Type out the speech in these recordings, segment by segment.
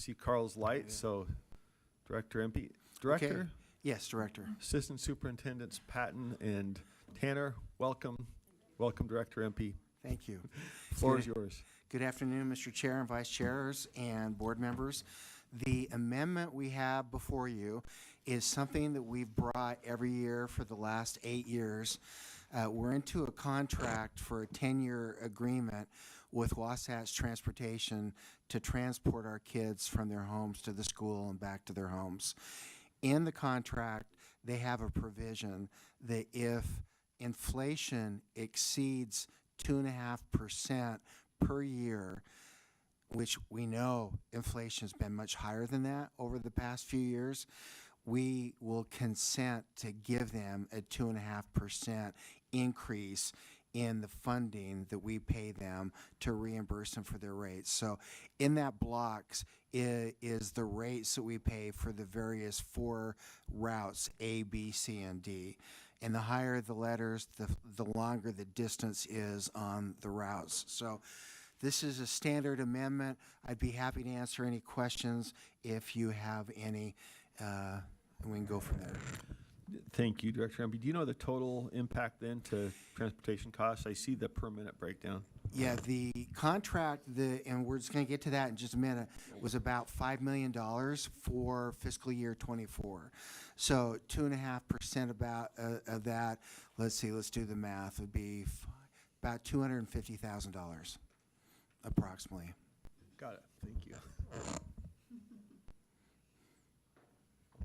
see Carl's light, so Director Empey. Director? Okay. Yes, Director. Assistant Superintendents Patton and Tanner, welcome. Welcome, Director Empey. Thank you. Floor is yours. Good afternoon, Mr. Chair and Vice Chairs and board members. The amendment we have before you is something that we've brought every year for the last 8 years. We're into a contract for a 10-year agreement with Wasatch Transportation to transport our kids from their homes to the school and back to their homes. In the contract, they have a provision that if inflation exceeds 2.5% per year, which we know inflation has been much higher than that over the past few years, we will consent to give them a 2.5% increase in the funding that we pay them to reimburse them for their rates. So in that blocks is the rates that we pay for the various 4 routes, A, B, C, and D. And the higher the letters, the longer the distance is on the routes. So this is a standard amendment. I'd be happy to answer any questions if you have any, and we can go from there. Thank you, Director Empey. Do you know the total impact then to transportation costs? I see the per minute breakdown. Yeah, the contract, and we're just going to get to that in just a minute, was about $5 million for fiscal year 24. So 2.5% about of that, let's do the math, would be about $250,000 approximately. Got it. Thank you.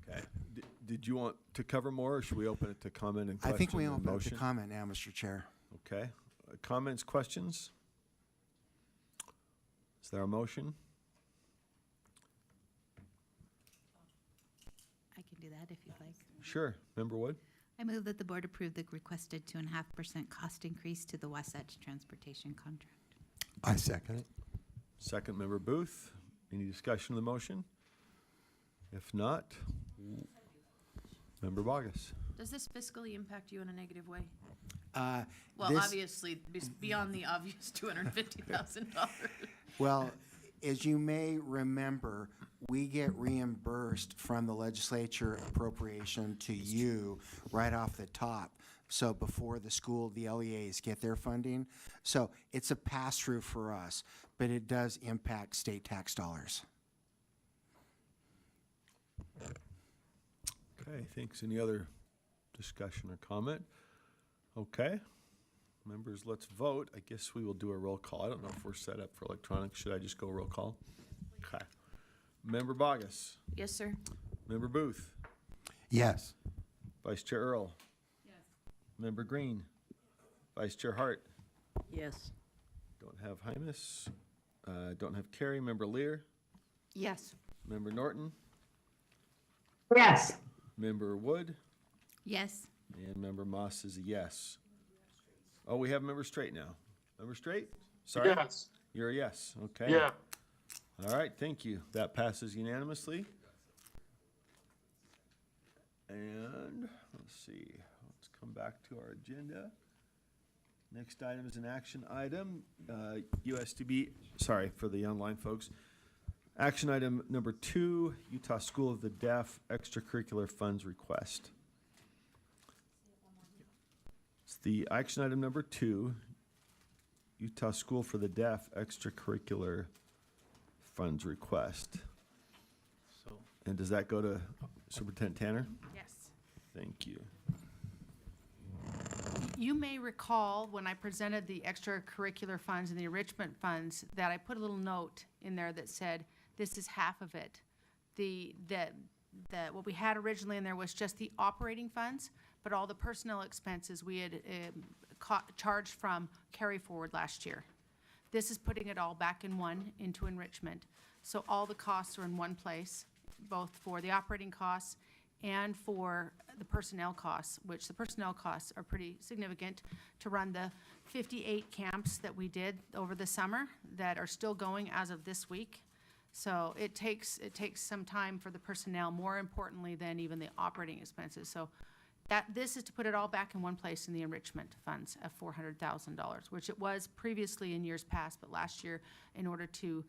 Okay. Did you want to cover more, or should we open it to comment and question? I think we open it to motion? comment now, Mr. Chair. Okay. Comments, questions? Is there a motion? I can do that if you'd like. Sure. Member Wood? I move that the board approve the requested 2.5% cost increase to the Wasatch Transportation contract. I second it. Second, Member Booth. Any discussion of the motion? If not, Member Bogus. Does this fiscally impact you in a negative way? Well, Obviously, beyond the obvious $250,000. Well, as you may remember, we get reimbursed from the legislature appropriation to you right off the top. So before the school, the LEAs get their funding. So it's a pass-through for us, but it does impact state tax dollars. Okay, thanks. Any other discussion or comment? Okay. Members, let's vote. I guess we will do a roll call. I don't know if we're set up for electronic. Should I just go roll call? Okay. Member Bogus. Yes, sir. Member Booth. Yes. Vice Chair Earl. Yes. Member Green. Vice Chair Hart. Yes. Don't have Hymas. Don't have Carey. Member Lear. Yes. Member Norton. Yes. Member Wood. Yes. And Member Moss is a yes. Oh, we have Member Straight now. Member Straight? Sorry? Yes. You're a yes. Okay. Yeah. All right, thank you. That passes unanimously. And let's see, let's come back to our agenda. Next item is an action item, USDB, sorry for the online folks. Action item number 2, Utah School of the Deaf extracurricular funds request. It's the action item number 2, Utah School for the Deaf extracurricular funds request. So, And does that go to Superintendent Tanner? Yes. Thank you. You may recall when I presented the extracurricular funds and the enrichment funds that I put a little note in there that said, this is half of it. What we had originally in there was just the operating funds, but all the personnel expenses we had charged from carry forward last year. This is putting it all back into enrichment. So all the costs are in one place, both for the operating costs and for the personnel costs, which the personnel costs are pretty significant to run the 58 camps that we did over the summer that are still going as of this week. So it takes some time for the personnel, more importantly than even the operating expenses. So This is to put it all back in one place in the enrichment funds of $400,000, which it was previously in years past, but last year, in order to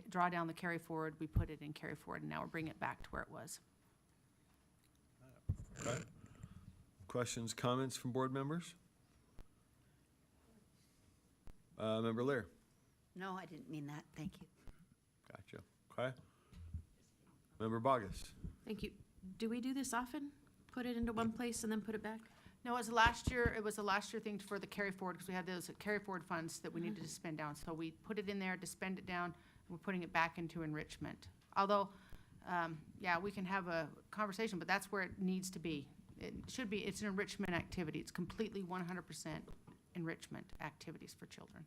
draw down the carry forward, we put it in carry forward, and now we're bringing it back to where it was. Okay. Questions, comments from board members? Member Lear? No, I didn't mean that. Thank you. Gotcha. Okay. Member Bogus? Thank you. Do we do this often? Put it into one place and then put it back? No, it was last year, thing for the carry forward, because we had those carry forward funds that we needed to spend down. So we put it in there to spend it down, and we're putting it back into enrichment. Although, yeah, we can have a conversation, but that's where it needs to be. It should be, it's an enrichment activity. It's completely 100% enrichment activities for children.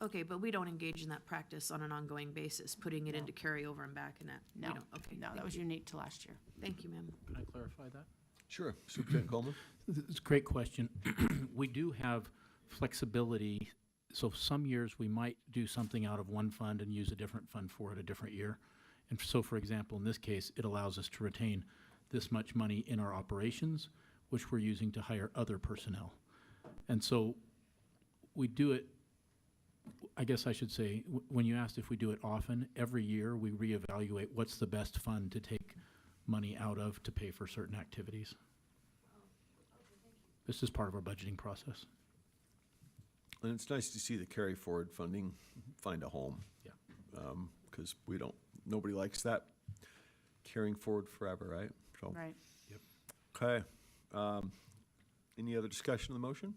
Okay, but we don't engage in that practice on an ongoing basis, putting it into carryover and back and that? we No, don't. Okay, no, that thank was you. unique to last year. Thank you, ma'am. Can I clarify that? Sure. Superintendent Coleman? It's a great question. We do have flexibility. So some years we might do something out of one fund and use a different fund for it a different year. And so, for example, in this case, it allows us to retain this much money in our operations, which we're using to hire other personnel. And so we do it, I guess I should say, when you asked if we do it often, every year we reevaluate what's the best fund to take money out of to pay for certain activities. This is part of our budgeting process. And it's nice to see the carry forward funding find a home. Yeah. Because nobody likes that carrying forward forever, right? So, Right. okay. Any other discussion on the motion?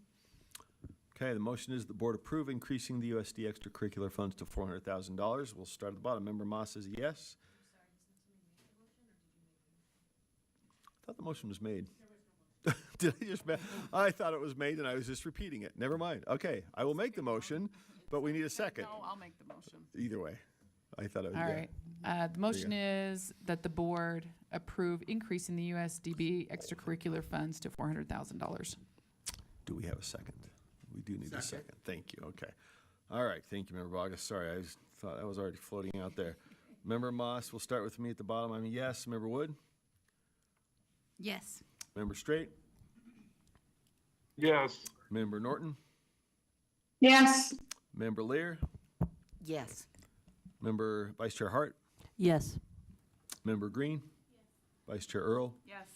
Okay, the motion is the board approve increasing the USD extracurricular funds to $400,000. We'll start at the bottom. Member Moss says yes. I thought the motion was made. Did I just? I thought it was made and I was just repeating it. Never mind. Okay, I will make the motion, but we need a second. No, I'll make the motion. Either way, I thought it was. All yeah. right. The motion is that the board approve increasing the USDB extracurricular funds to $400,000. Do we have a second? We do need a second. Thank you. Okay. All right. Thank you, Member Bogus. Sorry, I just thought that was already floating out there. Member Moss, we'll start with me at the bottom. I'm a yes. Member Wood? Yes. Member Straight? Yes. Member Norton? Yes. Member Lear? Yes. Member Vice Chair Hart? Yes. Member Green? Vice Chair Earl? Yes.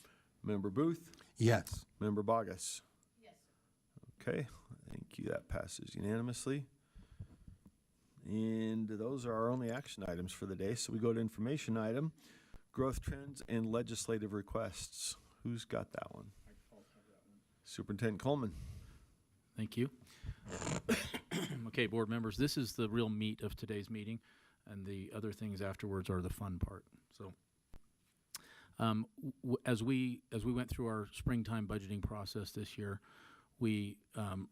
Member Booth? Yes. Member Bogus? Yes. Okay, thank you. That passes unanimously. And those are our only action items for the day. So we go to information item, growth trends and legislative requests. Who's got that one? Superintendent Coleman. Thank you. Okay, board members, this is the real meat of today's meeting, and the other things afterwards are the fun part. So, as we went through our springtime budgeting process this year, we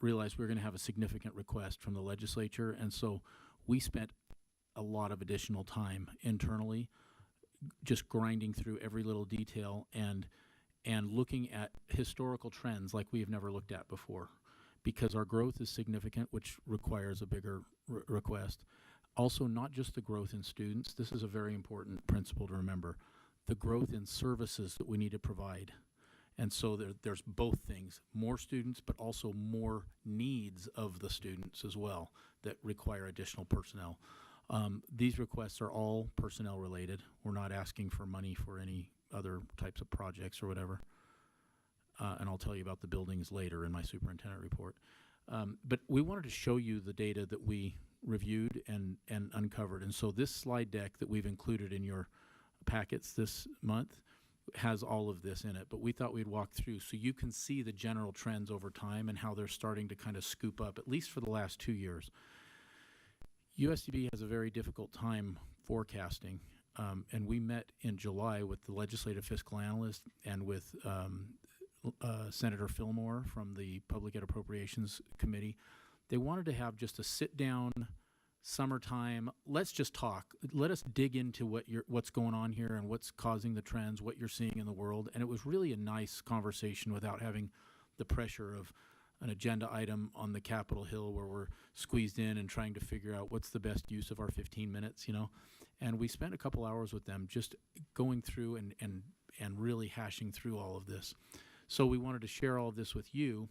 realized we were going to have a significant request from the legislature, and so we spent a lot of additional time internally just grinding through every little detail and looking at historical trends like we have never looked at before, because our growth is significant, which requires a bigger request. Also, not just the growth in students. This is a very important principle to remember. The growth in services that we need to provide. And so there's both things, more students, but also more needs of the students as well that require additional personnel. These requests are all personnel related. We're not asking for money for any other types of projects or whatever. And I'll tell you about the buildings later in my superintendent report. But we wanted to show you the data that we reviewed and uncovered. And so this slide deck that we've included in your packets this month has all of this in it, but we thought we'd walk through so you can see the general trends over time and how they're starting to kind of scoop up, at least for the last 2 years. USDB has a very difficult time forecasting, and we met in July with the legislative fiscal analyst and with Senator Fillmore from the Public Ed Appropriations Committee. They wanted to have just a sit-down summertime, let's just talk. Let us dig into what's going on here and what's causing the trends, what you're seeing in the world. And it was really a nice conversation without having the pressure of an agenda item on the Capitol Hill where we're squeezed in and trying to figure out what's the best use of our 15 minutes, you know. And we spent a couple hours with them just going through and really hashing through all of this. So we wanted to share all of this with you,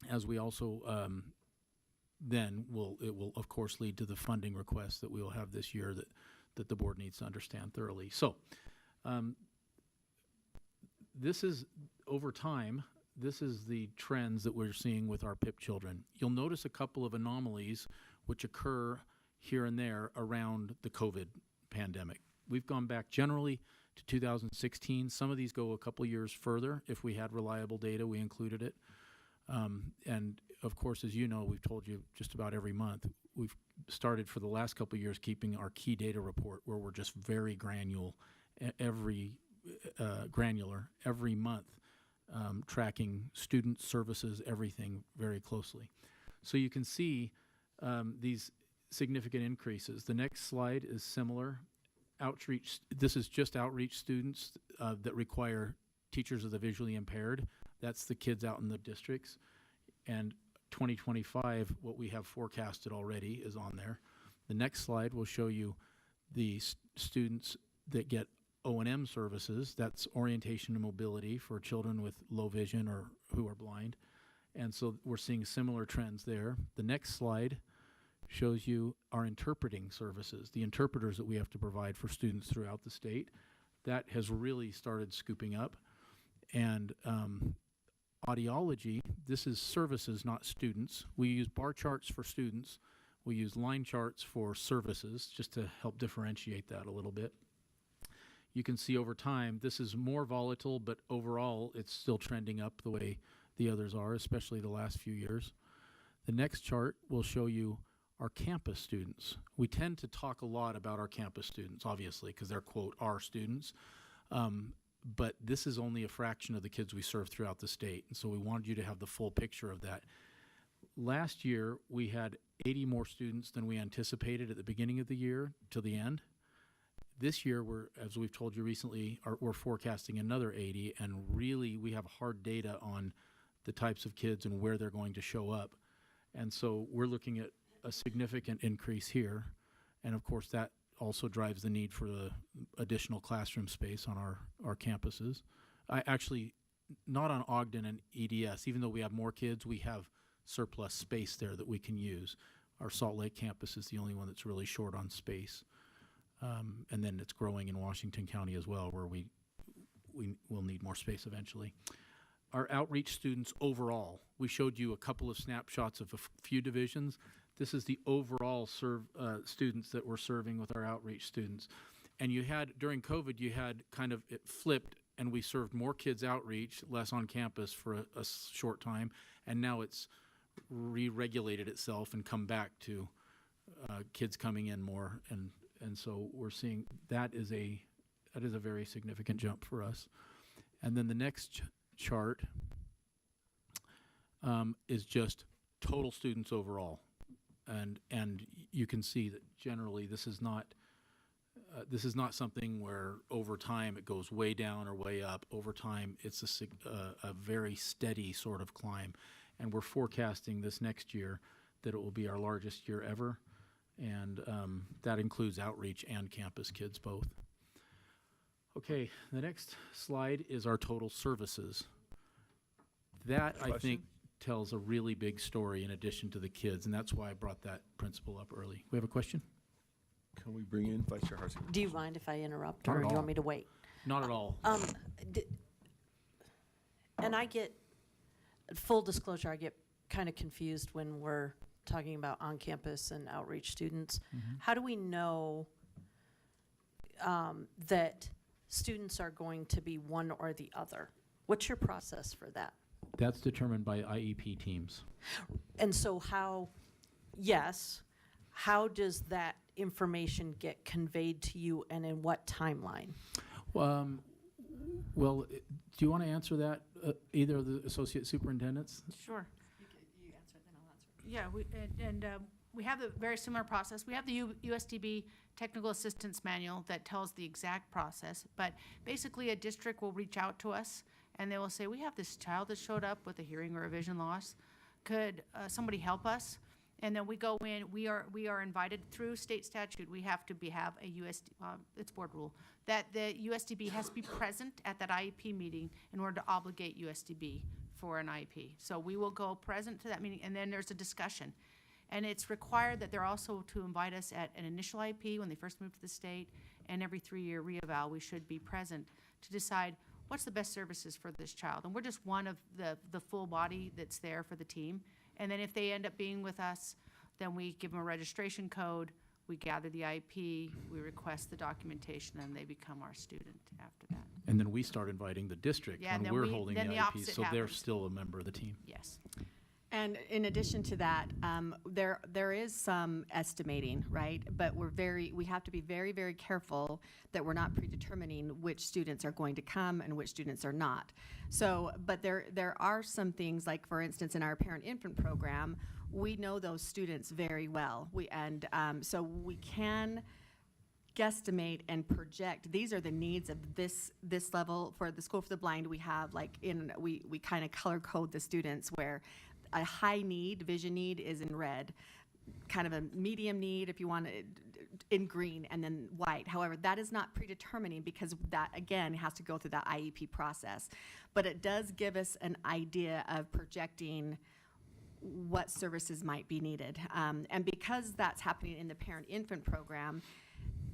as we also then it will of course lead to the funding request that we will have this year that the board needs to understand thoroughly. So this is over time. This is the trends that we're seeing with our PIP children. You'll notice a couple of anomalies which occur here and there around the COVID pandemic. We've gone back generally to 2016. Some of these go a couple years further. If we had reliable data, we included it. And of course, as you know, we've told you just about every month, we've started for the last couple of years keeping our key data report where we're just very granular every month, tracking student services, everything very closely. So you can see these significant increases. The next slide is similar. Outreach, this is just outreach students that require teachers of the visually impaired. That's the kids out in the districts. And 2025, what we have forecasted already is on there. The next slide will show you the students that get O&M services. That's orientation and mobility for children with low vision or who are blind. And so we're seeing similar trends there. The next slide shows you our interpreting services, the interpreters that we have to provide for students throughout the state. That has really started scooping up. And audiology, this is services, not students. We use bar charts for students. We use line charts for services, just to help differentiate that a little bit. You can see over time, this is more volatile, but overall, it's still trending up the way the others are, especially the last few years. The next chart will show you our campus students. We tend to talk a lot about our campus students, obviously, because they're, quote, our students. But this is only a fraction of the kids we serve throughout the state. And so we wanted you to have the full picture of that. Last year, we had 80 more students than we anticipated at the beginning of the year to the end. This year, as we've told you recently, we're forecasting another 80, and really we have hard data on the types of kids and where they're going to show up. And so we're looking at a significant increase here. And of course, that also drives the need for the additional classroom space on our campuses. Actually, not on Ogden and EDS. Even though we have more kids, we have surplus space there that we can use. Our Salt Lake campus is the only one that's really short on space. And then it's growing in Washington County as well, where we will need more space eventually. Our outreach students overall, we showed you a couple of snapshots of a few divisions. This is the overall students that we're serving with our outreach students. And you had, during COVID, you had kind of it flipped, and we served more kids outreach, less on campus for a short time, and now it's re-regulated itself and come back to kids coming in more, and so we're seeing that is a very significant jump for us. And then the next chart is just total students overall. And you can see that generally this is not something where over time it goes way down or way up. Over time, it's a very steady sort of climb. And we're forecasting this next year that it will be our largest year ever. And that includes outreach and campus kids both. Okay, the next slide is our total services. That, I think, tells a really big story in addition to the kids, and that's why I brought that principle up early. We have a question? Can we bring in Vice Chair Harsing? Do you mind if I interrupt, Not or at do you all. want me to wait? Not at all. And I get, full disclosure, I get kind of confused when we're talking about on-campus and outreach students. How do we know that students are going to be one or the other? What's your process for that? That's determined by IEP teams. And so how does that information get conveyed to you, and in what timeline? Well, do you want to answer that, either of the associate superintendents? Sure. You answer, then I'll answer. Yeah, we have a very similar process. We have the USDB Technical Assistance Manual that tells the exact process, but basically a district will reach out to us and they will say, we have this child that showed up with a hearing or a vision loss. Could somebody help us? And then we go in, we are invited through state statute, we have to have a it's board rule, that the USDB has to be present at that IEP meeting in order to obligate USDB for an IEP. So we will go present to that meeting, and then there's a discussion. And it's required that they're also to invite us at an initial IEP when they first move to the state, and every 3-year reeval, we should be present to decide what's the best services for this child. And we're just one of the full body that's there for the team. And then if they end up being with us, then we give them a registration code, we gather the IEP, we request the documentation, and they become our student after that. And then we start inviting the district Yeah, and when then we're we- holding the then the IEPs, opposite so they're happens. still a member of the team. Yes. And in addition to that, there is some estimating, right? But we have to be very, very careful that we're not predetermining which students are going to come and which students are not. So, but there are some things, like for instance, in our parent-infant program, we know those students very well. So we can guesstimate and project, these are the needs of this level. For the School for the Blind, we have we kind of color code the students where a high need, vision need, is in red, kind of a medium need, if you want it, in green, and then white. However, that is not predetermining, because that, again, has to go through that IEP process. But it does give us an idea of projecting what services might be needed. And because that's happening in the parent-infant program,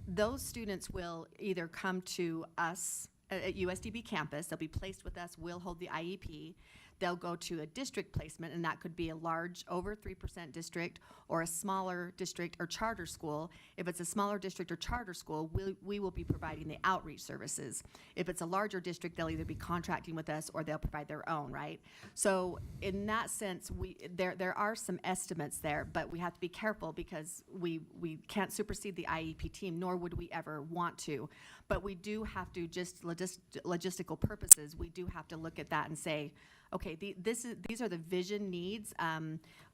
those students will either come to us at USDB campus, they'll be placed with us, we'll hold the IEP. They'll go to a district placement, and that could be a large, over 3% district, or a smaller district or charter school. If it's a smaller district or charter school, we will be providing the outreach services. If it's a larger district, they'll either be contracting with us or they'll provide their own, right? So in that sense, there are some estimates there, but we have to be careful, because we can't supersede the IEP team, nor would we ever want to. But we do have to, just logistical purposes, we do have to look at that and say, okay, these are the vision needs,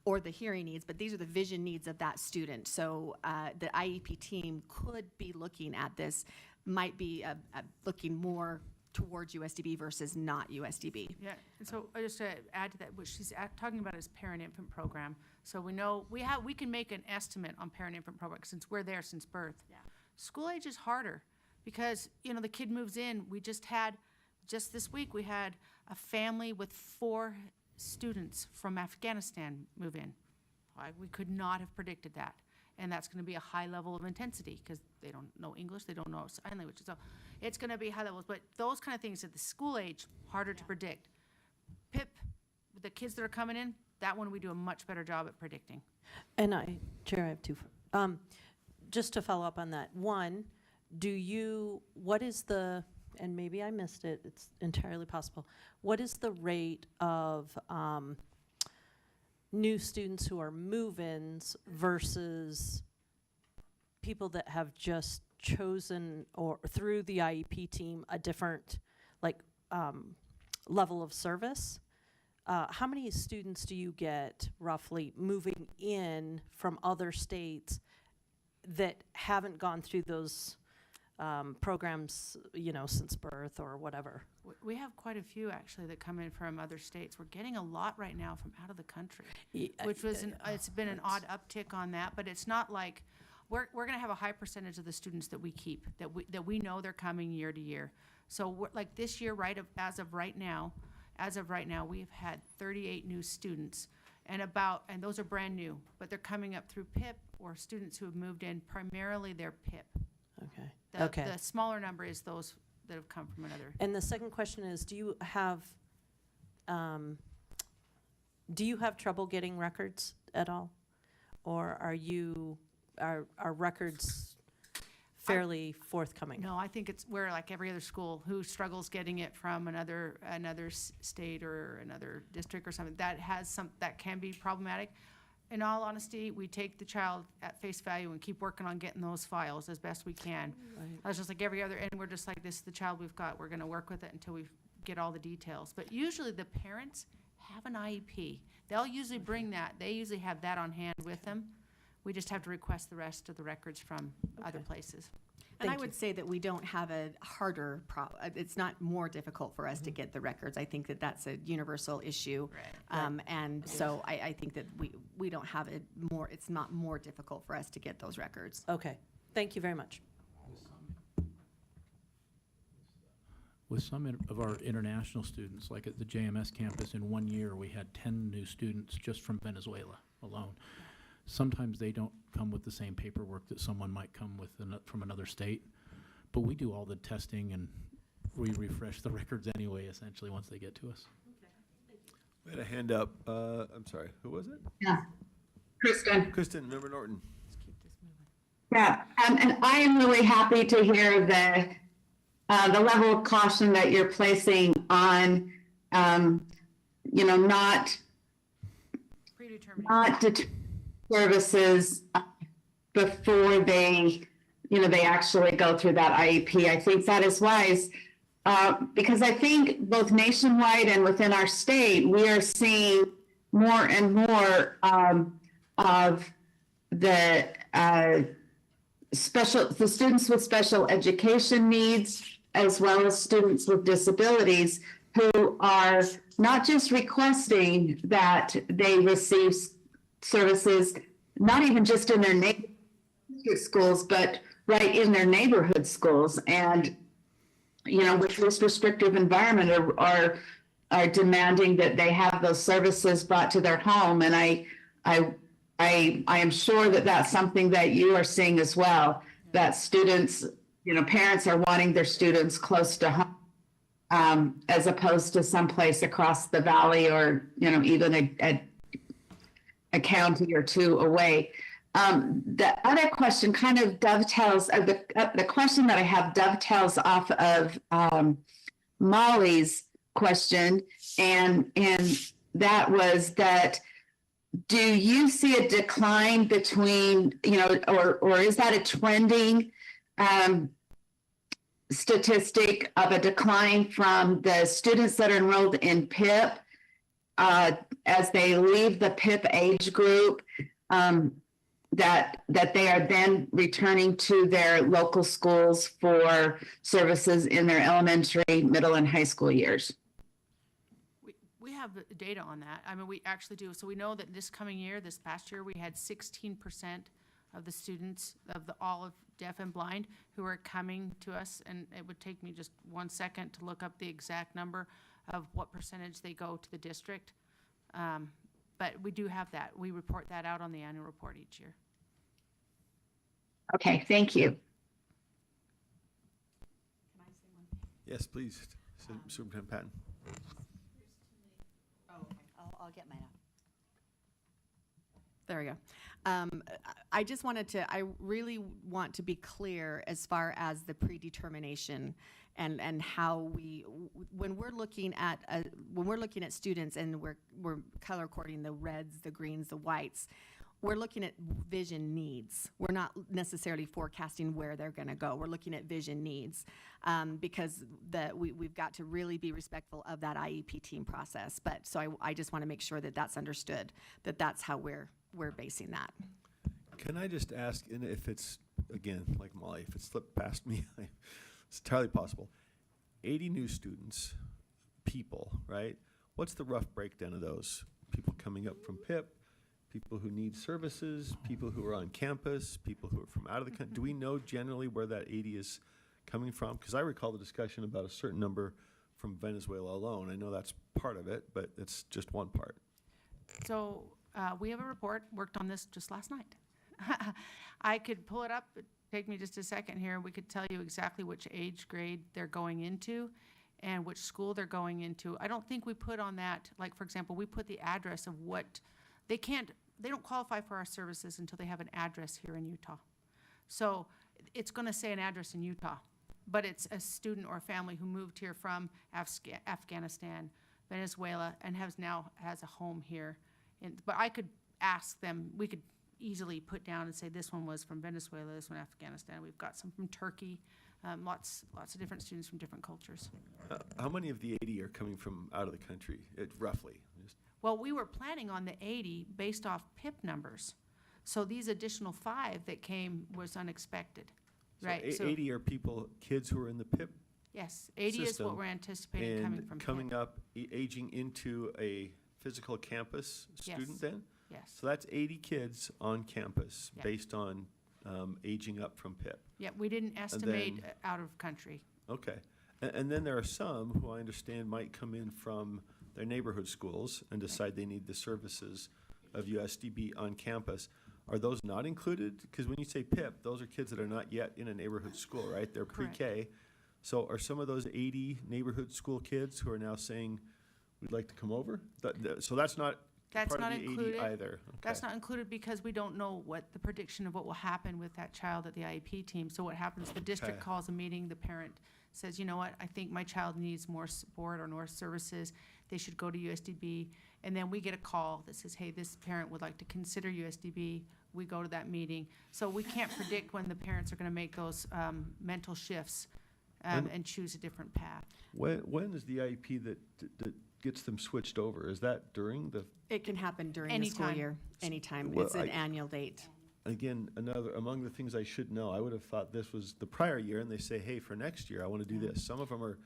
or the hearing needs, but these are the vision needs of that student. So the IEP team could be looking at this, might be looking more towards USDB versus not USDB. Yeah, and so just to add to that, what she's talking about is parent-infant program. So we know, we can make an estimate on parent-infant program since we're there since birth. Yeah. School age is harder, because, the kid moves in. Just this week, we had a family with 4 students from Afghanistan move in. We could not have predicted that. And that's going to be a high level of intensity, because they don't know English, they don't know sign language. So it's going to be high levels. But those kind of things at the school age, harder to predict. PIP, the kids that are coming in, that one we do a much better job at predicting. And Chair, I have 2. Just to follow up on that. One, what is the, and maybe I missed it, it's entirely possible, what is the rate of new students who are move-ins versus people that have just chosen, or through the IEP team, a different level of service? How many students do you get roughly moving in from other states that haven't gone through those programs, since birth or whatever? We have quite a few, actually, that come in from other states. We're getting a lot right now from out of the country, which was it's been an odd uptick on that, but it's not like, we're going to have a high percentage of the students that we keep, that we know they're coming year to year. So like this year, as of right now, we've had 38 new students, and those are brand new, but they're coming up through PIP, or students who have moved in, primarily their PIP. Okay. The smaller number is those that have come from another. And the second question is, do you have trouble getting records at all? Or are records fairly forthcoming? No, I think we're like every other school who struggles getting it from another state or another district or something. That can be problematic. In all honesty, we take the child at face value and keep working on getting those files as best we can. Right. That's just like every other, and we're just like, this is the child we've got. We're going to work with it until we get all the details. But usually the parents have an IEP. They'll usually bring that. They usually have that on hand with them. We just have to request the rest of the records from other places. And I Thank you. would say that we don't have a harder it's not more difficult for us to get the records. I think that that's a universal issue. And so I think that we don't have it more, it's not more difficult for us to get those records. Okay, thank you very much. With some of our international students, like at the JMS campus, in 1 year, we had 10 new students just from Venezuela alone. Sometimes they don't come with the same paperwork that someone might come with from another state, but we do all the testing and we refresh the records anyway, essentially, once they get to us. We had a hand up. I'm sorry, who was it? Yeah. Kristen. Kristen, Member Norton. Yeah, and I am really happy to hear the level of caution that you're placing on, not Predetermined. Services before they actually go through that IEP. I think that is wise because I think both nationwide and within our state, we are seeing more and more of the students with special education needs, as well as students with disabilities, who are not just requesting that they receive services, not even just in their neighborhood schools, but right in their neighborhood schools. And, with this restrictive environment are demanding that they have those services brought to their home. And I am sure that that's something that you are seeing as well, that students, parents are wanting their students close to home, as opposed to someplace across the valley or, even a county or two away. The other question kind of dovetails, the question that I have dovetails off of Molly's question, and that was that, do you see a decline between, or is that a trending statistic of a decline from the students that are enrolled in PIP as they leave the PIP age group, that they are then returning to their local schools for services in their elementary, middle, and high school years? We have the data on that. I mean, we actually do. So we know that this coming year, this past year, we had 16% of the students of all of deaf and blind who are coming to us, and it would take me just 1 second to look up the exact number of what percentage they go to the district. But we do have that. We report that out on the annual report each year. Okay, thank you. Yes, please, Superintendent Patton. I'll get mine out. There we go. I really want to be clear as far as the predetermination and how when we're looking at students and we're color coding the reds, the greens, the whites, we're looking at vision needs. We're not necessarily forecasting where they're going to go. We're looking at vision needs because we've got to really be respectful of that IEP team process. But so I just want to make sure that that's understood, that that's how we're basing that. Can I just ask, and if it's, again, like Molly, if it slipped past me, it's entirely possible. 80 new students, people, right? What's the rough breakdown of those? People coming up from PIP, people who need services, people who are on campus, people who are from out of the country. Do we know generally where that 80 is coming from? Because I recall the discussion about a certain number from Venezuela alone. I know that's part of it, but it's just one part. So we have a report, worked on this just last night. I could pull it up, it'd take me just a second here. We could tell you exactly which age grade they're going into and which school they're going into. I don't think we put on that, like, for example, we put the address of what, they don't qualify for our services until they have an address here in Utah. So it's going to say an address in Utah, but it's a student or a family who moved here from Afghanistan, Venezuela, and has a home here. But I could ask them, we could easily put down and say this one was from Venezuela, this one Afghanistan. We've got some from Turkey, lots of different students from different cultures. How many of the 80 are coming from out of the country, roughly? Well, we were planning on the 80 based off PIP numbers. So these additional 5 that came was unexpected. Right, so- 80 are kids who are in the PIP Yes, 80 is system what we're anticipating coming from and PIP. coming up, aging into a physical campus student Yes. then? Yes. So that's 80 kids on campus Yeah. based on aging up from PIP. Yeah, we didn't estimate then- out of country. Okay. And then there are some who I understand might come in from their neighborhood schools and decide they need the services of USDB on campus. Are those not included? Because when you say PIP, those are kids that are not yet in a neighborhood school, right? They're Correct. pre-K. So are some of those 80 neighborhood school kids who are now saying, we'd like to come over? So that's not That's part of not the 80 included. either? That's Okay. not included because we don't know what the prediction of what will happen with that child at the IEP team. So what happens, the district Okay. calls a meeting, the parent says, you know what, I think my child needs more support or more services. They should go to USDB. And then we get a call that says, hey, this parent would like to consider USDB. We go to that meeting. So we can't predict when the parents are going to make those mental shifts and choose a different path. When is the IEP that gets them switched over? Is that during the, It can happen during the school Anytime. year, anytime. Well, It's an I- annual date. again, among the things I should know, I would have thought this was the prior year, and they say, hey, for next year, I want to do this. Some of them are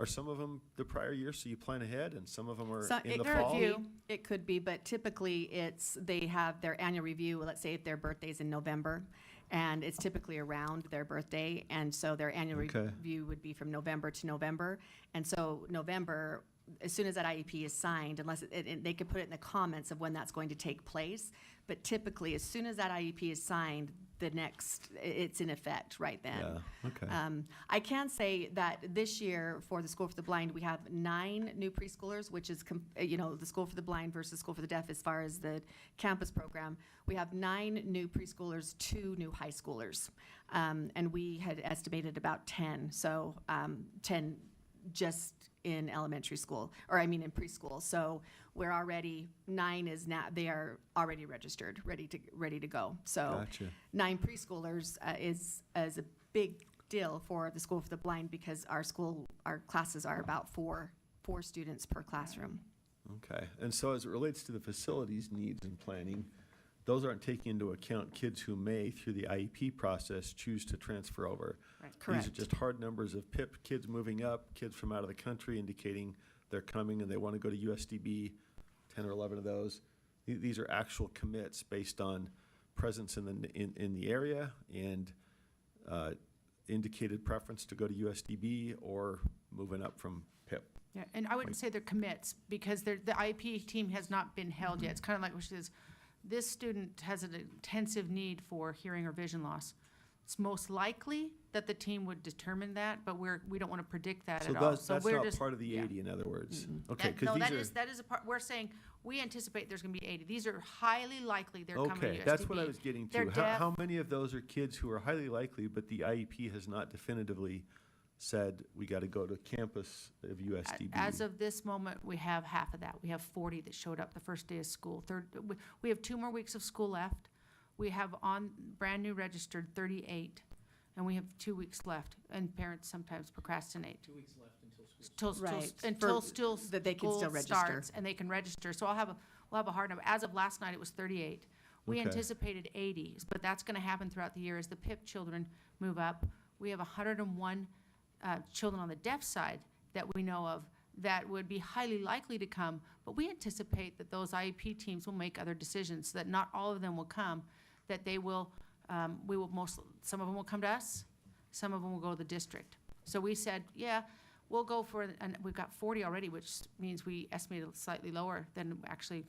some of them the prior year, so you plan ahead, and some of them are So in it the could fall? be- It could be, but typically they have their annual review, let's say if their birthday's in November, and it's typically around their birthday, and so their annual Okay. review would be from November to November. And so November, as soon as that IEP is signed, unless, they could put it in the comments of when that's going to take place, but typically, as soon as that IEP is signed, it's in effect right then. Yeah, okay. I can say that this year for the School for the Blind, we have 9 new preschoolers, which is, the School for the Blind versus School for the Deaf as far as the campus program. We have 9 new preschoolers, 2 new high schoolers. And we had estimated about 10, so 10 just in elementary school, in preschool. So we're already, 9 is now, they are already registered, ready to go. So Gotcha. 9 preschoolers is a big deal for the School for the Blind because our classes are about 4 students per classroom. Okay, and so as it relates to the facilities needs and planning, those aren't taking into account kids who may, through the IEP process, choose to transfer over. Right. These Correct. are just hard numbers of PIP kids moving up, kids from out of the country indicating they're coming and they want to go to USDB, 10 or 11 of those. These are actual commits based on presence in the area and indicated preference to go to USDB or moving up from PIP. Yeah, and I wouldn't say they're commits because the IEP team has not been held yet. It's kind of like, which is, this student has an intensive need for hearing or vision loss. It's most likely that the team would determine that, but we don't want to predict that So at all. that's we're not just- part of the yeah. 80, in other words? Okay, No, because that is a part, we're saying, we anticipate there's going to be 80. These are highly likely they're coming to USDB. Okay, that's what I was getting They're to. deaf. How many of those are kids who are highly likely, but the IEP has not definitively said, we got to go to campus of USDB? As of this moment, we have half of that. We have 40 that showed up the first day of school. We have 2 more weeks of school left. We have brand new registered 38, and we have 2 weeks left, and parents sometimes procrastinate. 2 weeks left until school. Right. Until That they can school still register. starts, and they can register. So we'll have a hard number. As of last night, it was 38. We Okay. anticipated 80, but that's going to happen throughout the year as the PIP children move up. We have 101 children on the deaf side that we know of that would be highly likely to come, but we anticipate that those IEP teams will make other decisions, that not all of them will come, that they will, some of them will come to us, some of them will go to the district. So we said, yeah, we'll go for, and we've got 40 already, which means we estimated slightly lower than actually,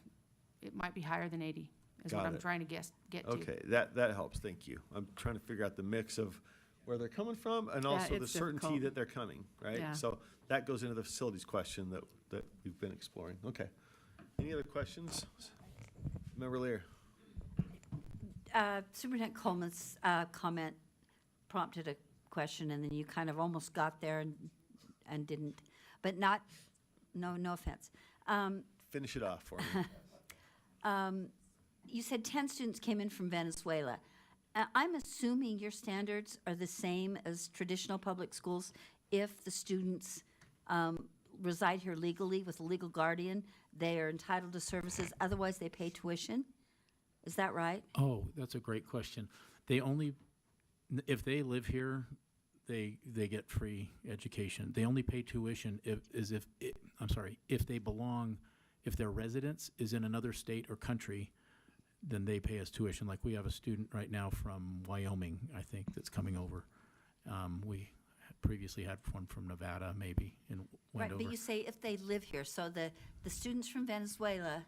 it might be higher than 80, is what Got I'm it. trying to get to. Okay, that helps, thank you. I'm trying to figure out the mix of where they're coming from and Yeah, also the it's certainty difficult. that they're coming, right? Yeah. So that goes into the facilities question that we've been exploring. Okay. Any other questions? Member Lear? Superintendent Coleman's comment prompted a question, and then you kind of almost got there and didn't, but not, no offense. Finish it off for me. You said 10 students came in from Venezuela. I'm assuming your standards are the same as traditional public schools if the students reside here legally with a legal guardian, they are entitled to services, otherwise they pay tuition? Is that right? Oh, that's a great question. They only If they live here, they get free education. They only pay tuition if they belong, if their residence is in another state or country, then they pay us tuition. Like we have a student right now from Wyoming, I think, that's coming over. We previously had one from Nevada, maybe, in Right, Wendover. but you say if they live here, so the students from Venezuela,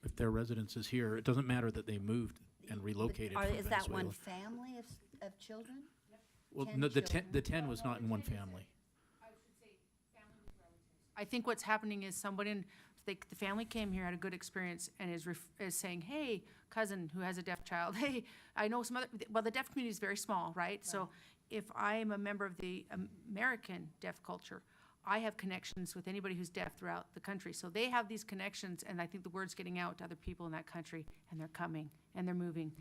If their residence is here, it doesn't matter that they moved and relocated from is that one Venezuela. family of children? Well, 10 no, the children? 10 was not in one family. I think what's happening is somebody, the family came here, had a good experience, and is saying, hey, cousin who has a deaf child, hey, I know some other, well, the deaf community is very small, right? So if I am a member of the American deaf culture, I have connections with anybody who's deaf throughout the country. So they have these connections, and I think the word's getting out to other people in that country, and they're coming, and they're moving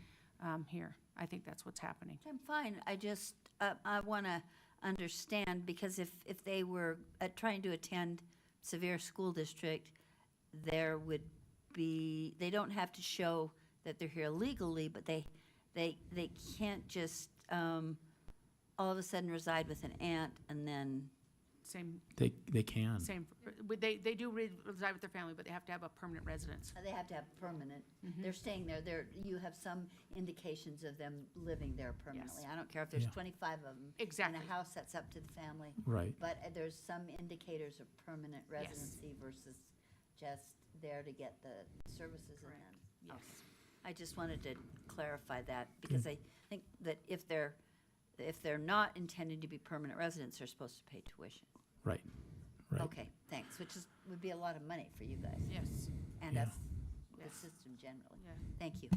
here. I think that's what's happening. I'm fine, I just, I want to understand, because if they were trying to attend Sevier School District, there would be, they don't have to show that they're here legally, but they can't just all of a sudden reside with an aunt and then, Same, They can. same, they do reside with their family, but they have to have a permanent residence. they have to have permanent, they're staying there, you have some indications of them living there permanently. I don't care if there's Yeah. 25 of them. Exactly. In a house that's up to the family. Right. But there's some indicators of permanent residency versus just there to get the services and then. Yes. Okay. I just wanted to clarify that, because I think that if they're not intending to be permanent residents, they're supposed to pay tuition. Right. Right. Okay, thanks, would be a lot of money for you guys. Yes, And Yeah. us, the Yes. system generally. yeah. Thank you.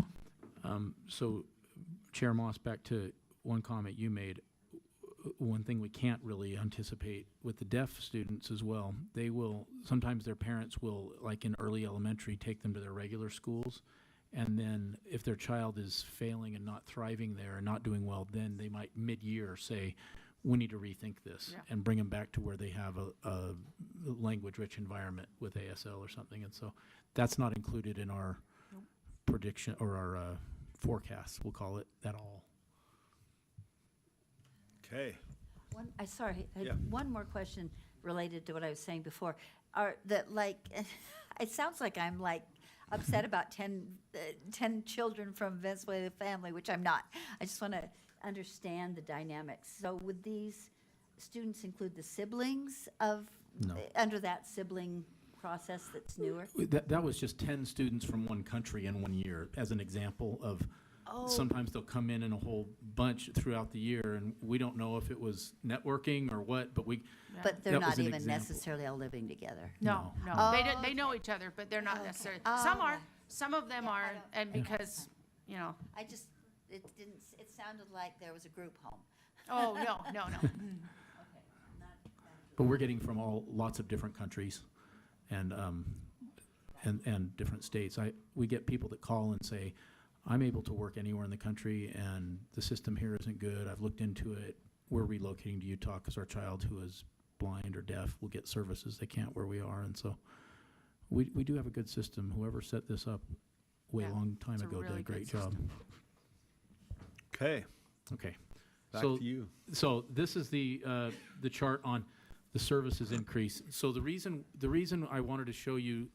So, Chair Moss, back to one comment you made. One thing we can't really anticipate with the deaf students as well, they will, sometimes their parents will, like in early elementary, take them to their regular schools. And then if their child is failing and not thriving there and not doing well, then they might mid-year say, we need to rethink this Yeah. and bring them back to where they have a language-rich environment with ASL or something. And so that's not included in our prediction or our forecast, we'll call it, at all. Okay. Sorry, I Yeah. had one more question related to what I was saying before. It sounds like I'm like upset about 10 children from Venezuela family, which I'm not. I just want to understand the dynamics. So would these students include the siblings of, No. under that sibling process that's newer? That was just 10 students from one country in 1 year, as an example of, sometimes they'll come in a whole bunch throughout the year, and we don't know if it was networking or what, but But they're that was not an even example. necessarily all living together? No, No. no. Oh, They know each other, but they're not necessarily, Oh, some are, okay. some of them Yeah, I are, don't- and because, you know, It sounded like there was a group home. oh, no. But we're getting from lots of different countries and different states. We get people that call and say, I'm able to work anywhere in the country and the system here isn't good. I've looked into it. We're relocating to Utah because our child who is blind or deaf will get services they can't where we are. And so we do have a good system. Whoever set this up way Yeah, long time it's a ago did really a good great job. Okay. Okay. Back So- to you. So this is the chart on the services increase. So the reason I wanted to show you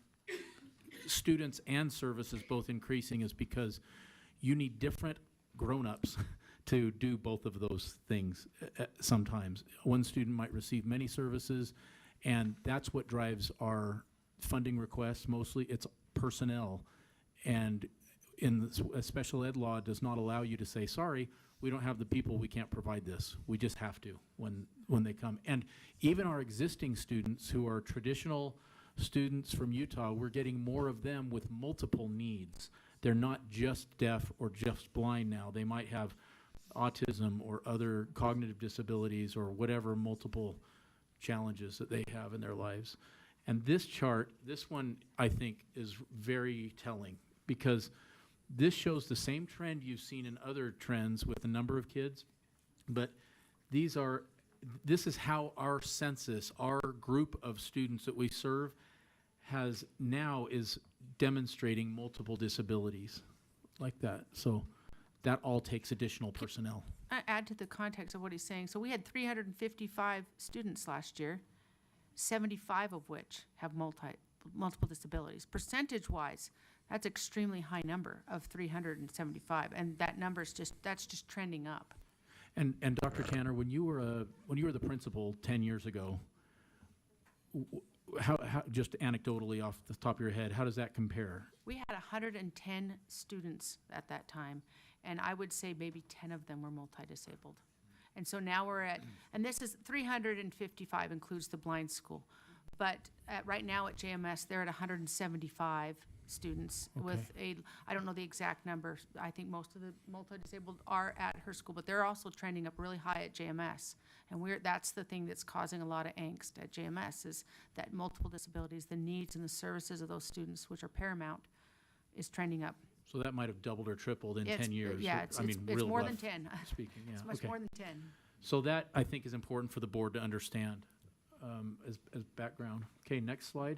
students and services both increasing is because you need different grown-ups to do both of those things sometimes. One student might receive many services, and that's what drives our funding requests mostly. It's personnel. And in the special ed law does not allow you to say, sorry, we don't have the people, we can't provide this. We just have to when they come. And even our existing students who are traditional students from Utah, we're getting more of them with multiple needs. They're not just deaf or just blind now. They might have autism or other cognitive disabilities or whatever multiple challenges that they have in their lives. And this chart, this one, I think, is very telling because this shows the same trend you've seen in other trends with the number of kids, but this is how our census, our group of students that we serve, is demonstrating multiple disabilities like that. So that all takes additional personnel. add to the context of what he's saying. So we had 355 students last year, 75 of which have multiple disabilities. Percentage-wise, that's extremely high number of 375, and that number's that's just trending up. And Dr. Tanner, when you were the principal 10 years ago, how just anecdotally off the top of your head, how does that compare? We had 110 students at that time, and I would say maybe 10 of them were multi-disabled. And so now we're at, and this is 355 includes the blind school. But right now at JMS, they're at 175 students with I don't know the exact number. I think most of the multi-disabled are at her school, but they're also trending up really high at JMS. And that's the thing that's causing a lot of angst at JMS is that multiple disabilities, the needs and the services of those students, which are paramount, is trending up. So that might have doubled or tripled in 10 years. Yeah, it's more than 10. Speaking, yeah. It's much more than 10. So that, I think, is important for the board to understand as background. Okay, next slide.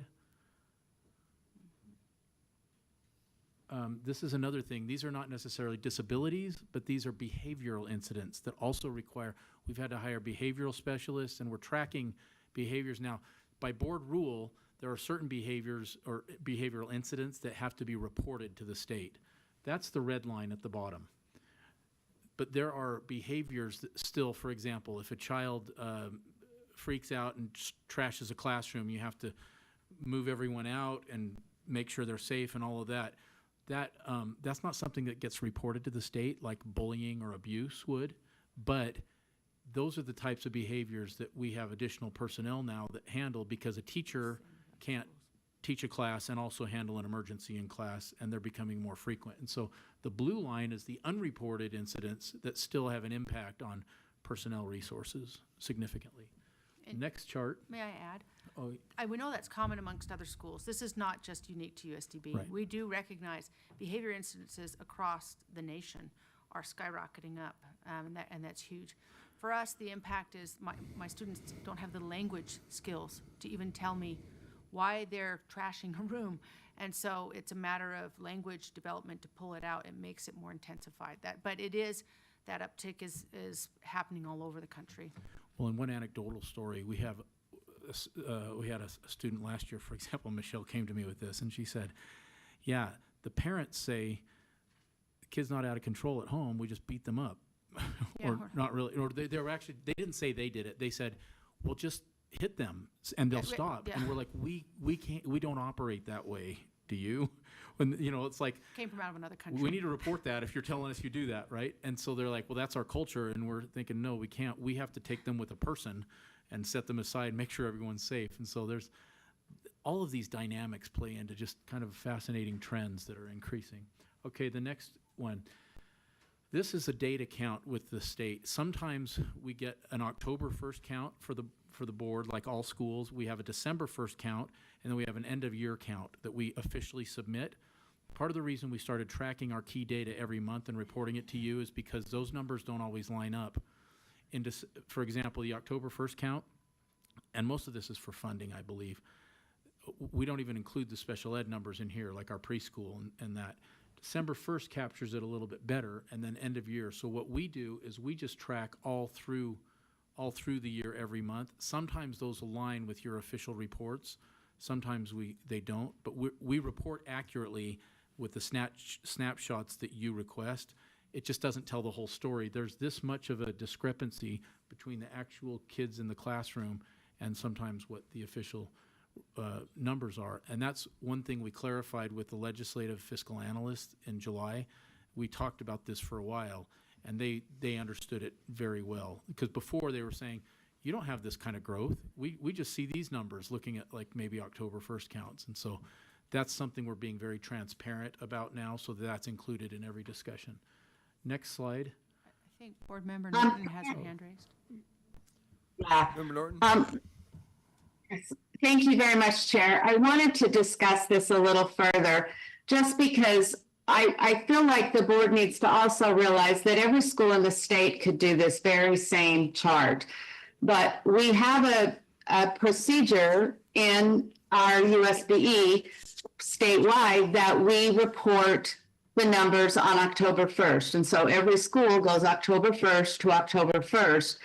This is another thing. These are not necessarily disabilities, but these are behavioral incidents that also require, we've had to hire behavioral specialists, and we're tracking behaviors now. By board rule, there are certain behaviors or behavioral incidents that have to be reported to the state. That's the red line at the bottom. But there are behaviors that still, for example, if a child freaks out and trashes a classroom, you have to move everyone out and make sure they're safe and all of that. That's not something that gets reported to the state like bullying or abuse would, but those are the types of behaviors that we have additional personnel now that handle because a teacher can't teach a class and also handle an emergency in class, and they're becoming more frequent. And so the blue line is the unreported incidents that still have an impact on personnel resources significantly. And next chart. May I add? Oh, We know that's common amongst other schools. This is not just unique to USDB. Right. We do recognize behavior incidences across the nation are skyrocketing up, and that's huge. For us, the impact is my students don't have the language skills to even tell me why they're trashing a room. And so it's a matter of language development to pull it out. It makes it more intensified. But it is, that uptick is happening all over the country. well, in one anecdotal story, we had a student last year, for example, Michelle came to me with this, and she said, yeah, the parents say the kid's not out of control at home, we just beat them up. Yeah, or not really, or they were actually, they didn't say they did it, they said, well, just hit them and they'll stop. yeah. And we're like, we don't operate that way, do you? When, it's like, Came from out of another country. we need to report that if you're telling us you do that, right? And so they're like, well, that's our culture, and we're thinking, no, we can't. We have to take them with a person and set them aside, make sure everyone's safe. And so there's all of these dynamics play into just kind of fascinating trends that are increasing. Okay, the next one. This is a data count with the state. Sometimes we get an October 1st count for the board, like all schools. We have a December 1st count, and then we have an end of year count that we officially submit. Part of the reason we started tracking our key data every month and reporting it to you is because those numbers don't always line up. For example, the October 1st count, and most of this is for funding, I believe. We don't even include the special ed numbers in here, like our preschool and that. December 1st captures it a little bit better, and then end of year. So what we do is we just track all through the year every month. Sometimes those align with your official reports. Sometimes they don't, but we report accurately with the snapshots that you request. It just doesn't tell the whole story. There's this much of a discrepancy between the actual kids in the classroom and sometimes what the official numbers are. And that's one thing we clarified with the legislative fiscal analyst in July. We talked about this for a while, and they understood it very well. Because before they were saying, you don't have this kind of growth. We just see these numbers looking at like maybe October 1st counts. And so that's something we're being very transparent about now, so that's included in every discussion. Next slide. I think Board Member Norton has her hand raised. Yeah. Member Norton? Yes. Thank you very much, Chair. I wanted to discuss this a little further, just because I feel like the board needs to also realize that every school in the state could do this very same chart. But we have a procedure in our USBE statewide that we report the numbers on October 1st. And so every school goes October 1st to October 1st.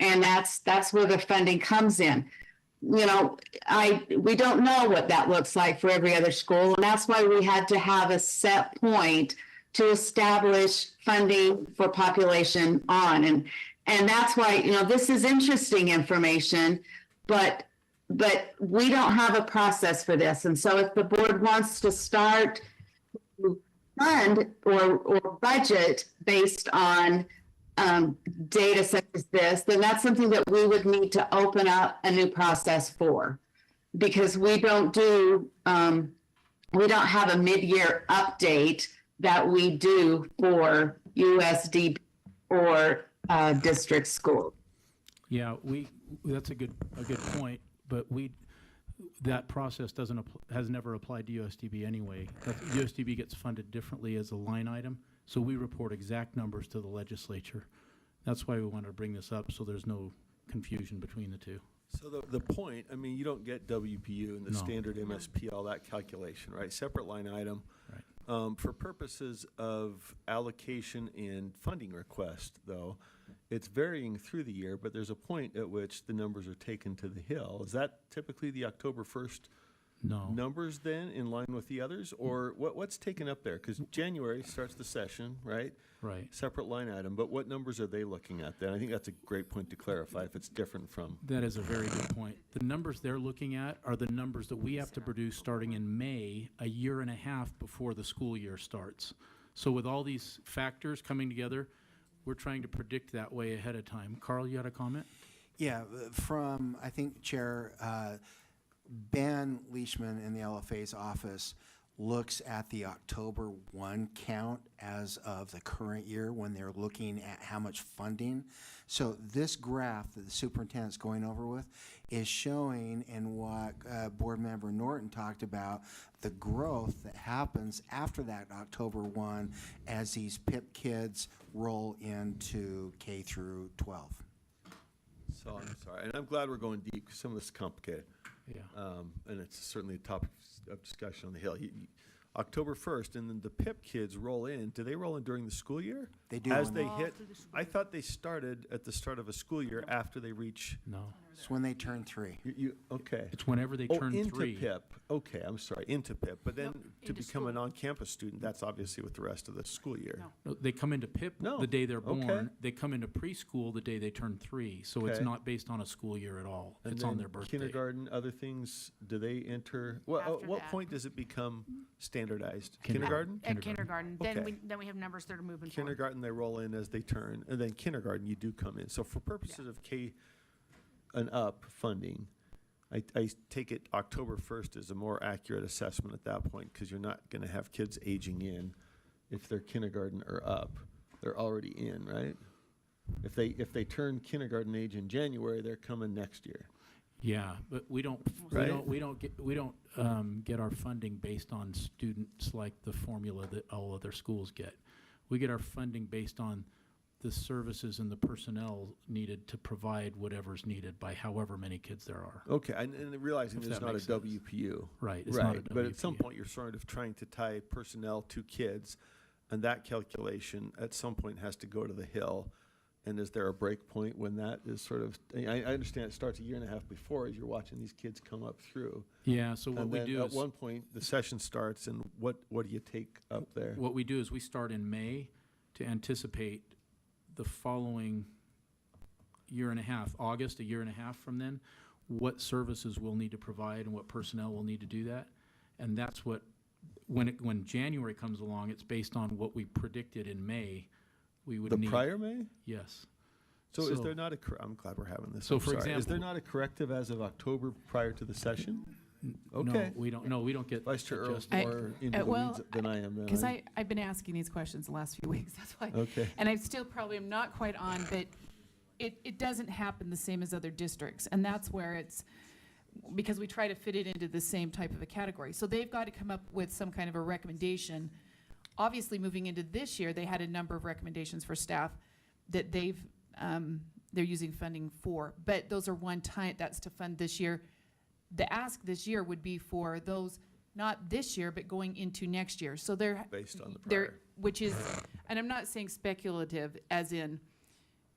And that's where the funding comes in. You know, we don't know what that looks like for every other school. And that's why we had to have a set point to establish funding for population on. And that's why, you know, this is interesting information, but we don't have a process for this. And so if the board wants to start to fund or budget based on data such as this, then that's something that we would need to open up a new process for. Because we don't have a mid-year update that we do for USDB or district school. Yeah, that's a good point, but that process has never applied to USDB anyway. USDB gets funded differently as a line item, so we report exact numbers to the legislature. That's why we wanted to bring this up, so there's no confusion between the two. So the point, I mean, you don't get WPU and the No. standard MSP, all that calculation, right? Separate line item. Right. For purposes of allocation and funding request, though, it's varying through the year, but there's a point at which the numbers are taken to the hill. Is that typically the October 1st No. numbers then, in line with the others? Or what's taken up there? Because January starts the session, right? Right. Separate line item, but what numbers are they looking at then? I think that's a great point to clarify if it's different from. That is a very good point. The numbers they're looking at are the numbers that we have to produce starting in May, a year and a half before the school year starts. So with all these factors coming together, we're trying to predict that way ahead of time. Carl, you had a comment? Yeah, from, I think, Chair, Ben Leishman in the LFA's office looks at the October 1 count as of the current year when they're looking at how much funding. So this graph that the superintendent's going over with is showing, in what Board Member Norton talked about, the growth that happens after that October 1 as these PIP kids roll into K through 12. So I'm sorry, and I'm glad we're going deep because some of this is complicated. Yeah. And it's certainly a topic of discussion on the Hill. October 1st, and then the PIP kids roll in. Do they roll in during the school year? They do. As when they hit, I thought they started at the start of a school year after they reach. No. It's when they turn 3. Okay. It's whenever they Oh, turn into 3. PIP. Okay, I'm sorry, into PIP. But then Nope, to into become a school. non-campus student, that's obviously with the rest of the school year. No. No, they come into PIP No. the day they're Okay. born. They come into preschool the day they turn 3. So it's Okay. not based on a school year at all. And It's on then their birthday. kindergarten, other things, do they enter? Well, After what that. point does it become standardized? Kindergarten. Kindergarten? At kindergarten, then Okay. we have numbers that are moving forward. Kindergarten, they roll in as they turn, and then kindergarten, you do come in. So for purposes of K and up funding, I take it October 1st is a more accurate assessment at that point, because you're not gonna have kids aging in if they're kindergarten or up. They're already in, right? If they turn kindergarten age in January, they're coming next year. Yeah, but we don't get our funding based on students like the formula that all other schools get. We get our funding based on the services and the personnel needed to provide whatever's needed by however many kids there are. Okay, and realizing If there's that not a makes sense. WPU. Right, it's not a But at some WPU. point, you're sort of trying to tie personnel to kids, and that calculation at some point has to go to the Hill. And is there a break point when that is sort of, I understand it starts a year and a half before as you're watching these kids come up through. Yeah, so what And we then do at is, one point, the session starts, and what do you take up there? what we do is we start in May to anticipate the following year and a half, August, a year and a half from then, what services we'll need to provide and what personnel will need to do that. And that's what, when January comes along, it's based on what we predicted in May we would The need. prior May? Yes. So is So- there not I'm glad we're having this. So I'm for sorry. Is there example- not a corrective as of October prior to the session? No, Okay. we don't get Vice Chair Earl's adjusted. more into the well, weeds than I am then. Because I've been asking these questions the last few weeks, that's why. Okay. And I still probably am not quite on, but it doesn't happen the same as other districts. And that's where it's, because we try to fit it into the same type of a category. So they've got to come up with some kind of a recommendation. Obviously, moving into this year, they had a number of recommendations for staff that they're using funding for. But those are one time, that's to fund this year. The ask this year would be for those not this year, but going into next year. So Based on the they're, prior. which is, and I'm not saying speculative as in,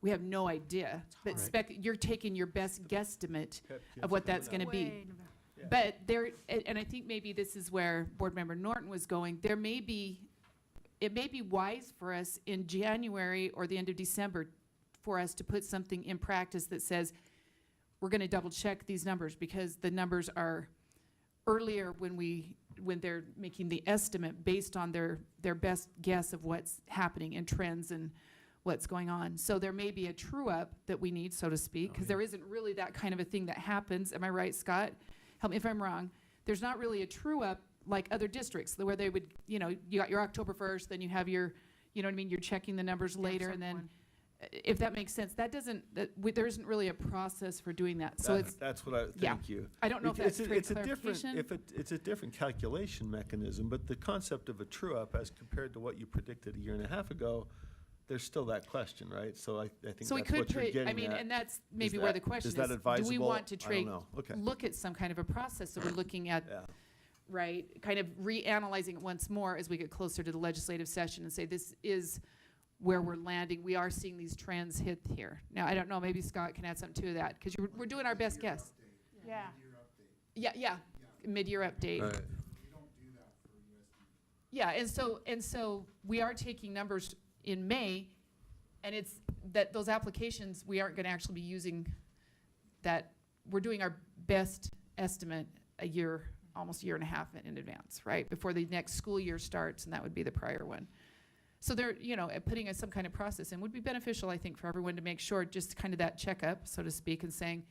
we have no idea, but you're taking your best guesstimate of what that's gonna be. But there, and I think maybe this is where Board Member Norton was going, it may be wise for us in January or the end of December for us to put something in practice that says, we're gonna double check these numbers because the numbers are earlier when they're making the estimate based on their best guess of what's happening and trends and what's going on. So there may be a true up that we need, so to speak, because there isn't really that kind of a thing that happens. Am I right, Scott? Help me if I'm wrong. There's not really a true up like other districts where they would, you got your October 1st, then you have your, you know what I mean, you're checking the numbers later, and then, if that makes sense, there isn't really a process for doing that. So That's what I, yeah. thank you. I don't know if that's straight It's a different, clarification. it's a different calculation mechanism, but the concept of a true up as compared to what you predicted a year and a half ago, there's still that question, right? So I think So we that's could what you're put, getting I mean, at. and that's maybe where the question is that do advisable? we want to I don't know. Okay. look at some kind of a process? So we're looking at, Yeah. right, kind of reanalyzing it once more as we get closer to the legislative session and say, this is where we're landing. We are seeing these trends hit here. Now, I don't know, maybe Scott can add something to that, because we're doing our best guess. Yeah. Yeah, mid-year update. All right. Yeah, and so we are taking numbers in May, and it's that those applications, we aren't gonna actually be using that. We're doing our best estimate a year, almost a year and a half in advance, right? Before the next school year starts, and that would be the prior one. So they're, putting some kind of process in would be beneficial, I think, for everyone to make sure, just kind of that checkup, so to speak, and saying,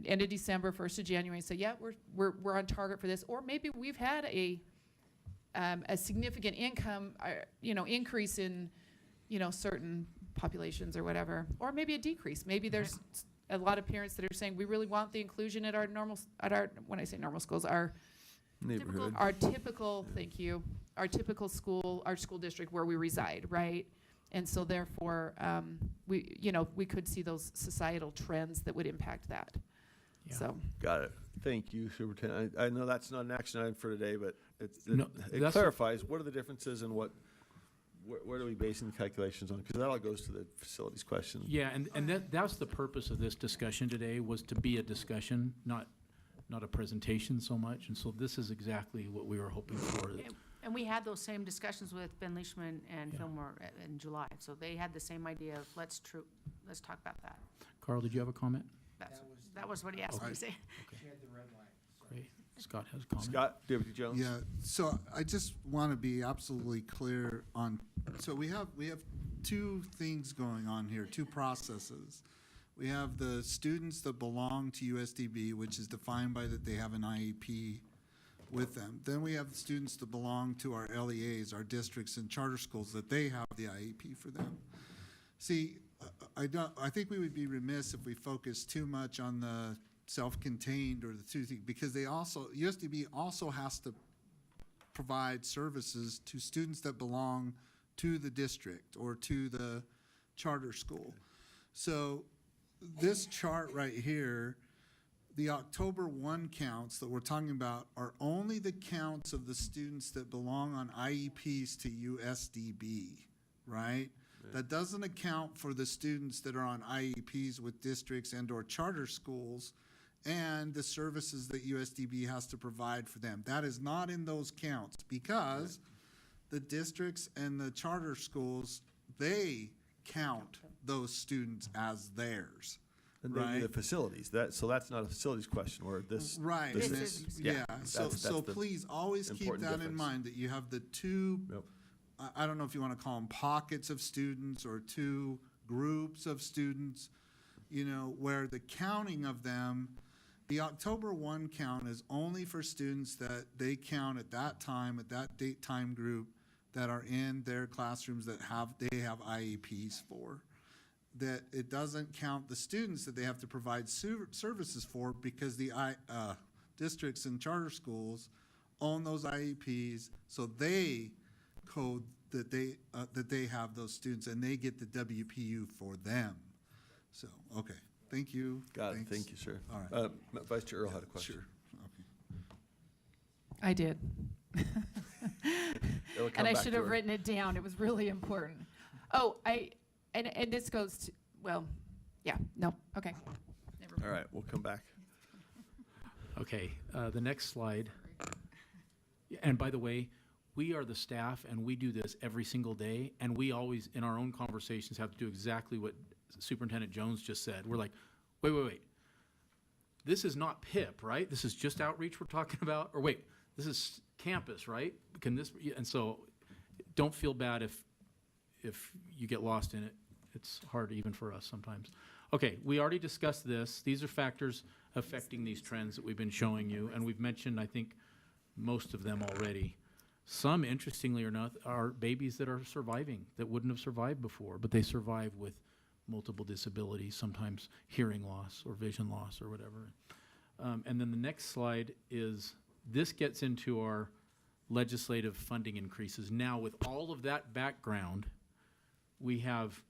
end of December, 1st of January, say, yeah, we're on target for this. Or maybe we've had a significant income, increase in, certain populations or whatever. Or maybe a decrease. Maybe there's a lot of parents that are saying, we really want the inclusion at our when I say normal schools, our Neighborhood. our typical, thank you, our typical school, our school district where we reside, right? And so therefore, we could see those societal trends that would impact that. Yeah. So, Got it. Thank you, Superintendent. I know that's not an action item for today, but it that's- clarifies what are the differences and where are we basing the calculations on? Because that all goes to the facilities question. Yeah, and that's the purpose of this discussion today, was to be a discussion, not a presentation so much. And so this is exactly what we were hoping for. And we had those same discussions with Ben Leishman and Yeah. Fillmore in July. So they had the same idea of, let's talk about that. Carl, did you have a comment? That was what he asked me to say. Great. Scott has a comment. Scott, Deputy Jones? Yeah, so I just want to be absolutely clear on, so we have two things going on here, two processes. We have the students that belong to USDB, which is defined by that they have an IEP with them. Then we have the students that belong to our LEAs, our districts and charter schools, that they have the IEP for them. See, I think we would be remiss if we focus too much on the self-contained or the two things, because USDB also has to provide services to students that belong to the district or to the charter school. So this chart right here, the October 1 counts that we're talking about are only the counts of the students that belong on IEPs to USDB, right? That doesn't account for the students that are on IEPs with districts and or charter schools and the services that USDB has to provide for them. That is not in those counts because the districts and the charter schools, they count those students as theirs. And maybe right? the facilities, so that's not a facilities question, where this. Right, this and is- yeah, so that's the please always keep important that in difference. mind, that you have the two, Yep. I don't know if you want to call them pockets of students or two groups of students, where the counting of them, the October 1 count is only for students that they count at that time, at that date time group, that are in their classrooms that they have IEPs for. That it doesn't count the students that they have to provide services for, because the districts and charter schools own those IEPs, so they code that they have those students and they get the WPU for them. So, okay, thank you. Got it, Thanks. thank you, sir. All right. Vice Chair Earl had a question. Sure, okay. I did. It'll come And I back should to have her. written it down. It was really important. Oh, and this goes to, well, yeah, no, okay. Never All right, we'll come back. Okay, the next slide. And by the way, we are the staff and we do this every single day, and we always, in our own conversations, have to do exactly what Superintendent Jones just said. We're like, wait. This is not PIP, right? This is just outreach we're talking about? Or wait, this is campus, right? Can this, and so don't feel bad if you get lost in it. It's hard even for us sometimes. Okay, we already discussed this. These are factors affecting these trends that we've been showing you, and we've mentioned, I think, most of them already. Some, interestingly or not, are babies that are surviving, that wouldn't have survived before, but they survive with multiple disabilities, sometimes hearing loss or vision loss or whatever. And then the next slide is, this gets into our legislative funding increases. Now, with all of that background, we have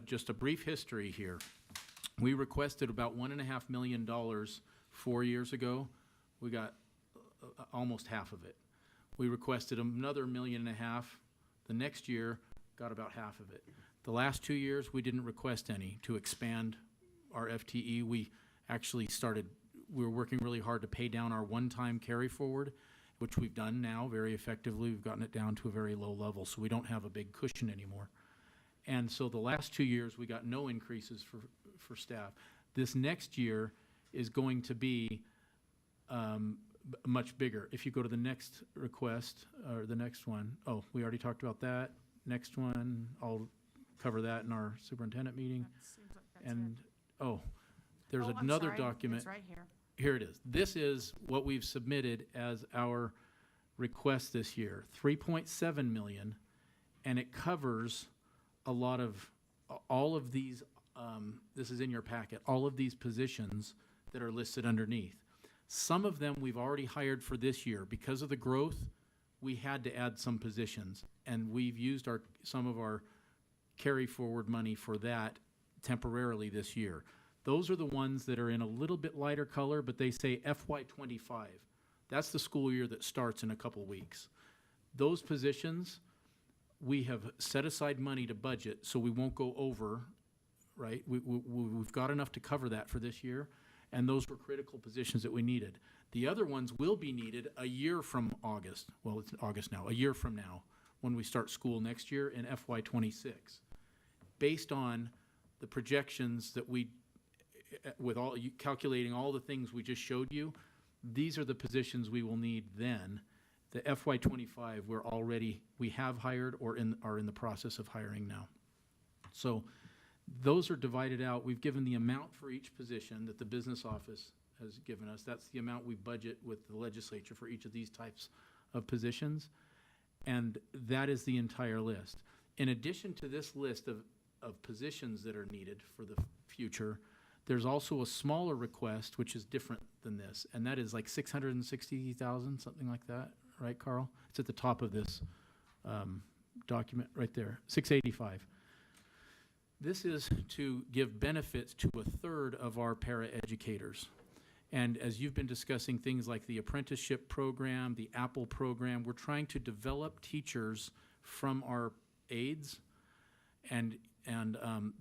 just a brief history here. We requested about $1.5 million 4 years ago. We got almost half of it. We requested another $1.5 million. The next year, got about half of it. The last 2 years, we didn't request any to expand our FTE. We actually we were working really hard to pay down our one-time carry forward, which we've done now very effectively. We've gotten it down to a very low level, so we don't have a big cushion anymore. And so the last 2 years, we got no increases for staff. This next year is going to be much bigger. If you go to the next request, or the next one, oh, we already talked about that. Next one, I'll cover that in our superintendent meeting. Seems like that's And, it. oh, there's Oh, I'm another sorry. document. It's right here. Here it is. This is what we've submitted as our request this year, 3.7 million, and it covers a lot of, all of these, this is in your packet, all of these positions that are listed underneath. Some of them we've already hired for this year. Because of the growth, we had to add some positions, and we've used some of our carry forward money for that temporarily this year. Those are the ones that are in a little bit lighter color, but they say FY25. That's the school year that starts in a couple weeks. Those positions, we have set aside money to budget, so we won't go over, right? We've got enough to cover that for this year, and those were critical positions that we needed. The other ones will be needed a year from August. Well, it's August now, a year from now, when we start school next year in FY26. Based on the projections that with calculating all the things we just showed you, these are the positions we will need then. The FY25, we have hired or are in the process of hiring now. So those are divided out. We've given the amount for each position that the business office has given us. That's the amount we budget with the legislature for each of these types of positions. And that is the entire list. In addition to this list of positions that are needed for the future, there's also a smaller request, which is different than this, and that is like 660,000, something like that, right, Carl? It's at the top of this document right there, 685. This is to give benefits to a third of our paraeducators. And as you've been discussing things like the apprenticeship program, the Apple program, we're trying to develop teachers from our aides, and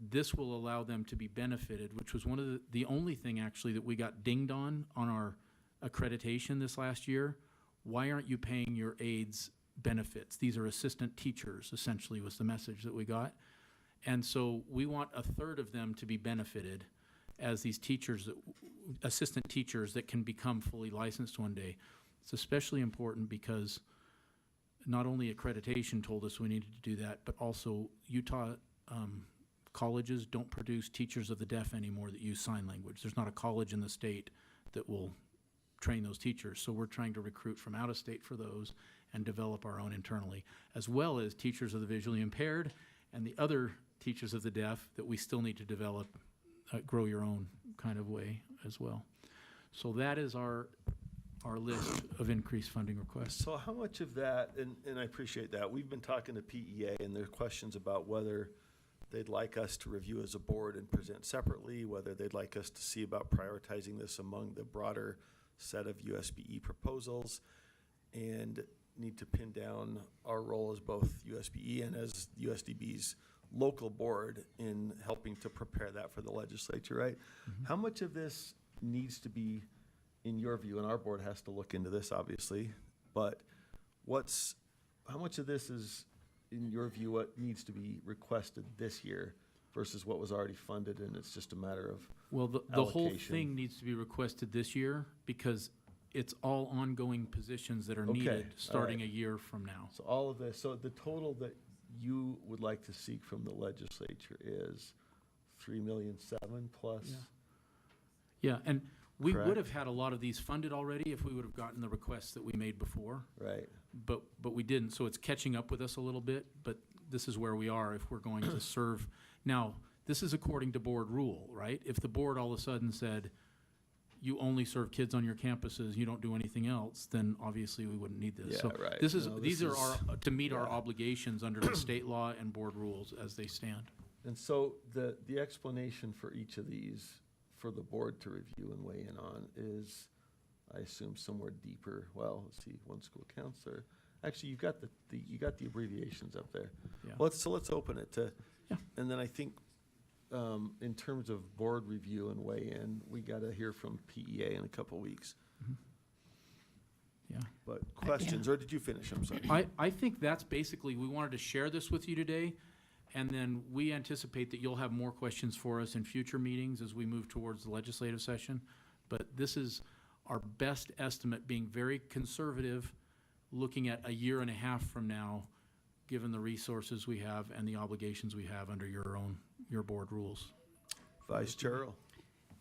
this will allow them to be benefited, which was one of the only thing actually that we got dinged on our accreditation this last year. Why aren't you paying your aides benefits? These are assistant teachers, essentially, was the message that we got. And so we want a third of them to be benefited as these teachers, assistant teachers that can become fully licensed one day. It's especially important because not only accreditation told us we needed to do that, but also Utah colleges don't produce teachers of the deaf anymore that use sign language. There's not a college in the state that will train those teachers. So we're trying to recruit from out of state for those and develop our own internally, as well as teachers of the visually impaired and the other teachers of the deaf that we still need to develop, grow your own kind of way as well. So that is our list of increased funding requests. So how much of that, and I appreciate that, we've been talking to PEA and there are questions about whether they'd like us to review as a board and present separately, whether they'd like us to see about prioritizing this among the broader set of USBE proposals. and need to pin down our role as both USBE and as USDB's local board in helping to prepare that for the legislature, right? How much of this needs to be, in your view, and our board has to look into this, obviously, but how much of this is, in your view, what needs to be requested this year versus what was already funded, and it's just a matter of Well, the whole allocation? thing needs to be requested this year because it's all ongoing positions that are Okay, needed all starting a right. year from now. So all of this, so the total that you would like to seek from the legislature is 3,000,007 plus? Yeah, and we would Correct. have had a lot of these funded already if we would have gotten the requests that we made before, Right, but we didn't, so it's catching up with us a little bit, but this is where we are if we're going to serve. Now, this is according to board rule, right? If the board all of a sudden said, you only serve kids on your campuses, you don't do anything else, then obviously we wouldn't need this. Yeah, So right. this is, No, these this are is- our, to meet our yeah. obligations under the state law and board rules as they stand. and so the explanation for each of these, for the board to review and weigh in on is, I assume, somewhere deeper. Well, let's see, one school counselor. Actually, you've got you got the abbreviations up there. Yeah. So let's open it to, Yeah. and then I think, in terms of board review and weigh in, we gotta hear from PEA in a couple weeks. Yeah. But questions, or did you finish? I'm sorry. I think that's basically, we wanted to share this with you today, and then we anticipate that you'll have more questions for us in future meetings as we move towards the legislative session. But this is our best estimate, being very conservative, looking at a year and a half from now, given the resources we have and the obligations we have under your board rules. Vice Chair Earl.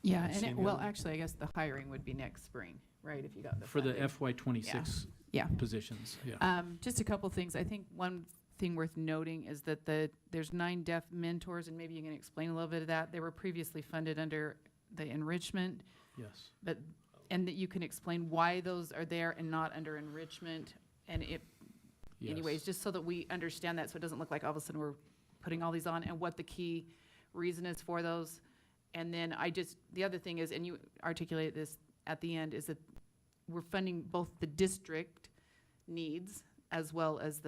Yeah, Seen and the well, other- actually, I guess the hiring would be next spring, right, if you got the For the funding. FY '26 Yeah. positions, yeah. Just a couple things. I think one thing worth noting is that there's 9 deaf mentors, and maybe you can explain a little bit of that. They were previously funded under the enrichment, Yes. and that you can explain why those are there and not under enrichment. And anyways, Yes. just so that we understand that, so it doesn't look like all of a sudden we're putting all these on, and what the key reason is for those. And then the other thing is, and you articulated this at the end, is that we're funding both the district needs as well as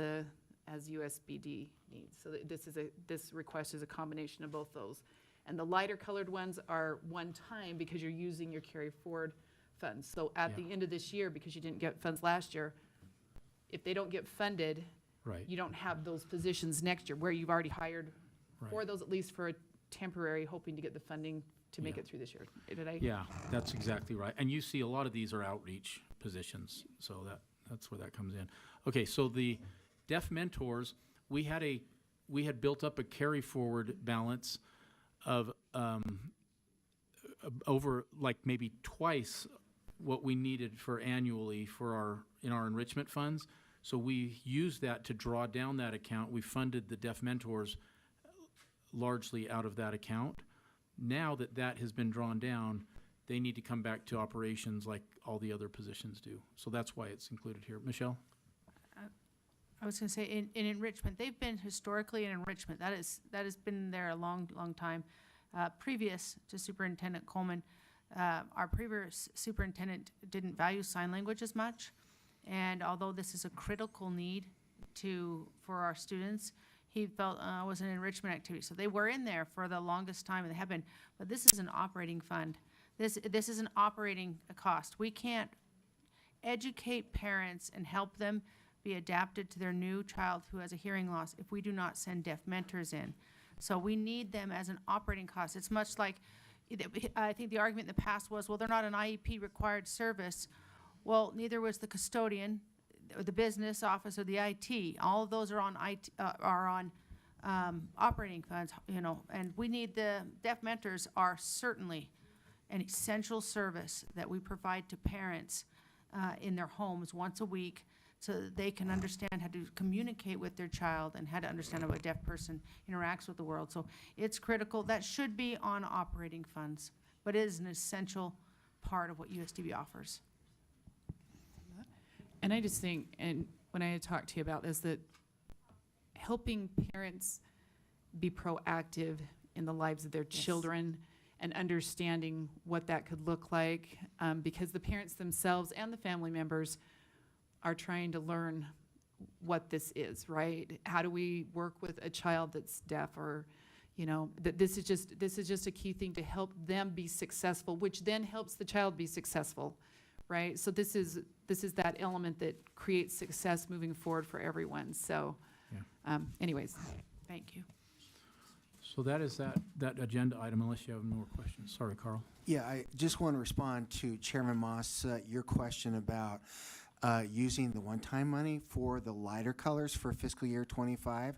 as USBD needs. So that this request is a combination of both those. And the lighter colored ones are one time because you're using your carry forward funds. So at the end of this year, because you didn't get funds last year, if they don't get funded, Right. you don't have those positions next year where you've already hired for Right. those, at least for a temporary, hoping to get the funding to make Yeah. it through this year. Did I? Yeah, that's exactly right. And you see a lot of these are outreach positions, so that's where that comes in. Okay, so the deaf mentors, we had built up a carry forward balance of over like maybe twice what we needed for annually in our enrichment funds. So we used that to draw down that account. We funded the deaf mentors largely out of that account. Now that has been drawn down, they need to come back to operations like all the other positions do. So that's why it's included here. Michelle? I was going to say, in enrichment, they've been historically in enrichment. That has been there a long, long time. Previous to Superintendent Coleman, our previous superintendent didn't value sign language as much. And although this is a critical need for our students, he felt it was an enrichment activity. So they were in there for the longest time, and they have been. But this is an operating fund. This is an operating cost. We can't educate parents and help them be adapted to their new child who has a hearing loss if we do not send deaf mentors in. So we need them as an operating cost. It's much like, I think the argument in the past was, well, they're not an IEP required service. Well, neither was the custodian, or the business office, or the IT. All of those are on operating funds, and we need the deaf mentors are certainly an essential service that we provide to parents in their homes once a week, so that they can understand how to communicate with their child and how to understand how a deaf person interacts with the world. So it's critical. That should be on operating funds, but it is an essential part of what USDB offers. And I just think, and when I had talked to you about this, that helping parents be proactive in the lives of their children and understanding what that could look like, because the parents themselves and the family members are trying to learn what this is, right? How do we work with a child that's deaf, or, that this is just a key thing to help them be successful, which then helps the child be successful, right? So this is that element that creates success moving forward for everyone. So, anyways, thank you. So that is that agenda item, unless you have more questions. Sorry, Carl. Yeah, I just want to respond to Chairman Moss, your question about using the one-time money for the lighter colors for fiscal year 25.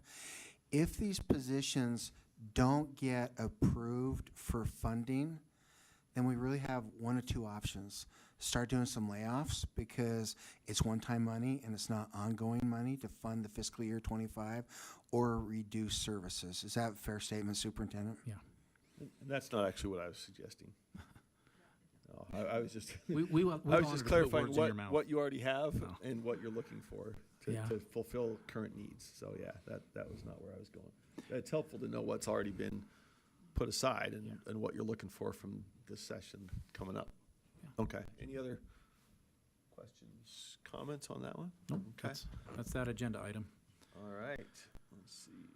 If these positions don't get approved for funding, then we really have one of two options. Start doing some layoffs because it's one-time money and it's not ongoing money to fund the fiscal year 25, or reduce services. Is that a fair statement, Superintendent? Yeah. And that's not actually what I was suggesting. No, I was just, We I was don't just put clarifying words in your mouth. what you already have No. and what you're looking for Yeah. to fulfill current needs. So yeah, that was not where I was going. It's helpful to know what's already been put aside and what you're looking for from this session coming up. Yeah. Okay. Any other questions, comments on that one? Nope, Okay. that's that agenda item. All right. Let's see.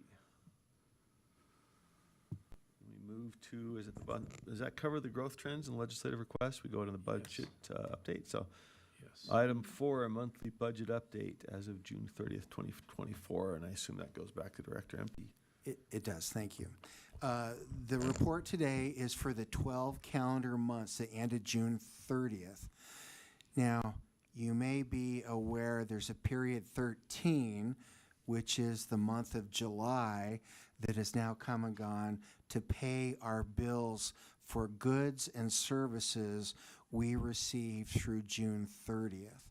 We move to, does that cover the growth trends and legislative requests? We go to the budget update. So Yes. item 4, a monthly budget update as of June 30th, 2024. And I assume that goes back to Director Empey. It does, thank you. The report today is for the 12 calendar months that ended June 30th. Now, you may be aware there's a period 13, which is the month of July, that has now come and gone to pay our bills for goods and services we received through June 30th.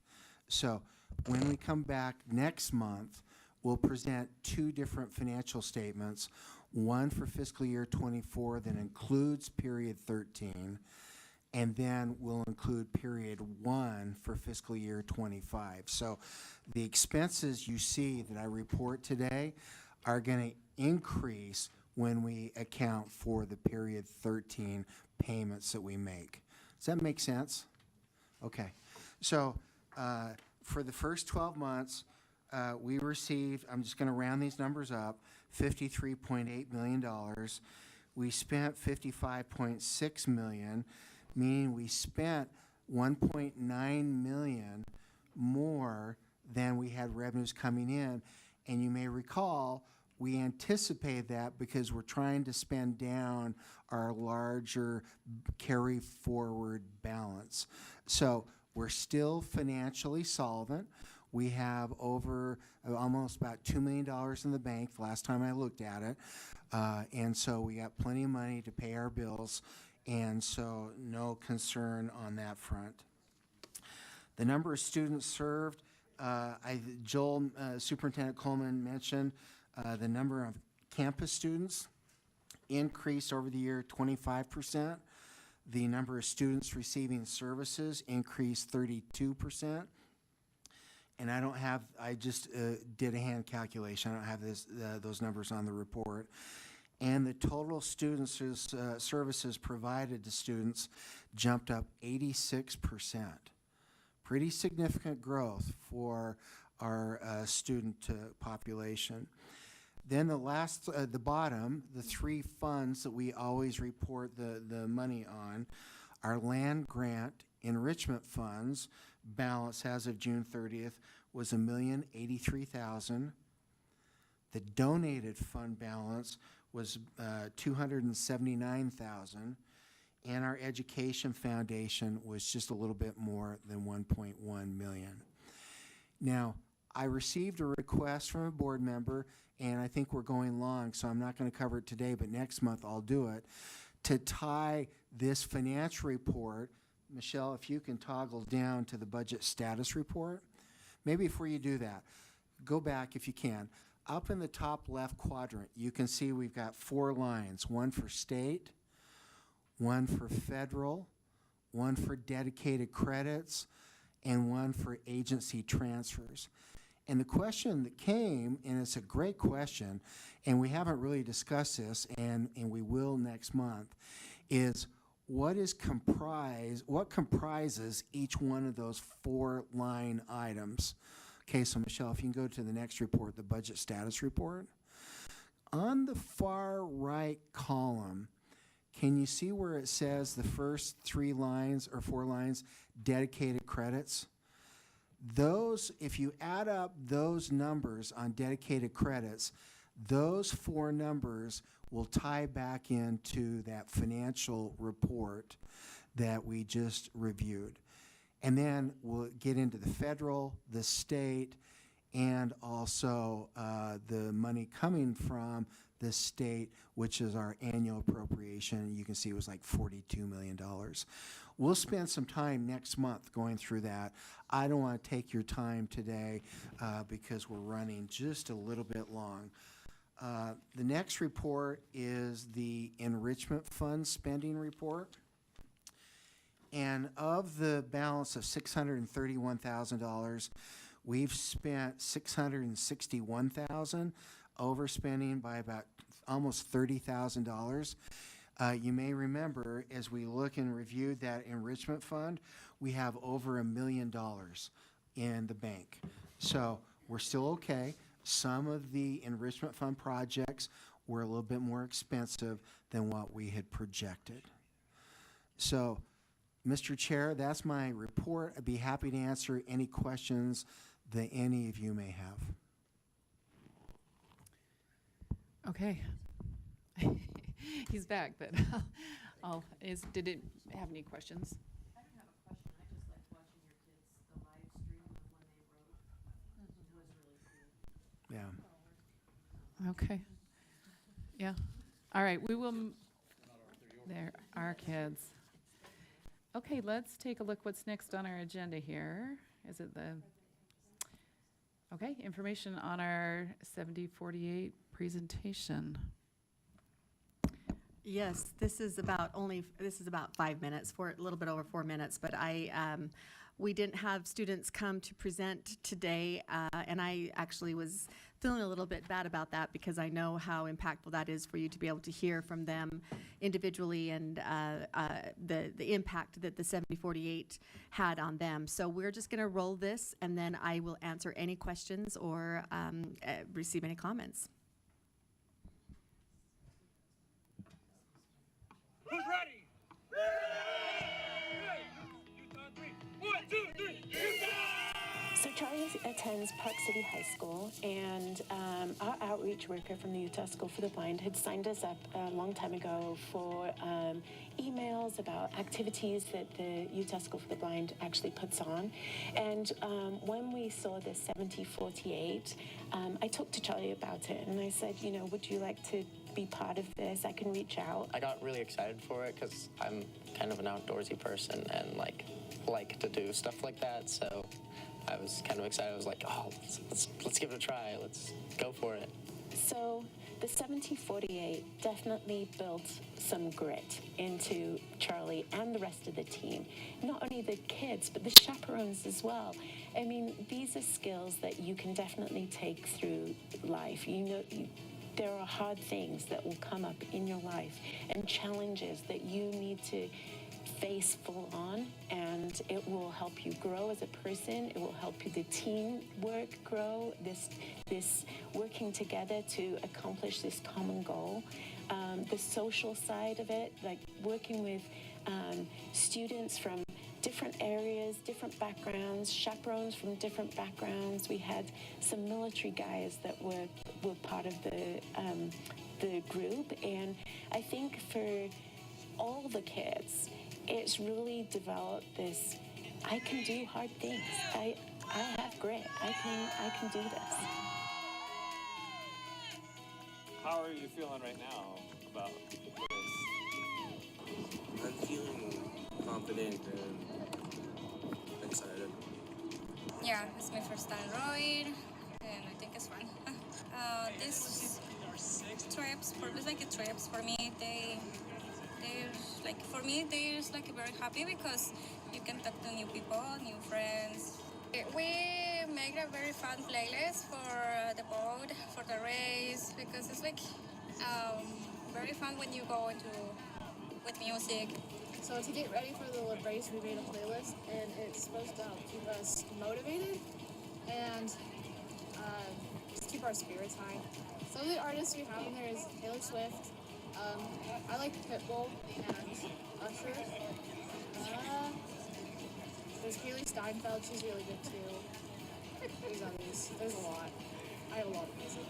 So when we come back next month, we'll present two different financial statements, one for fiscal year 24 that includes period 13, and then we'll include period 1 for fiscal year 25. So the expenses you see that I report today are going to increase when we account for the period 13 payments that we make. Does that make sense? Okay. So for the first 12 months, we received, I'm just going to round these numbers up, $53.8 million. We spent $55.6 million, meaning we spent $1.9 million more than we had revenues coming in. And you may recall, we anticipated that because we're trying to spend down our larger carry forward balance. So we're still financially solvent. We have over almost about $2 million in the bank the last time I looked at it. And so we got plenty of money to pay our bills. And so no concern on that front. The number of students served, Joel, Superintendent Coleman mentioned the number of campus students increased over the year 25%. The number of students receiving services increased 32%. And I just did a hand calculation. I don't have those numbers on the report. And the total students services provided to students jumped up 86%. Pretty significant growth for our student population. Then the bottom, the three funds that we always report the money on, our land grant enrichment funds balance as of June 30th was $1,083,000. The donated fund balance was $279,000, and our education foundation was just a little bit more than $1.1 million. Now, I received a request from a board member, and I think we're going long, so I'm not going to cover it today, but next month I'll do it, to tie this financial report. Michelle, if you can toggle down to the budget status report. Maybe before you do that, go back if you can. Up in the top left quadrant, you can see we've got 4 lines, one for state, one for federal, one for dedicated credits, and one for agency transfers. And the question that came, and it's a great question, and we haven't really discussed this, and we will next month, is what comprises each one of those 4 line items. Okay, so Michelle, if you can go to the next report, the budget status report. On the far right column, can you see where it says the first 3 lines or 4 lines, dedicated credits? Those, if you add up those numbers on dedicated credits, those 4 numbers will tie back into that financial report that we just reviewed. And then we'll get into the federal, the state, and also the money coming from the state, which is our annual appropriation. You can see it was like $42 million. We'll spend some time next month going through that. I don't want to take your time today because we're running just a little bit long. The next report is the enrichment fund spending report. And of the balance of $631,000, we've spent $661,000, overspending by about almost $30,000. You may remember, as we look and review that enrichment fund, we have over $1 million in the bank. So we're still okay. Some of the enrichment fund projects were a little bit more expensive than what we had projected. So, Mr. Chair, that's my report. I'd be happy to answer any questions that any of you may have. Okay. He's back, but did it have any questions? I don't have a question. I just liked watching your kids, the live stream of when they wrote. It was really cool. Yeah. Okay. Yeah. All right, we will, there, our kids. Okay, let's take a look what's next on our agenda here. Is it okay, information on our 7048 presentation. Yes, this is about 5 minutes, a little bit over 4 minutes, but we didn't have students come to present today, and I actually was feeling a little bit bad about that because I know how impactful that is for you to be able to hear from them individually and the impact that the 7048 had on them. So we're just going to roll this, and then I will answer any questions or receive any comments. Who's ready? So Charlie attends Park City High School, and our outreach worker from the Utah School for the Blind had signed us up a long time ago for emails about activities that the Utah School for the Blind actually puts on. And when we saw the 7048, I talked to Charlie about it, and I said, you know, would you like to be part of this? I can reach out. I got really excited for it because I'm kind of an outdoorsy person and like to do stuff like that. So I was kind of excited. I was like, oh, let's give it a try. Let's go for it. So the 7048 definitely built some grit into Charlie and the rest of the team. Not only the kids, but the chaperones as well. I mean, these are skills that you can definitely take through life. You know, there are hard things that will come up in your life and challenges that you need to face full on, and it will help you grow as a person. It will help you, the teamwork grow, this working together to accomplish this common goal. The social side of it, like working with students from different areas, different backgrounds, chaperones from different backgrounds. We had some military guys that were part of the group, and I think for all the kids, it's really developed this, I can do hard things. I have grit. I can do this. How are you feeling right now about this? I'm feeling confident and excited. Yeah, it's my first time ride, and I think it's fun. These trips, it's like trips for me. They're very happy because you can talk to new people, new friends. We make a very fun playlist for the boat, for the race, because it's like very fun when you go to with music. So to get ready for the race, we made a playlist, and it's supposed to keep us motivated and just keep our spirits high. Some of the artists we have in there is Taylor Swift. I like Pitbull and Usher. There's Haley Steinfeld. She's really good too. There's others. There's a lot. I have a lot of music.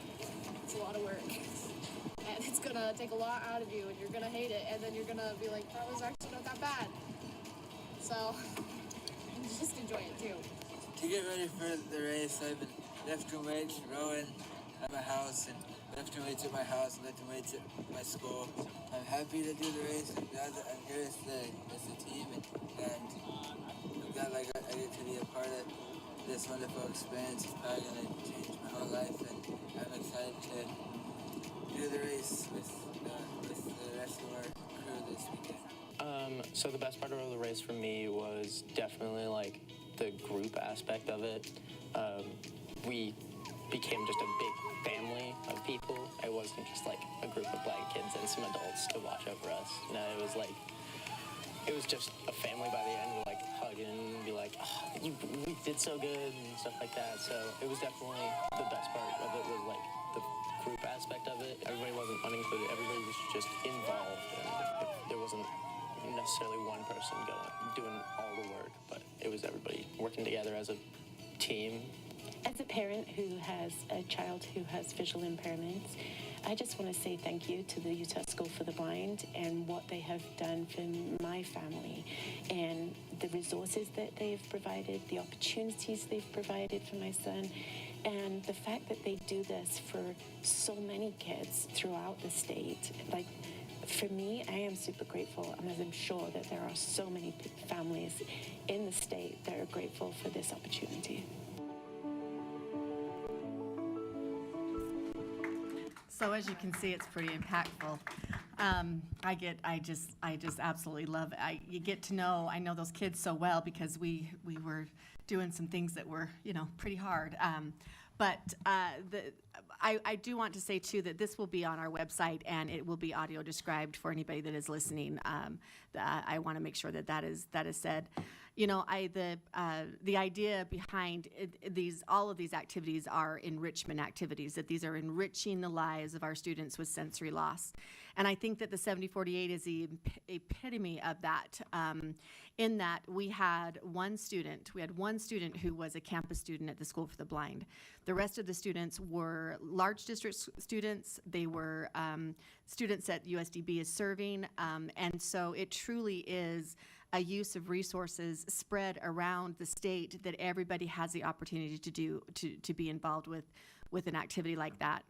It's a lot of work. And it's gonna take a lot out of you, and you're gonna hate it, and then you're gonna be like, that was actually not that bad. So, just enjoy it too. To get ready for the race, I've been lifting weights, rowing at my house, and lifting weights at my house, and lifting weights at my school. I'm happy to do the race. I'm glad that I'm here as the team, and I'm glad I get to be a part of this wonderful experience. It's probably going to change my whole life, and I'm excited to do the race with the rest of our crew this weekend. So the best part of the race for me was definitely like the group aspect of it. We became just a big family of people. It wasn't just like a group of black kids and some adults to watch over us. No, it was just a family by the end. We're like hugging and be like, oh, we did so good and stuff like that. So it was definitely the best part of it was like the group aspect of it. Everybody wasn't unincluded. Everybody was just involved, and there wasn't necessarily one person doing all the work, but it was everybody working together as a team. As a parent who has a child who has visual impairments, I just want to say thank you to the Utah School for the Blind and what they have done for my family and the resources that they've provided, the opportunities they've provided for my son, and the fact that they do this for so many kids throughout the state. Like, for me, I am super grateful, and I'm sure that there are so many families in the state that are grateful for this opportunity. So as you can see, it's pretty impactful. I just absolutely love it. You get to know, I know those kids so well because we were doing some things that were, pretty hard. But I do want to say too that this will be on our website and it will be audio described for anybody that is listening. I want to make sure that is said. The idea behind all of these activities are enrichment activities, that these are enriching the lives of our students with sensory loss. And I think that the 7048 is the epitome of that, in that we had one student who was a campus student at the School for the Blind. The rest of the students were large district students. They were students that USDB is serving. And so it truly is a use of resources spread around the state that everybody has the opportunity to be involved with an activity like that.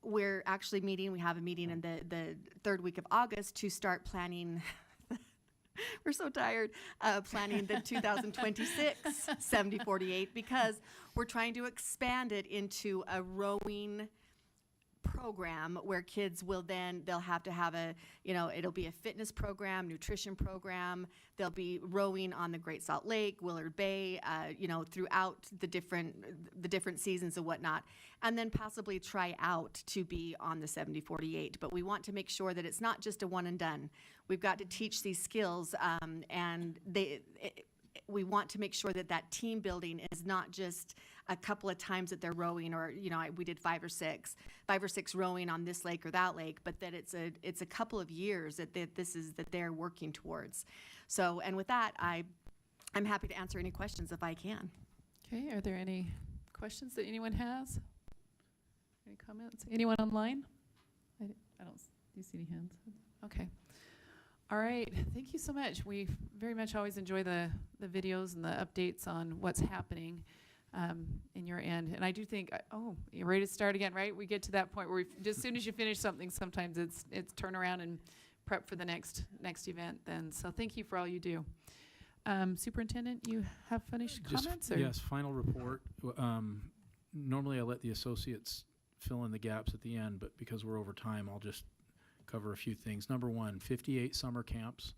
We're actually meeting, we have a meeting in the third week of August to start planning. We're so tired, planning the 2026 7048 because we're trying to expand it into a rowing program where kids they'll have to have it'll be a fitness program, nutrition program. They'll be rowing on the Great Salt Lake, Willard Bay, throughout the different seasons and whatnot, and then possibly try out to be on the 7048. But we want to make sure that it's not just a one and done. We've got to teach these skills, and we want to make sure that team building is not just a couple of times that they're rowing, or we did 5 or 6 rowing on this lake or that lake, but that it's a couple of years that they're working towards. So, and with that, I'm happy to answer any questions if I can. Okay, are there any questions that anyone has? Any comments? Anyone online? I don't. Do you see any hands? Okay. All right, thank you so much. We very much always enjoy the videos and the updates on what's happening in your end. And I do think, you're ready to start again, right? We get to that point where just as soon as you finish something, sometimes it's turn around and prep for the next event then. So thank you for all you do. Superintendent, you have finished comments? Yes, final report. Normally I let the associates fill in the gaps at the end, but because we're over time, I'll just cover a few things. Number one, 58 summer camps.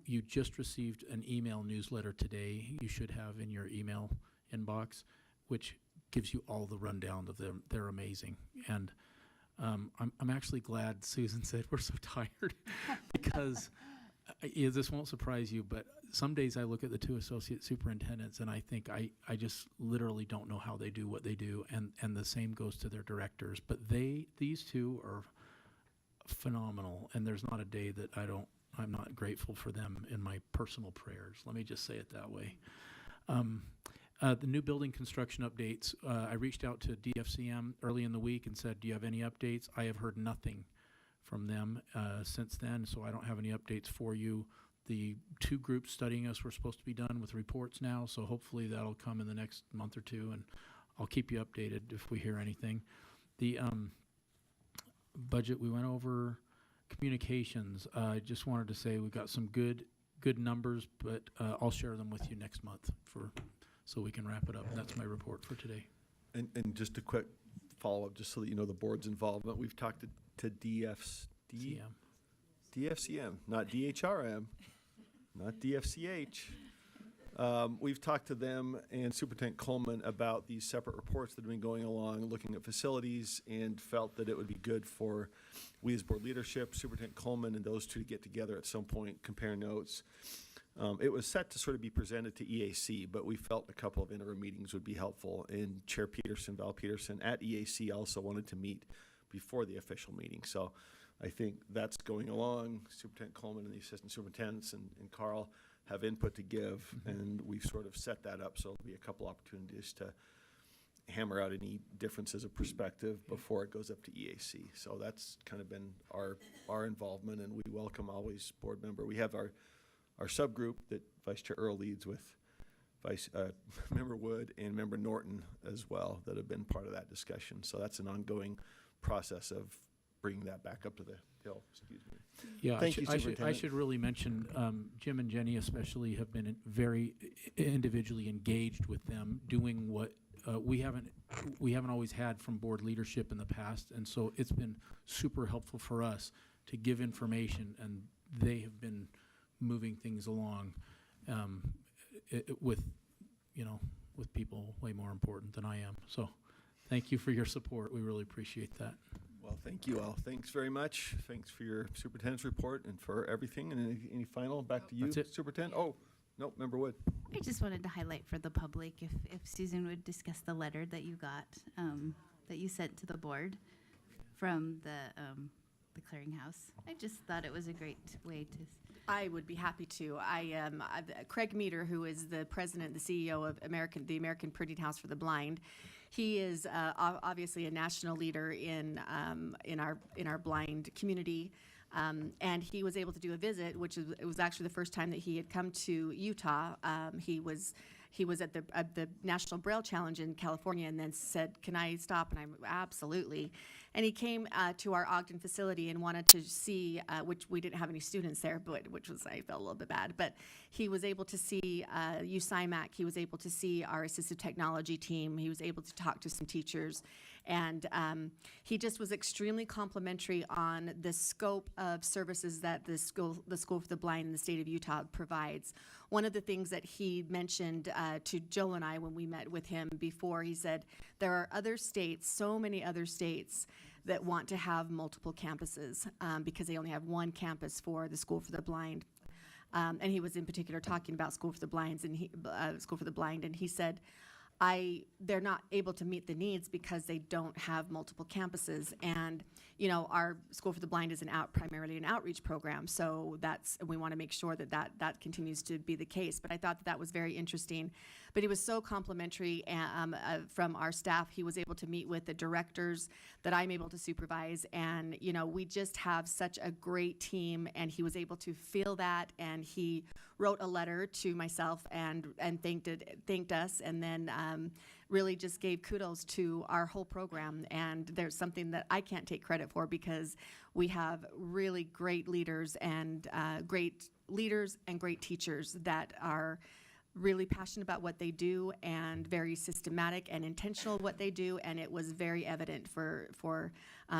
You just received an email newsletter today you should have in your email inbox, which gives you all the rundown of them. They're amazing. And I'm actually glad Susan said we're so tired because this won't surprise you, but some days I look at the two associate superintendents and I think I just literally don't know how they do what they do, and the same goes to their directors. But these two are phenomenal, and there's not a day that I'm not grateful for them in my personal prayers. Let me just say it that way. The new building construction updates, I reached out to DFCM early in the week and said, do you have any updates? I have heard nothing from them since then, so I don't have any updates for you. The 2 groups studying us were supposed to be done with reports now, so hopefully that'll come in the next month or 2, and I'll keep you updated if we hear anything. The budget we went over, communications, I just wanted to say we got some good numbers, but I'll share them with you next month so we can wrap it up. That's my report for today. And just a quick follow-up, just so that you know the board's involvement. We've talked to DFCM, not DHRM, not DFCH. We've talked to them and Superintendent Coleman about these separate reports that have been going along, looking at facilities, and felt that it would be good for we as board leadership, Superintendent Coleman and those 2 to get together at some point, compare notes. It was set to sort of be presented to EAC, but we felt a couple of interim meetings would be helpful. And Chair Peterson, Val Peterson at EAC also wanted to meet before the official meeting. So I think that's going along. Superintendent Coleman and the assistant superintendents and Carl have input to give, and we've sort of set that up. So there'll be a couple opportunities to hammer out any differences of perspective before it goes up to EAC. So that's kind of been our involvement, and we welcome always board member. We have our subgroup that Vice Chair Earl leads with Member Wood and Member Norton as well that have been part of that discussion. So that's an ongoing process of bringing that back up to the hill. Excuse me. Yeah, Thank you, Superintendent. I should really mention Jim and Jenny especially have been very individually engaged with them, doing what we haven't always had from board leadership in the past, and so it's been super helpful for us to give information, and they have been moving things along with people way more important than I am. So thank you for your support. We really appreciate that. Well, thank you all. Thanks very much. Thanks for your superintendent's report and for everything. And any final? Back to you, That's it. Superintendent. Oh, nope, Member Wood. I just wanted to highlight for the public, if Susan would discuss the letter that you got, that you sent to the board from the clearinghouse. I just thought it was a great way to. I would be happy to. Craig Meter, who is the president, the CEO of the American Printing House for the Blind. He is obviously a national leader in our blind community, and he was able to do a visit, it was actually the first time that he had come to Utah. He was at the National Braille Challenge in California, and then said, "Can I stop?" And I'm absolutely. And he came to our Ogden facility and wanted to see, which we didn't have any students there, but I felt a little bit bad. But he was able to see USIMAC. He was able to see our assistive technology team. He was able to talk to some teachers. And he just was extremely complimentary on the scope of services that the School for the Blind in the state of Utah provides. One of the things that he mentioned to Joe and I when we met with him before, he said, there are other states, so many other states, that want to have multiple campuses because they only have one campus for the School for the Blind. And he was in particular talking about School for the Blind, and he said, they're not able to meet the needs because they don't have multiple campuses. And, our School for the Blind is primarily an outreach program. So we want to make sure that continues to be the case. But I thought that was very interesting. But he was so complimentary from our staff. He was able to meet with the directors that I'm able to supervise. And, we just have such a great team. And he was able to feel that. And he wrote a letter to myself and thanked us, and then really just gave kudos to our whole program. And there's something that I can't take credit for because we have really great leaders and great teachers that are really passionate about what they do and very systematic and intentional what they do. And it was very evident for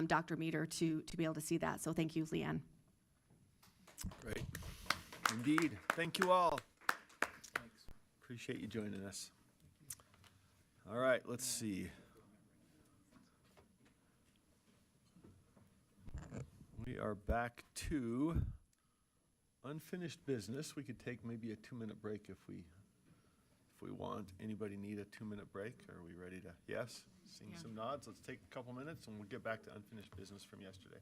Dr. Meter to be able to see that. So thank you, Leanne. Great. Indeed. Thank you all. Thanks. Appreciate you joining us. All right, let's see. We are back to unfinished business. We could take maybe a 2-minute break if we want. Anybody need a 2-minute break? Are we ready to? Yes? Seeing some nods. Let's take a couple minutes and we'll get back to unfinished business from yesterday.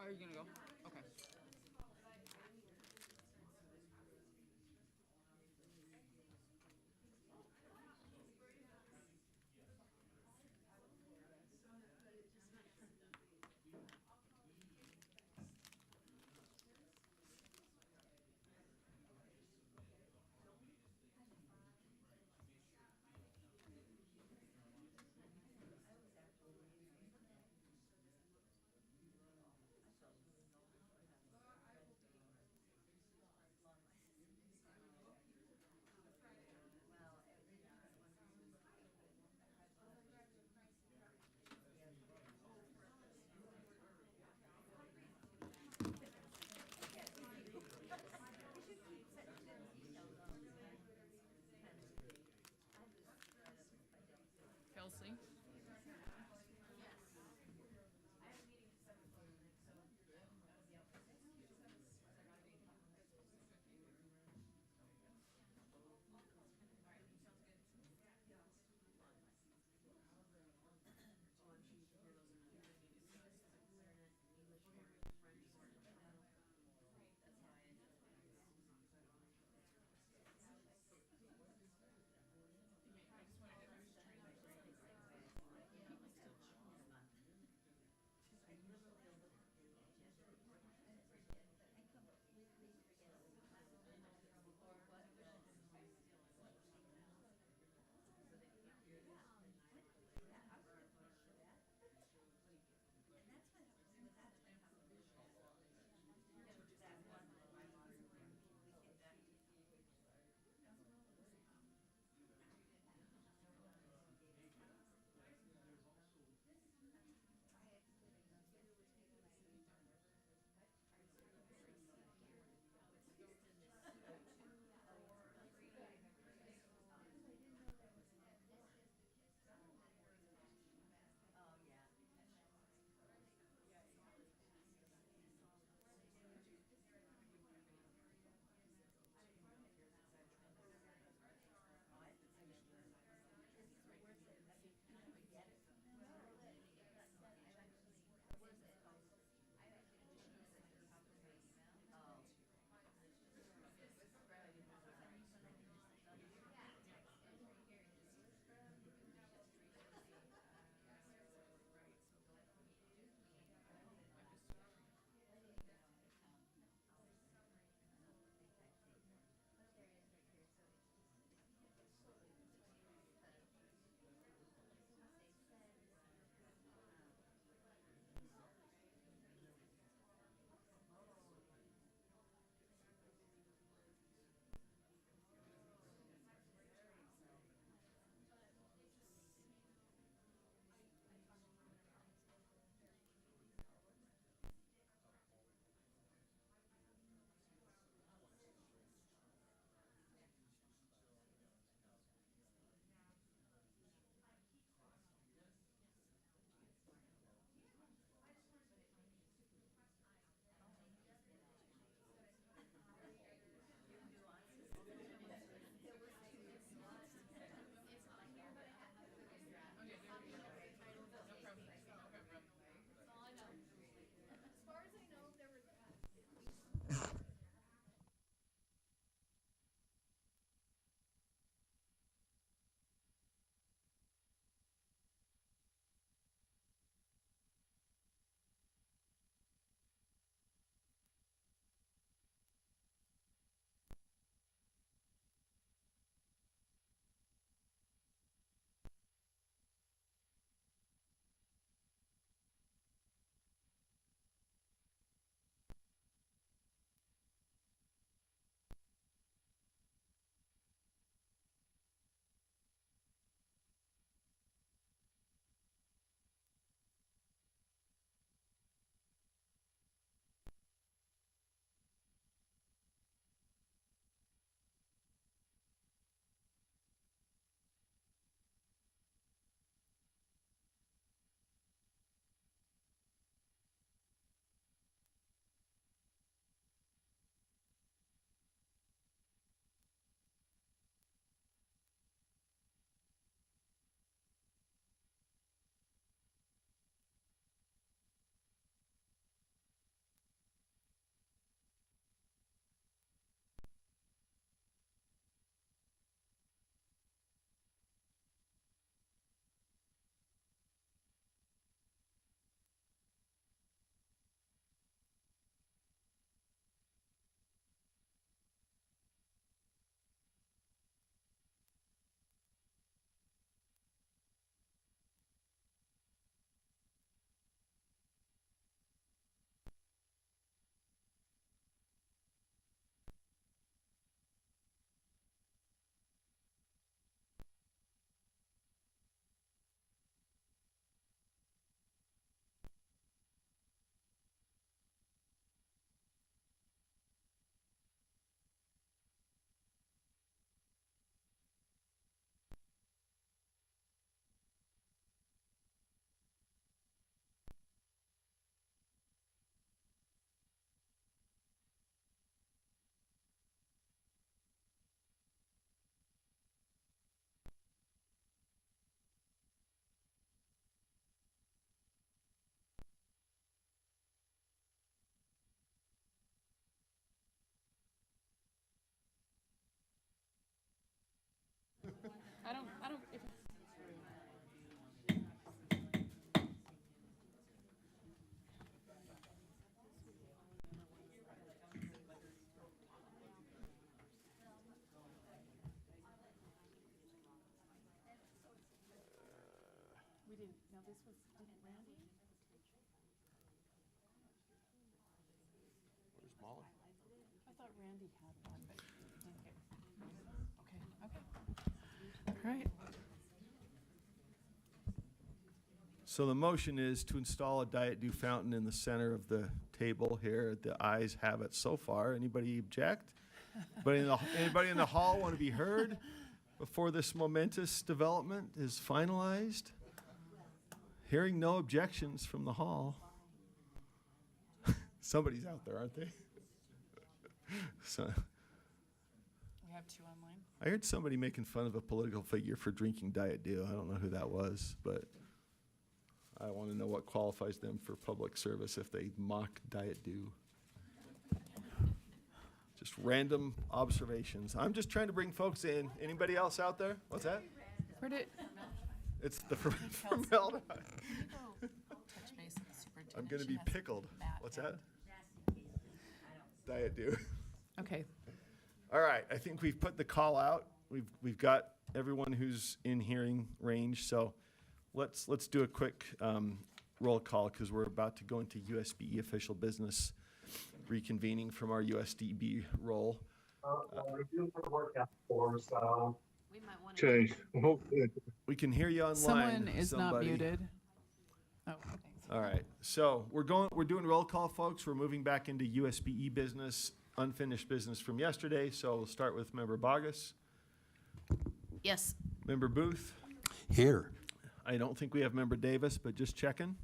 Are you gonna go? Okay. Where's Molly? I thought Randy had one, but, okay. All right. So the motion is to install a Diet Dew fountain in the center of the table here. The ayes have it so far. Anybody object? Anybody in the hall want to be heard before this momentous development is finalized? Hearing no objections from the hall. Somebody's out there, aren't they? So, We have two online. I heard somebody making fun of a political figure for drinking Diet Dew. I don't know who that was, but I want to know what qualifies them for public service if they mock Diet Dew. Just random observations. I'm just trying to bring folks in. Anybody else out there? What's that? Where did? It's the formaldehyde. Touch base with the superintendent. I'm going to She be has pickled. Matt What's and- that? Diet Dew. Okay. All right, I think we've put the call out. We've got everyone who's in hearing range. So let's do a quick roll call because we're about to go into USBE official business, reconvening from our USDB role. We're doing the workout for, so. We might want to. Okay. We can hear you online. Someone is not somebody. muted. Oh, thanks. All right, so we're doing roll call, folks. We're moving back into USBE business, unfinished business from yesterday. So we'll start with Member Bogus. Yes. Member Booth. Here. I don't think we have Member Davis, but just checking.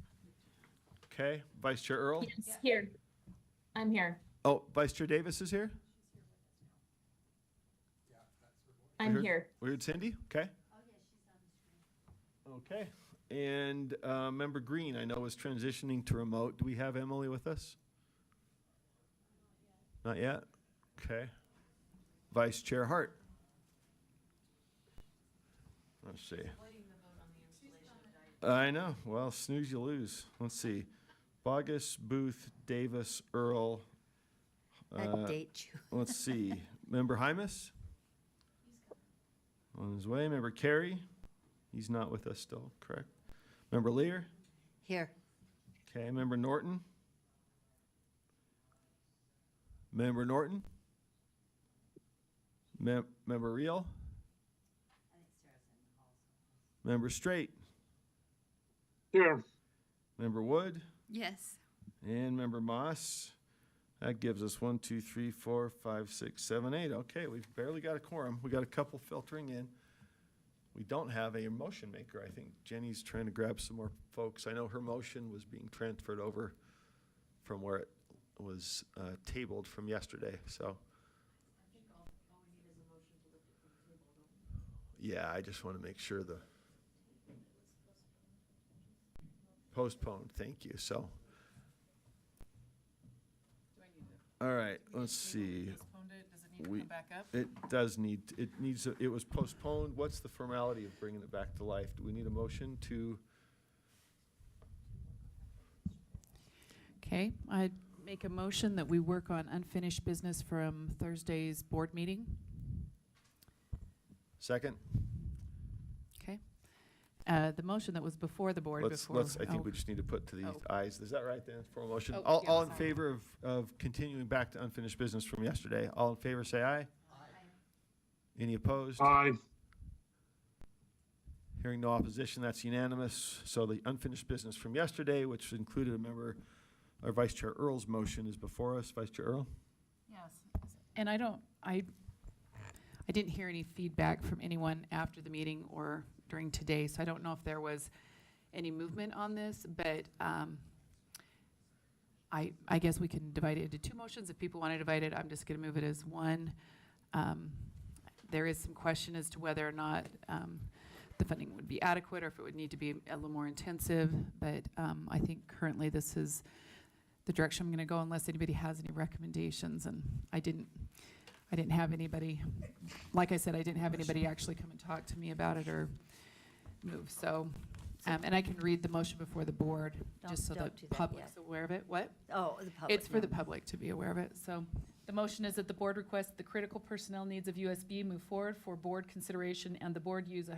Okay, Vice Chair Earl. Yes, here. I'm here. Oh, Vice Chair Davis is here? I'm here. We heard Cindy, okay. Okay, and Member Green, I know was transitioning to remote. Do we have Emily with us? Not yet? Okay. Vice Chair Hart. Let's see. I know, well, snooze you lose. Let's see. Bogus, Booth, Davis, Earl. I'd date you. Let's see. Member Hymas? On his way. Member Carey? He's not with us still, correct? Member Lear? Here. Okay, Member Norton? Member Norton? Member Reel? Member Straight? Here. Member Wood? Yes. And Member Moss? That gives us 1, 2, 3, 4, 5, 6, 7, 8. Okay, we've barely got a quorum. We got a couple filtering in. We don't have a motion maker. I think Jenny's trying to grab some more folks. I know her motion was being transferred over from where it was tabled from yesterday, so. Yeah, I just want to make sure the postponed, thank you, so. All right, let's see. Postponed it? Does it need to come back up? It does need, it was postponed. What's the formality of bringing it back to life? Do we need a motion to? Okay, I'd make a motion that we work on unfinished business from Thursday's board meeting. Second? Okay. The motion that was before the board Let's, before. I think we just need to put to the ayes. Is that right then, for a motion? Oh, All, yeah, all in sorry. favor of continuing back to unfinished business from yesterday? All in favor, say aye. Aye. Any opposed? Aye. Hearing no opposition, that's unanimous. So the unfinished business from yesterday, which included a member, our Vice Chair Earl's motion, is before us. Vice Chair Earl? Yes. And I didn't hear any feedback from anyone after the meeting or during today, so I don't know if there was any movement on this, but I guess we can divide it into two motions. If people want to divide it, I'm just going to move it as one. There is some question as to whether or not the funding would be adequate or if it would need to be a little more intensive, but I think currently this is the direction I'm going to go unless anybody has any recommendations, and I didn't have anybody, like I said, I didn't have anybody actually come and talk to me about it or move, so, and I can read the motion before the board, just so the don't do that public's yet. aware of it. What? Oh, the public. It's for the no. public to be aware of it, so. The motion is that the board requests the critical personnel needs of USB move forward for board consideration and the board use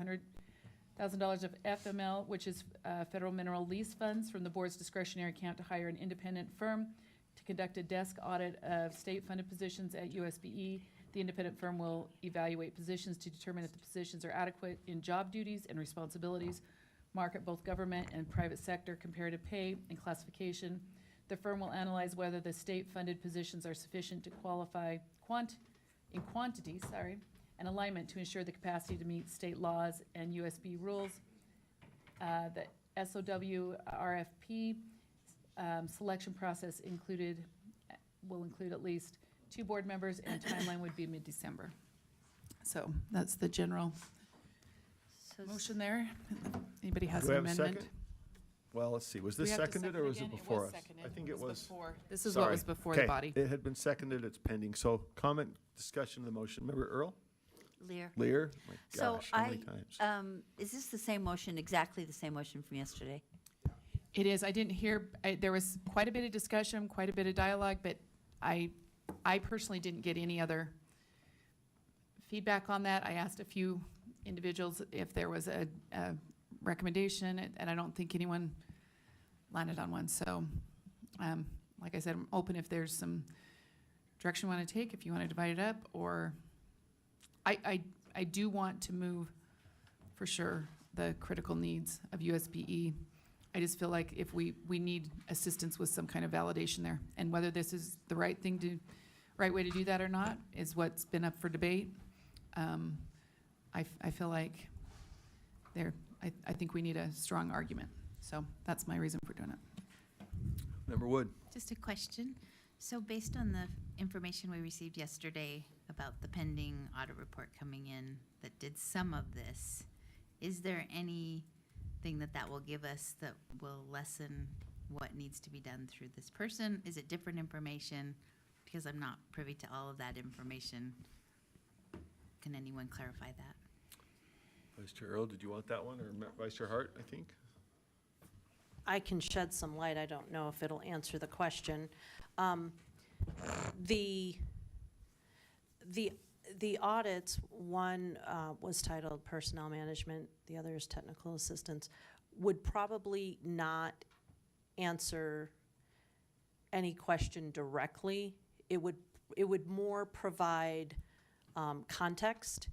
$1,000 of FML, which is federal mineral lease funds from the board's discretionary account to hire an independent firm to conduct a desk audit of state-funded positions at USBE. The independent firm will evaluate positions to determine if the positions are adequate in job duties and responsibilities, market both government and private sector comparative pay and classification. The firm will analyze whether the state-funded positions are sufficient to qualify in quantity, and alignment to ensure the capacity to meet state laws and USB rules. The SOW RFP selection process will include at least 2 board members, and timeline would be mid-December. So that's the general motion there. Anybody has Do we an have a amendment? second? Well, let's see, was We this have to seconded second or was again? it It was before us? seconded. I think It it was was. before. This is what was before the Okay, body. it had been seconded, it's pending. So comment, discussion of the motion. Member Earl? Lear. Lear? My So gosh, how many times? is this the same motion, exactly the same motion from yesterday? It is. I didn't hear, there was quite a bit of discussion, quite a bit of dialogue, but I personally didn't get any other feedback on that. I asked a few individuals if there was a recommendation, and I don't think anyone landed on one. So, like I said, I'm open if there's some direction you want to take, if you want to divide it up, or I do want to move, for sure, the critical needs of USBE. I just feel like if we need assistance with some kind of validation there, and whether this is the right way to do that or not is what's been up for debate. I feel like I think we need a strong argument. So that's my reason for doing it. Member Wood? Just a question. So based on the information we received yesterday about the pending audit report coming in that did some of this, is there anything that will give us that will lessen what needs to be done through this person? Is it different information? Because I'm not privy to all of that information. Can anyone clarify that? Vice Chair Earl, did you want that one, or Vice Chair Hart, I think? I can shed some light. I don't know if it'll answer the question. The audits, one was titled Personnel Management, the other is Technical Assistance, would probably not answer any question directly. It would more provide context.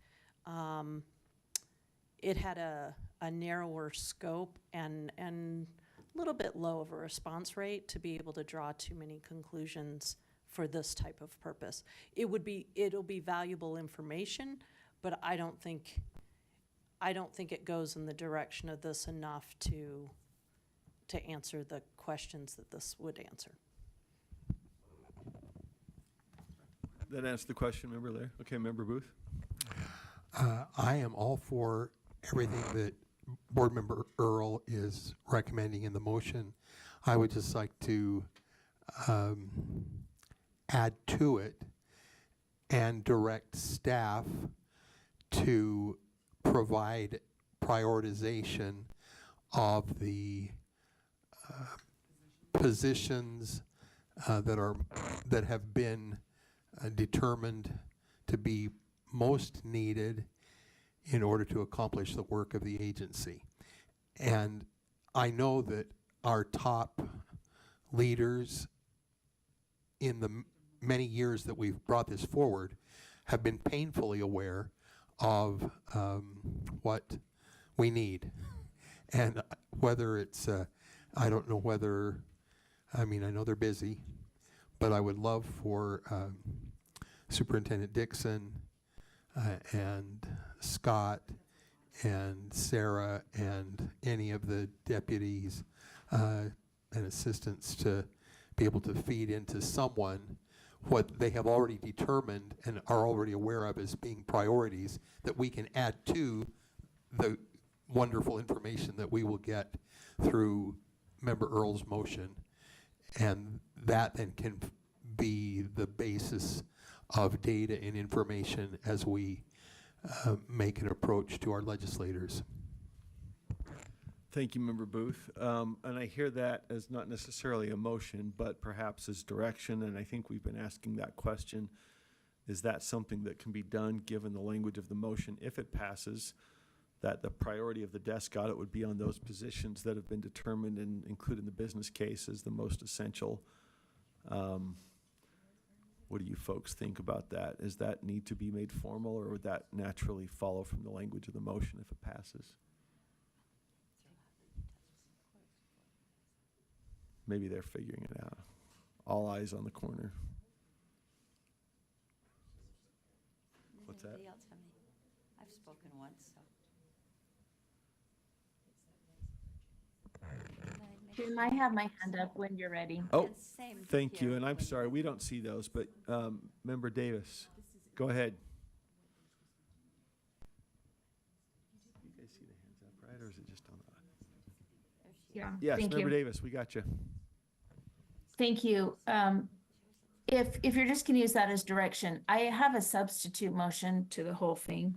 It had a narrower scope and a little bit low of a response rate to be able to draw too many conclusions for this type of purpose. It'll be valuable information, but I don't think it goes in the direction of this enough to answer the questions that this would answer. That answered the question, Member Lear. Okay, Member Booth? I am all for everything that Board Member Earl is recommending in the motion. I would just like to add to it and direct staff to provide prioritization of the positions that have been determined to be most needed in order to accomplish the work of the agency. And I know that our top leaders in the many years that we've brought this forward have been painfully aware of what we need. And whether it's, I don't know whether, I know they're busy, but I would love for Superintendent Dixon and Scott and Sarah and any of the deputies and assistants to be able to feed into someone what they have already determined and are already aware of as being priorities that we can add to the wonderful information that we will get through Member Earl's motion. And that then can be the basis of data and information as we make an approach to our legislators. Thank you, Member Booth. And I hear that as not necessarily a motion, but perhaps as direction, and I think we've been asking that question. Is that something that can be done given the language of the motion if it passes? that the priority of the desk audit would be on those positions that have been determined and included in the business case as the most essential. What do you folks think about that? Does that need to be made formal, or would that naturally follow from the language of the motion if it passes? Maybe they're figuring it out. All eyes on the corner. What's that? Anybody else have any? I've spoken once, so. Jim, I have my hand up when you're ready. Oh, It's same thank you, here. and I'm sorry, we don't see those, but Member Davis, go ahead. You guys see the hands up, right, or is it just on the? Yeah, Yes, thank Member you. Davis, we got you. Thank you. If you're just gonna use that as direction, I have a substitute motion to the whole thing.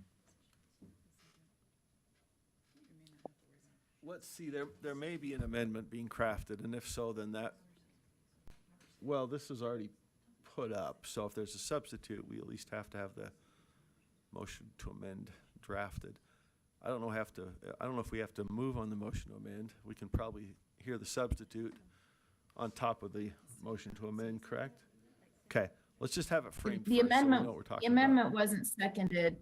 Let's see, there may be an amendment being crafted, and if so, then that, well, this is already put up, so if there's a substitute, we at least have to have the motion to amend drafted. I don't know if we have to move on the motion to amend. We can probably hear the substitute on top of the motion to amend, correct? Okay, let's just have it framed The first, so we amendment, know what we're the talking about. amendment wasn't seconded.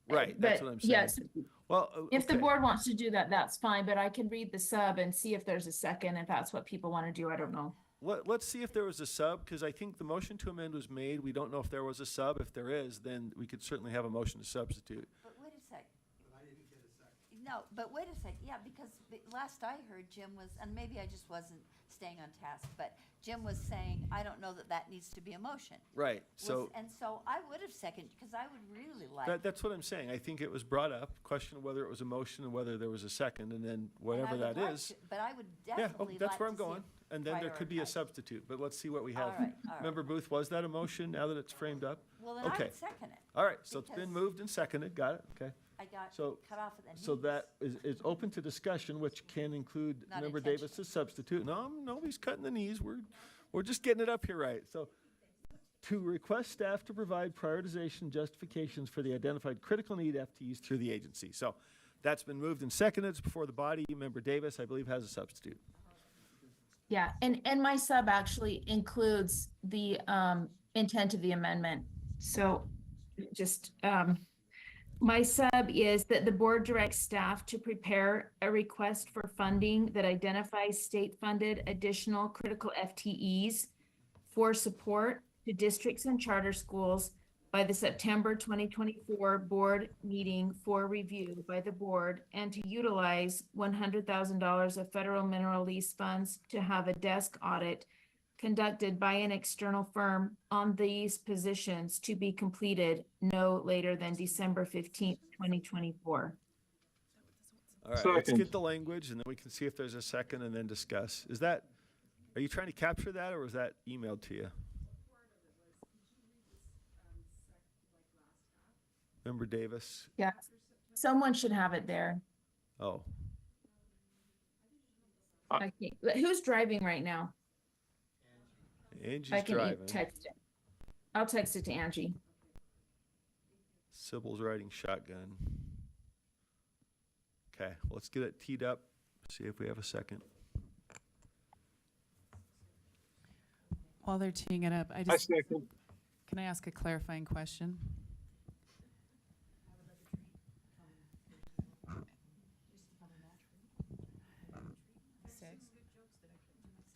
Right, that's but what I'm saying. yes, Well, if the okay. board wants to do that, that's fine, but I can read the sub and see if there's a second, if that's what people want to do, I don't know. Let's see if there was a sub, because I think the motion to amend was made. We don't know if there was a sub. If there is, then we could certainly have a motion to substitute. But wait a sec. But I didn't get a second. No, but wait a sec, yeah, because last I heard Jim was, and maybe I just wasn't staying on task, but Jim was saying, I don't know that that needs to be a motion. Right, so And so I would have seconded, because I would really like. that's what I'm saying. I think it was brought up, question of whether it was a motion and whether there was a second, and then and I whatever would that like is. to- But I would Yeah, definitely like that's where I'm to see going. it And then there could be a prioritized. substitute, but let's see what we have. All right, all right. Member Booth, was that a motion now that it's framed up? Well, then I Okay. would second it. All right, so it's been because moved and seconded, got it, okay. I got So, cut off at the knees. so that is open to discussion, which can include Not Member intentional. Davis's substitute. No, nobody's cutting the knees, we're just getting it up here right. So, to request staff to provide prioritization justifications for the identified critical need FTEs through the agency. So, that's been moved and seconded, it's before the body. Member Davis, I believe, has a substitute. Yeah, and my sub actually includes the intent of the amendment. So just, my sub is that the board directs staff to prepare a request for funding that identifies state-funded additional critical FTEs for support to districts and charter schools by the September 2024 board meeting for review by the board, and to utilize $100,000 of federal mineral lease funds to have a desk audit conducted by an external firm on these positions to be completed no later than December 15th, 2024. All right, let's get the language, and then we can see if there's a second and then discuss. Are you trying to capture that, or was that emailed to you? Member Davis? Yeah, someone should have it there. Oh, I think, who's driving right now? Angie's I can driving. text it. I'll text it to Angie. Sybil's riding shotgun. Okay, let's get it teed up, see if we have a second. While they're teeing it up, can I ask a clarifying question?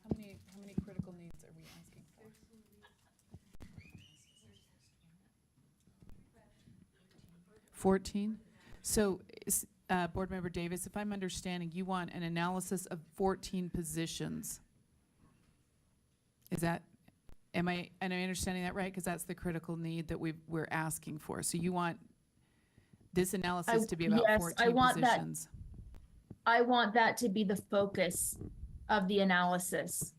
How many critical needs are we asking for? 14? So, Board Member Davis, if I'm understanding, you want an analysis of 14 positions. Is that, am I understanding that right? Because that's the critical need that we're asking for. So you want this analysis to be about yes, 14 I want that. positions? I want that to be the focus of the analysis.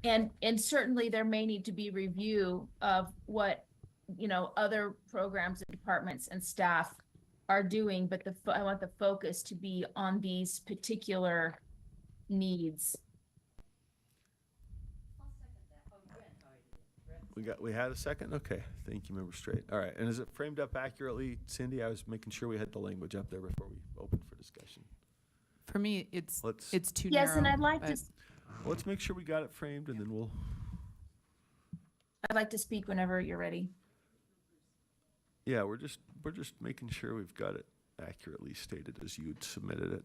And certainly there may need to be review of what, other programs and departments and staff are doing, but I want the focus to be on these particular needs. We had a second? Okay, thank you, Member Straight. All right, and is it framed up accurately, Cindy? I was making sure we had the language up there before we opened for discussion. For me, it's Let's- too Yes, and narrow, I'd like but- to, Let's make sure we got it framed, and then we'll, I'd like to speak whenever you're ready. yeah, we're just making sure we've got it accurately stated as you'd submitted it.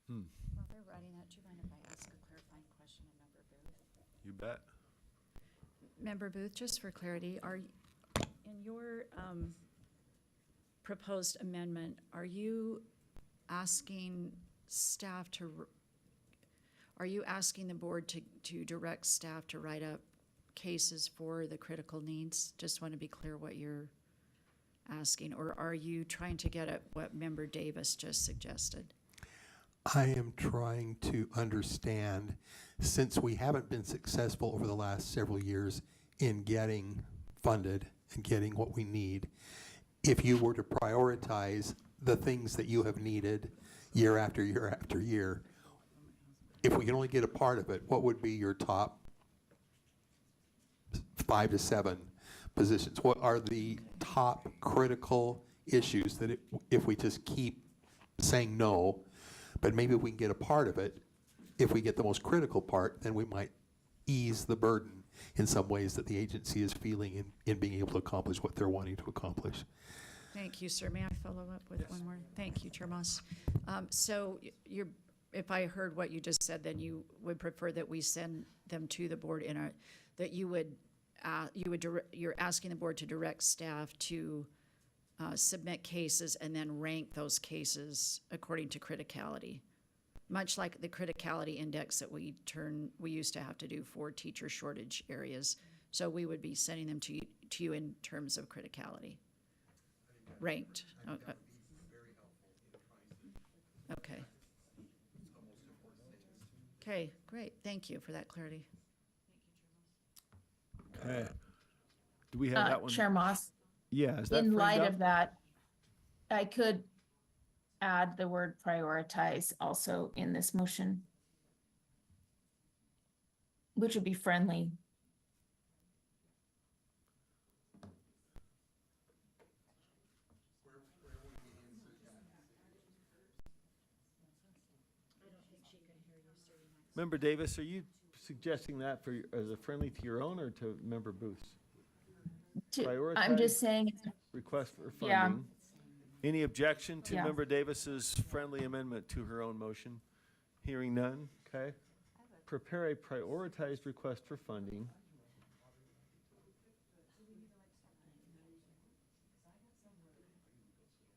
While they're writing that, do you mind if I ask a clarifying question of Member Booth? You bet. Member Booth, just for clarity, in your proposed amendment, are you asking staff are you asking the board to direct staff to write up cases for the critical needs? Just want to be clear what you're asking, or are you trying to get at what Member Davis just suggested? I am trying to understand, since we haven't been successful over the last several years in getting funded and getting what we need, if you were to prioritize the things that you have needed year after year after year, if we can only get a part of it, what would be your top 5 to 7 positions? What are the top critical issues that if we just keep saying no, but maybe if we can get a part of it, if we get the most critical part, then we might ease the burden in some ways that the agency is feeling in being able to accomplish what they're wanting to accomplish. Thank you, sir. May I follow up with one more? Thank you, Chair Moss. So if I heard what you just said, then you would prefer that we send them to the board that you're asking the board to direct staff to submit cases and then rank those cases according to criticality, much like the criticality index that we used to have to do for teacher shortage areas. So we would be sending them to you in terms of criticality, ranked. Okay. Okay, great. Thank you for that clarity. Okay. Do we have that one? Chair Moss, Yeah, is that in framed light up? of that, I could add the word prioritize also in this motion, which would be friendly. Member Davis, are you suggesting that as a friendly to your own or to Member Booth's? I'm just saying, Request for Yeah. funding. Any objection to Yeah. Member Davis's friendly amendment to her own motion? Hearing none, okay. Prepare a prioritized request for funding.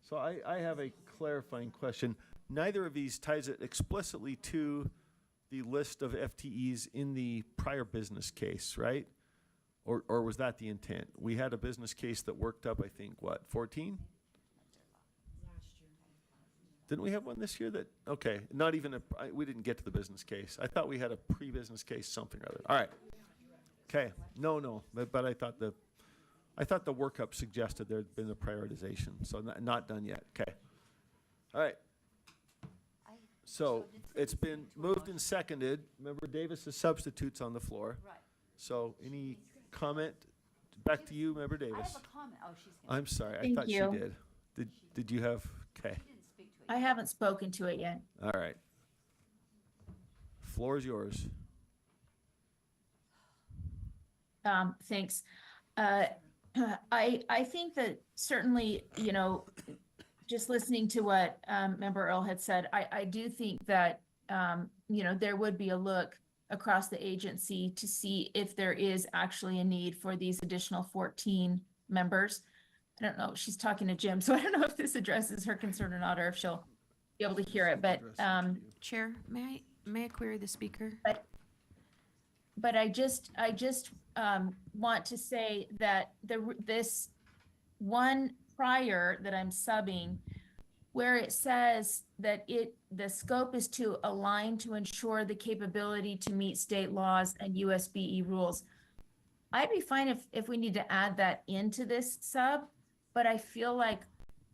So I have a clarifying question. Neither of these ties it explicitly to the list of FTEs in the prior business case, right? Or was that the intent? We had a business case that worked up, I think, what, 14? Didn't we have one this year that, okay, not even we didn't get to the business case. I thought we had a pre-business case, something or other. All right. Okay, no, but I thought the workup suggested there'd been a prioritization, so not done yet. Okay. All right. So it's been moved and seconded. Member Davis's substitutes on the floor. Right. So any comment? Back to you, Member Davis. I have a comment. Oh, she's gonna. I'm sorry, I Thank thought you. she did. Did you have, okay, I haven't spoken to it yet. all right. Floor is yours. Thanks. I think that certainly, just listening to what Member Earl had said, I do think that, there would be a look across the agency to see if there is actually a need for these additional 14 members. I don't know, she's talking to Jim, so I don't know if this addresses her concern or not, or if she'll be able to hear it, but, Chair, may I query the speaker? but I just want to say that this one prior that I'm subbing where it says that the scope is to align to ensure the capability to meet state laws and USBE rules. I'd be fine if we need to add that into this sub, but I feel like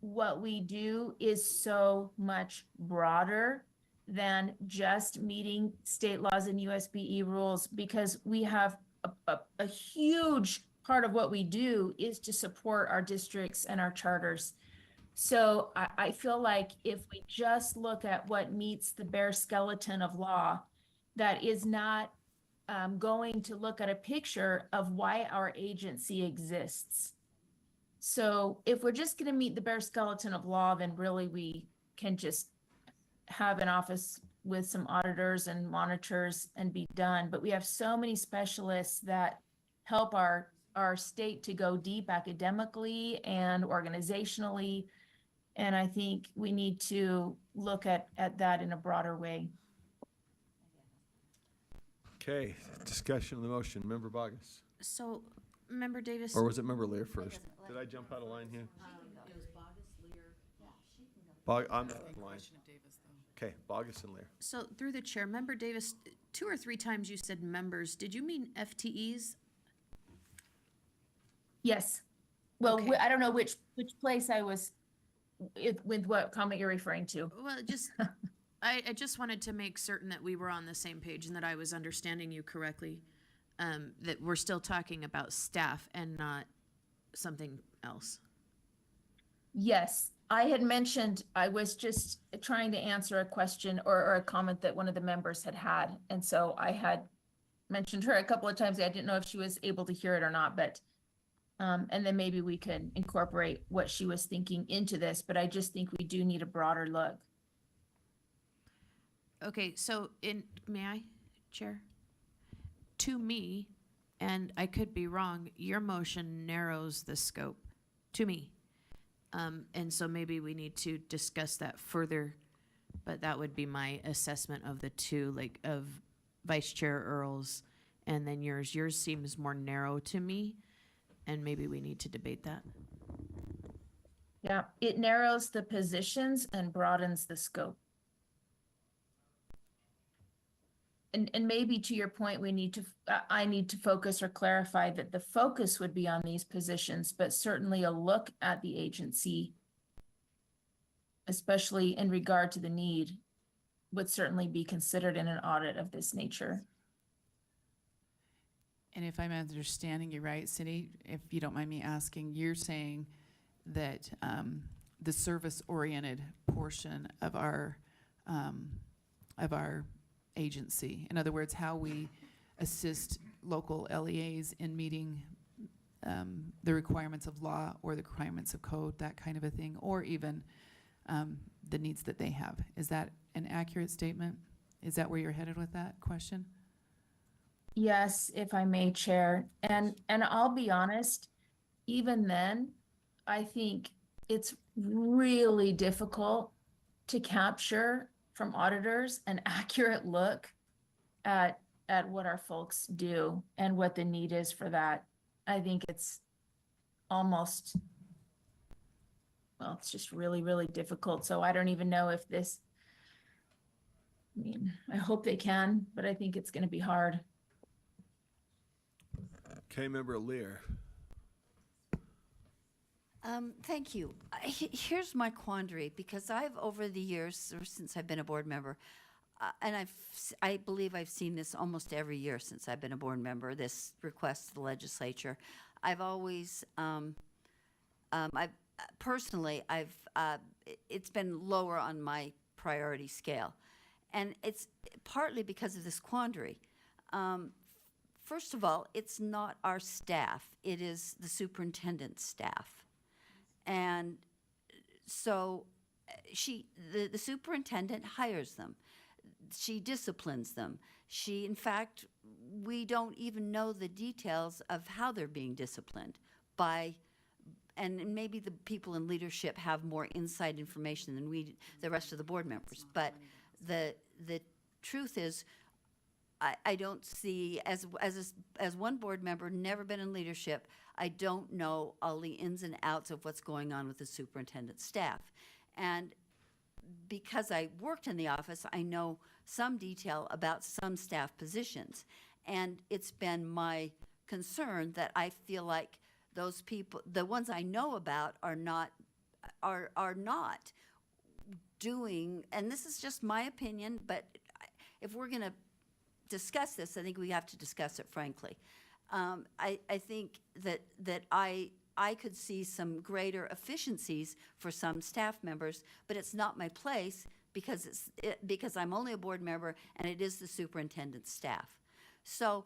what we do is so much broader than just meeting state laws and USBE rules, because we have a huge part of what we do is to support our districts and our charters. So I feel like if we just look at what meets the bare skeleton of law, that is not going to look at a picture of why our agency exists. So if we're just going to meet the bare skeleton of law, then really we can just have an office with some auditors and monitors and be done. But we have so many specialists that help our state to go deep academically and organizationally. And I think we need to look at that in a broader way. Okay, discussion of the motion. Member Bogus. So, Member Davis. Or was it Member Lear first? Did I jump out of line here? I'm in line. Okay, Bogus and Lear. So, through the chair, Member Davis, 2 or 3 times you said members. Did you mean FTEs? Yes. Well, Okay. I don't know which place I was, with what comment you're referring to. Well, just, I just wanted to make certain that we were on the same page and that I was understanding you correctly. That we're still talking about staff and not something else. Yes, I had mentioned, I was just trying to answer a question or a comment that one of the members had. And so I had mentioned her a couple of times. I didn't know if she was able to hear it or not, but, and then maybe we could incorporate what she was thinking into this, but I just think we do need a broader look. Okay, so may I, Chair? To me, and I could be wrong, your motion narrows the scope, to me. And so maybe we need to discuss that further, but that would be my assessment of the two, like of Vice Chair Earl's and then yours. Yours seems more narrow to me, and maybe we need to debate that. Yeah, it narrows the positions and broadens the scope. And maybe to your point, we need to, I need to focus or clarify that the focus would be on these positions, but certainly a look at the agency, especially in regard to the need, would certainly be considered in an audit of this nature. And if I'm understanding you right, Cindy, if you don't mind me asking, you're saying that the service-oriented portion of our agency, in other words, how we assist local LEAs in meeting the requirements of law or the requirements of code, that kind of a thing, or even the needs that they have. Is that an accurate statement? Is that where you're headed with that question? Yes, if I may, Chair. And I'll be honest, even then, I think it's really difficult to capture from auditors an accurate look at what our folks do and what the need is for that. I think it's almost, well, it's just really, really difficult. So I don't even know if this, I mean, I hope they can, but I think it's going to be hard. Okay, Member Lear. Thank you. Here's my quandary, because I've, over the years, or since I've been a board member, and I believe I've seen this almost every year since I've been a board member, this request to the legislature. I've always, it's been lower on my priority scale. And it's partly because of this quandary. First of all, it's not our staff, it is the superintendent's staff. And so the superintendent hires them. She disciplines them. In fact, we don't even know the details of how they're being disciplined and maybe the people in leadership have more inside information than the rest of the board members. But the truth is, I don't see, as one board member, never been in leadership, I don't know all the ins and outs of what's going on with the superintendent's staff. And because I worked in the office, I know some detail about some staff positions. And it's been my concern that I feel like those people, the ones I know about, are not doing, and this is just my opinion, but if we're going to discuss this, I think we have to discuss it frankly. I think that I could see some greater efficiencies for some staff members, but it's not my place because I'm only a board member and it is the superintendent's staff. So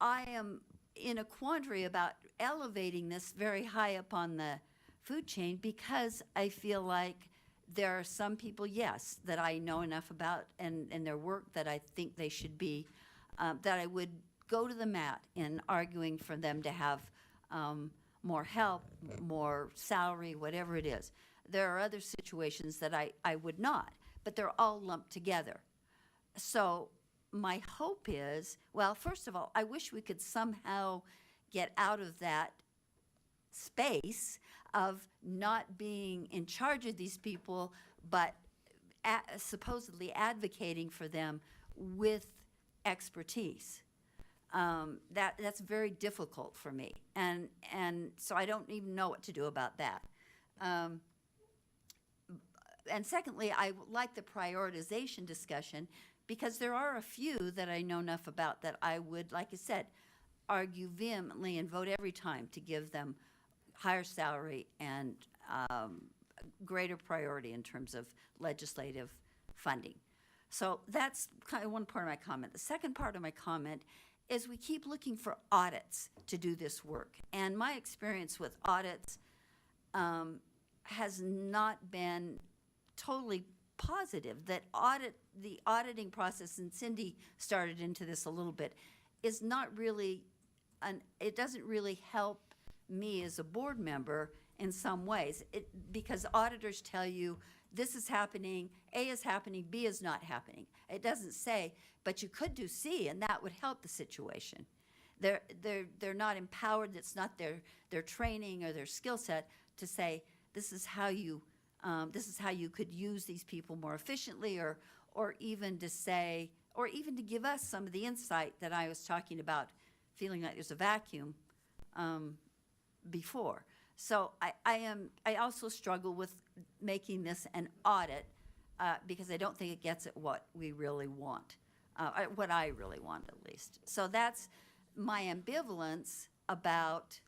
I am in a quandary about elevating this very high up on the food chain because I feel like there are some people, yes, that I know enough about and their work that I think they should be, that I would go to the mat in arguing for them to have more help, more salary, whatever it is. There are other situations that I would not, but they're all lumped together. So my hope is, well, first of all, I wish we could somehow get out of that space of not being in charge of these people, but supposedly advocating for them with expertise. That's very difficult for me, and so I don't even know what to do about that. And secondly, I like the prioritization discussion because there are a few that I know enough about that I would, like I said, argue vehemently and vote every time to give them higher salary and greater priority in terms of legislative funding. So that's kind of one part of my comment. The second part of my comment is we keep looking for audits to do this work. And my experience with audits has not been totally positive. That the auditing process, and Cindy started into this a little bit, is not really, it doesn't really help me as a board member in some ways, because auditors tell you this is happening, A is happening, B is not happening. It doesn't say, but you could do C, and that would help the situation. They're not empowered. It's not their training or their skill set to say this is how you could use these people more efficiently, or even to say, or even to give us some of the insight that I was talking about, feeling like there's a vacuum before. So I also struggle with making this an audit because I don't think it gets at what we really want, what I really want at least. So that's my ambivalence about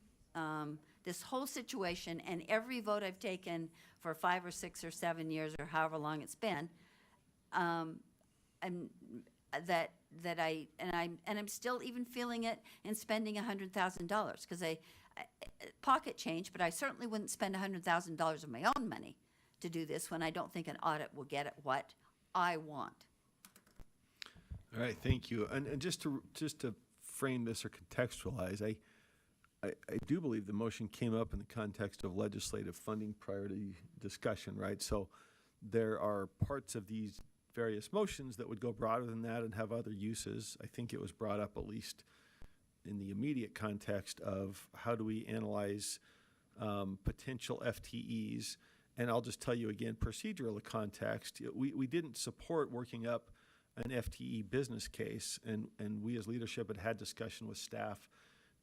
this whole situation, and every vote I've taken for 5 or 6 or 7 years or however long it's been, and I'm still even feeling it in spending $100,000 because I pocket change, but I certainly wouldn't spend $100,000 of my own money to do this when I don't think an audit will get at what I want. All right, thank you. And just to frame this or contextualize, I do believe the motion came up in the context of legislative funding priority discussion, right? So there are parts of these various motions that would go broader than that and have other uses. I think it was brought up at least in the immediate context of how do we analyze potential FTEs. And I'll just tell you again, procedural context, we didn't support working up an FTE business case, and we as leadership had discussion with staff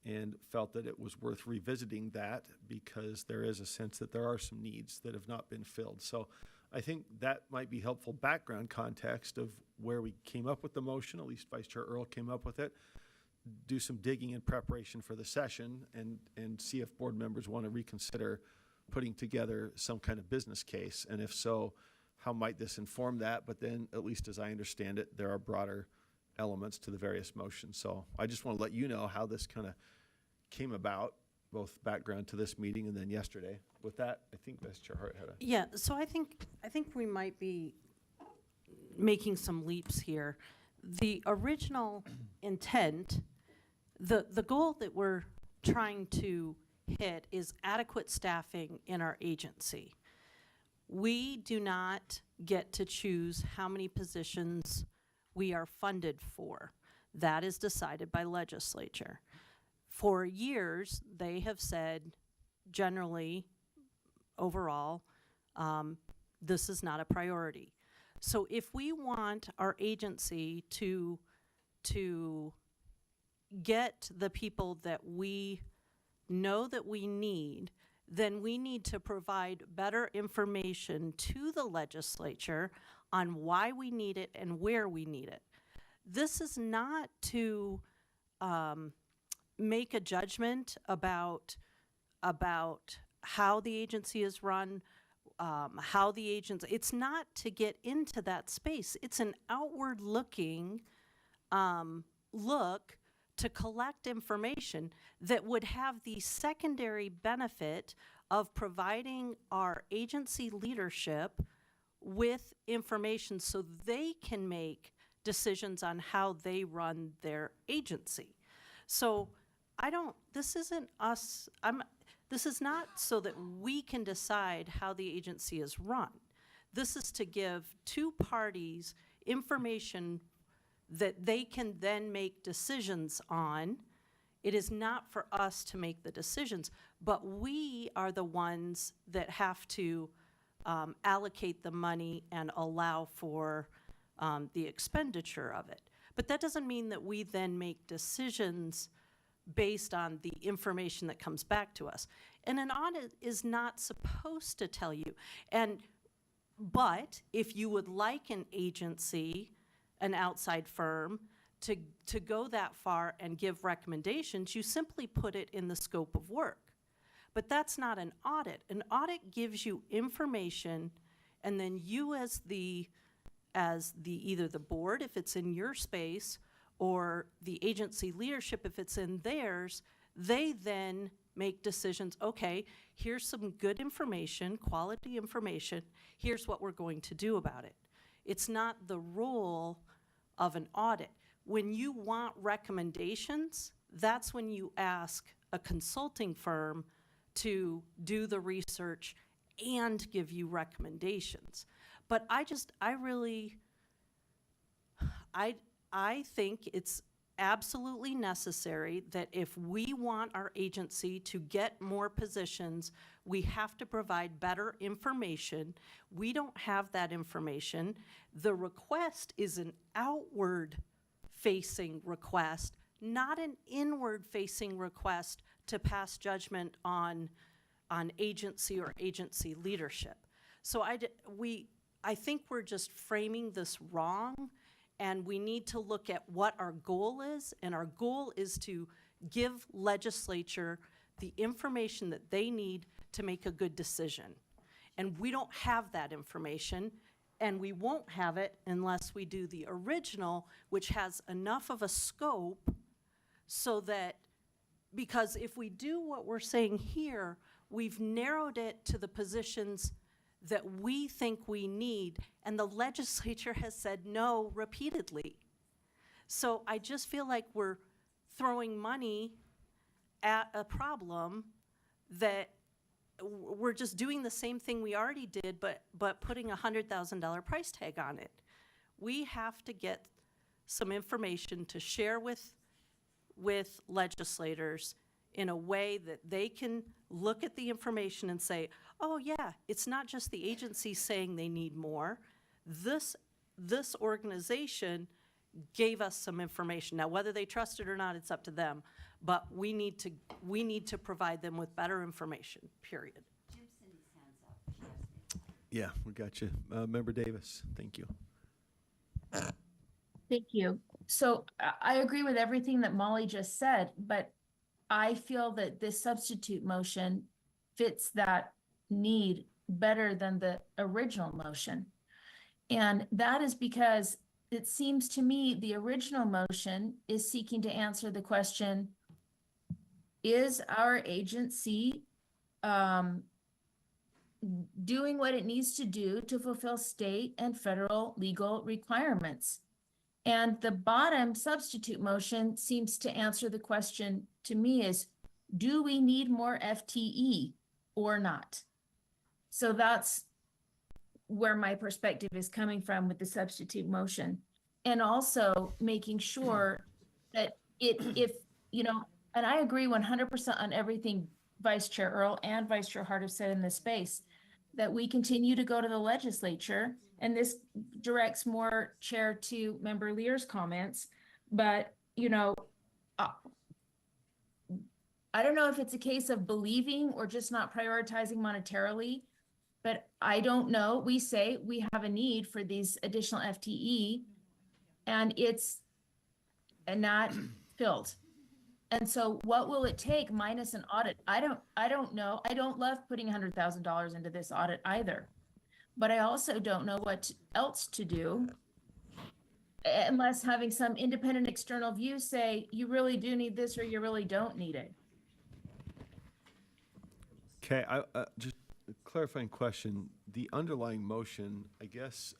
and felt that it was worth revisiting that because there is a sense that there are some needs that have not been filled. So I think that might be helpful background context of where we came up with the motion, at least Vice Chair Earl came up with it. Do some digging in preparation for the session and see if board members want to reconsider putting together some kind of business case. And if so, how might this inform that? But then, at least as I understand it, there are broader elements to the various motions. So I just want to let you know how this kind of came about, both background to this meeting and then yesterday. With that, I think Vice Chair Hart had a... Yeah, so I think we might be making some leaps here. The original intent, the goal that we're trying to hit is adequate staffing in our agency. We do not get to choose how many positions we are funded for. That is decided by legislature. For years, they have said, generally, overall, this is not a priority. So if we want our agency to get the people that we know that we need, then we need to provide better information to the legislature on why we need it and where we need it. This is not to make a judgment about how the agency is run, how the agency, it's not to get into that space. It's an outward looking look to collect information that would have the secondary benefit of providing our agency leadership with information so they can make decisions on how they run their agency. So this isn't us, this is not so that we can decide how the agency is run. This is to give two parties information that they can then make decisions on. It is not for us to make the decisions, but we are the ones that have to allocate the money and allow for the expenditure of it. But that doesn't mean that we then make decisions based on the information that comes back to us. And an audit is not supposed to tell you. But if you would like an agency, an outside firm, to go that far and give recommendations, you simply put it in the scope of work. But that's not an audit. An audit gives you information, and then you as either the board, if it's in your space, or the agency leadership, if it's in theirs, they then make decisions. Okay, here's some good information, quality information. Here's what we're going to do about it. It's not the role of an audit. When you want recommendations, that's when you ask a consulting firm to do the research and give you recommendations. But I think it's absolutely necessary that if we want our agency to get more positions, we have to provide better information. We don't have that information. The request is an outward-facing request, not an inward-facing request to pass judgment on agency or agency leadership. So I think we're just framing this wrong, and we need to look at what our goal is, and our goal is to give legislature the information that they need to make a good decision. And we don't have that information, and we won't have it unless we do the original, which has enough of a scope so that, because if we do what we're saying here, we've narrowed it to the positions that we think we need, and the legislature has said no repeatedly. So I just feel like we're throwing money at a problem that we're just doing the same thing we already did, but putting a $100,000 price tag on it. We have to get some information to share with legislators in a way that they can look at the information and say, oh yeah, it's not just the agency saying they need more. This organization gave us some information. Now, whether they trust it or not, it's up to them. But we need to provide them with better information, period. Yeah, we got you. Member Davis, thank you. Thank you. So I agree with everything that Molly just said, but I feel that this substitute motion fits that need better than the original motion. And that is because it seems to me the original motion is seeking to answer the question, is our agency doing what it needs to do to fulfill state and federal legal requirements? And the bottom substitute motion seems to answer the question to me is, do we need more FTE or not? So that's where my perspective is coming from with the substitute motion. And also making sure that if, and I agree 100% on everything Vice Chair Earl and Vice Chair Hart have said in this space, that we continue to go to the legislature, and this directs more, Chair, to Member Lear's comments, but, I don't know if it's a case of believing or just not prioritizing monetarily, but I don't know. We say we have a need for these additional FTE, and it's not filled. And so what will it take minus an audit? I don't know. I don't love putting $100,000 into this audit either. But I also don't know what else to do unless having some independent external view say, you really do need this or you really don't need it. Okay, just a clarifying question. The underlying motion, I guess,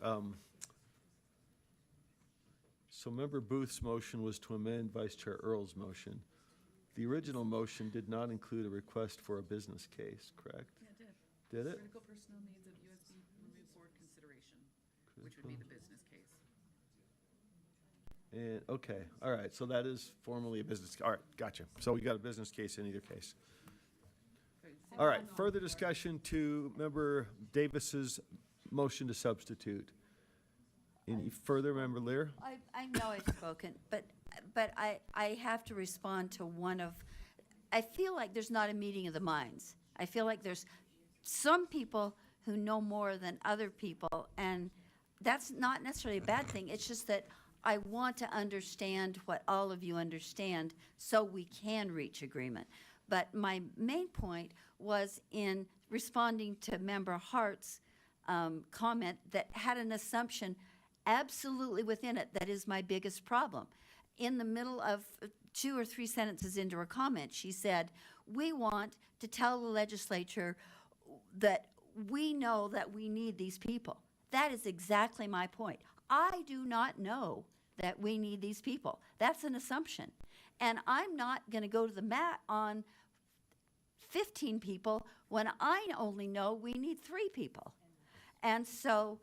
so Member Booth's motion was to amend Vice Chair Earl's motion. The original motion did not include a request for a business case, correct? Yeah, it did. Did it? Critical personnel needs of USB remove board consideration, which would be the business case. And, okay, all right, so that is formally a business, all right, gotcha. So we got a business case in either case. All right, further discussion to Member Davis's motion to substitute. Any further, Member Lear? I know I've spoken, but I have to respond to one of, I feel like there's not a meeting of the minds. I feel like there's some people who know more than other people, and that's not necessarily a bad thing. It's just that I want to understand what all of you understand so we can reach agreement. But my main point was in responding to Member Hart's comment that had an assumption absolutely within it that is my biggest problem. In the middle of 2 or 3 sentences into her comment, she said, we want to tell the legislature that we know that we need these people. That is exactly my point. I do not know that we need these people. That's an assumption. And I'm not going to go to the mat on 15 people when I only know we need 3 people. And so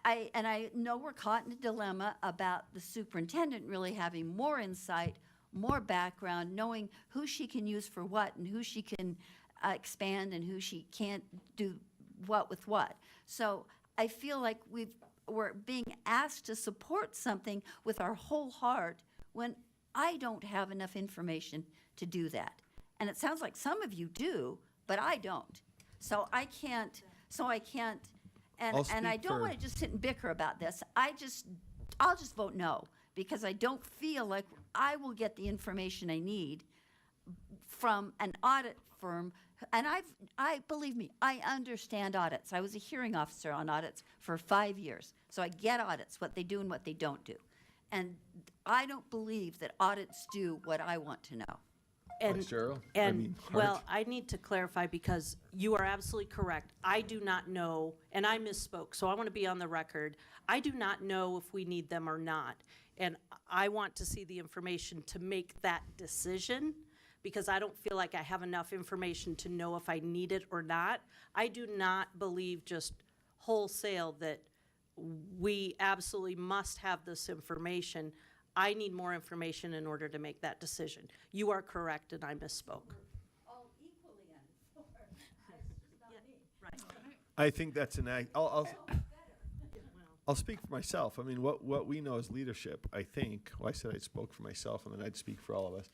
I know we're caught in a dilemma about the superintendent really having more insight, more background, knowing who she can use for what and who she can expand and who she can't do what with what. So I feel like we're being asked to support something with our whole heart when I don't have enough information to do that. And it sounds like some of you do, but I don't. So I can't, and I don't want to just sit and bicker about this. I'll just vote no, because I don't feel like I will get the information I need from an audit firm. And believe me, I understand audits. I was a hearing officer on audits for 5 years. So I get audits, what they do and what they don't do. And I don't believe that audits do what I want to know. Well, I need to clarify because you are absolutely correct. I do not know, and I misspoke, so I want to be on the record. I do not know if we need them or not. And I want to see the information to make that decision because I don't feel like I have enough information to know if I need it or not. I do not believe just wholesale that we absolutely must have this information. I need more information in order to make that decision. You are correct, and I misspoke. All equally uninformed. It's not me. Right. I think that's I'll speak for myself. I mean, what we know is leadership, I think. Well, I said I spoke for myself, and then I'd speak for all of us.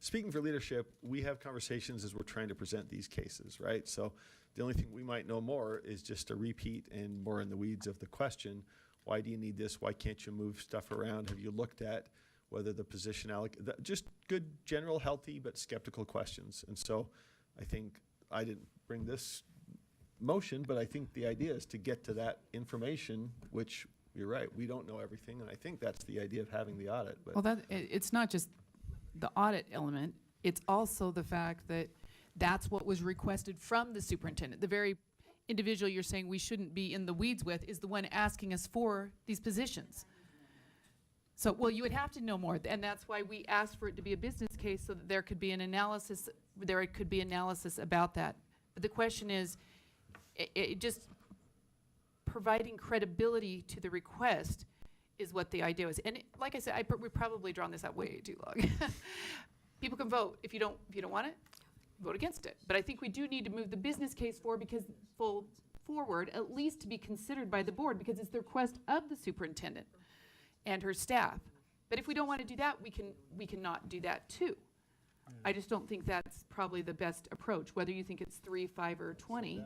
Speaking for leadership, we have conversations as we're trying to present these cases, right? So the only thing we might know more is just a repeat and more in the weeds of the question. Why do you need this? Why can't you move stuff around? Have you looked at whether the position just good, general, healthy, but skeptical questions. And so I think I didn't bring this motion, but I think the idea is to get to that information, which you're right, we don't know everything. And I think that's the idea of having the audit. But Well, it's not just the audit element. It's also the fact that that's what was requested from the superintendent. The very individual you're saying we shouldn't be in the weeds with is the one asking us for these positions. So, well, you would have to know more, and that's why we asked for it to be a business case so that there could be an analysis, about that. But the question is, it just providing credibility to the request is what the idea was. And like I said, we're probably drawn this out way too long. People can vote if you don't want it. vote against it. But I think we do need to move the business case forward, at least to be considered by the board, because it's the request of the superintendent and her staff. But if we don't want to do that, we can not do that too. I just don't think that's probably the best approach, whether you think it's 3, 5, or 20.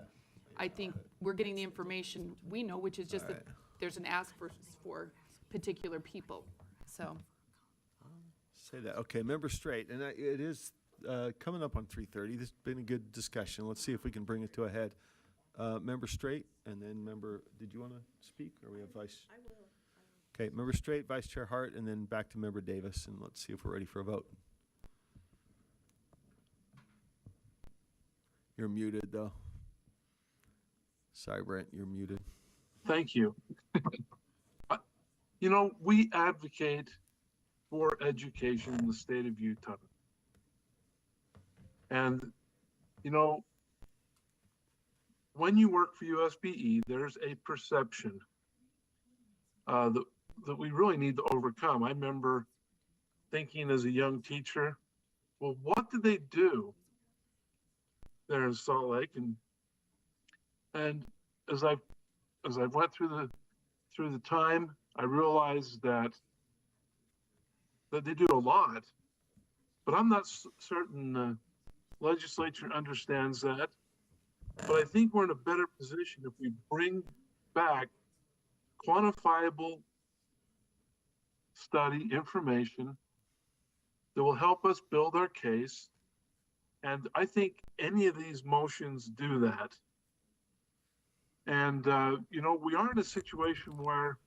I think we're getting the information we know, which is just that there's an ask for particular people, so. Say that. Okay, Member Straight, and it is coming up on 3:30. This has been a good discussion. Let's see if we can bring it to a head. Member Straight, and then did you want to speak, or we have Vice? I will. Okay, Member Straight, Vice Chair Hart, and then back to Member Davis, and let's see if we're ready for a vote. You're muted, though. Sorry, Brent, you're muted. Thank you. You know, we advocate for education in the state of Utah. And, you know, when you work for USBE, there's a perception that we really need to overcome. I remember thinking as a young teacher, well, what did they do there in Salt Lake? And as I went through the time, I realized that they do a lot, but I'm not certain the legislature understands that. But I think we're in a better position if we bring back quantifiable study information that will help us build our case. And I think any of these motions do that. And, you know, we are in a situation where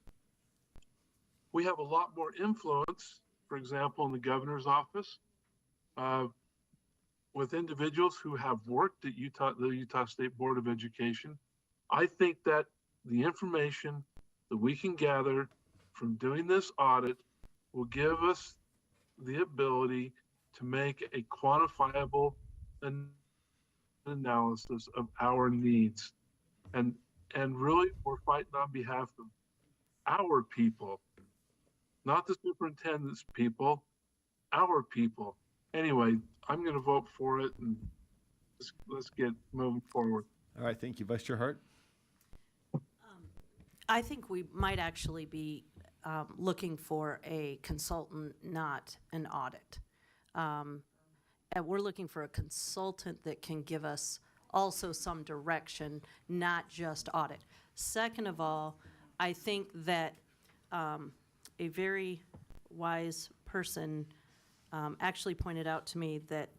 we have a lot more influence, for example, in the governor's office, with individuals who have worked at the Utah State Board of Education. I think that the information that we can gather from doing this audit will give us the ability to make a quantifiable analysis of our needs. And really, we're fighting on behalf of our people, not the superintendent's people, our people. Anyway, I'm going to vote for it, and let's get moving forward. All right, thank you. Vice Chair Hart? I think we might actually be looking for a consultant, not an audit. And we're looking for a consultant that can give us also some direction, not just audit. Second of all, I think that a very wise person actually pointed out to me that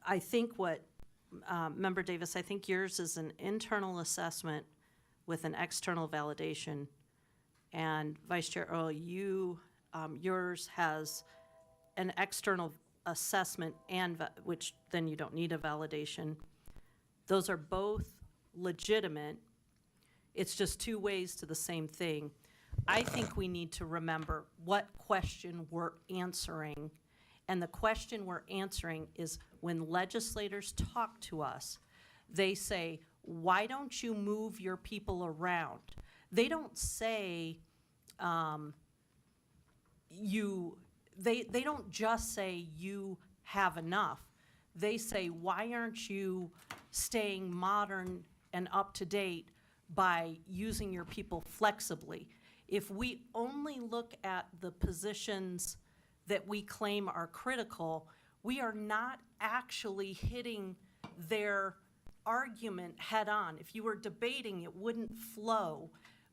I think Member Davis, I think yours is an internal assessment with an external validation. And Vice Chair Earl, yours has an external assessment which then you don't need a validation. Those are both legitimate. It's just two ways to the same thing. I think we need to remember what question we're answering. And the question we're answering is when legislators talk to us, they say, why don't you move your people around? They don't say, they don't just say you have enough. They say, why aren't you staying modern and up to date by using your people flexibly? If we only look at the positions that we claim are critical, we are not actually hitting their argument head on. If you were debating, it wouldn't flow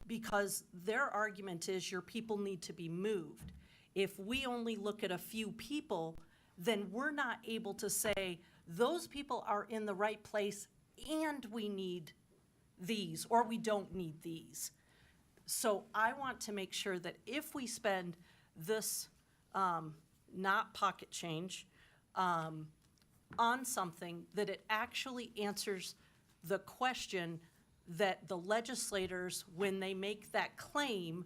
because their argument is your people need to be moved. If we only look at a few people, then we're not able to say those people are in the right place and we need these or we don't need these. So I want to make sure that if we spend this, not pocket change, on something, that it actually answers the question that the legislators, when they make that claim,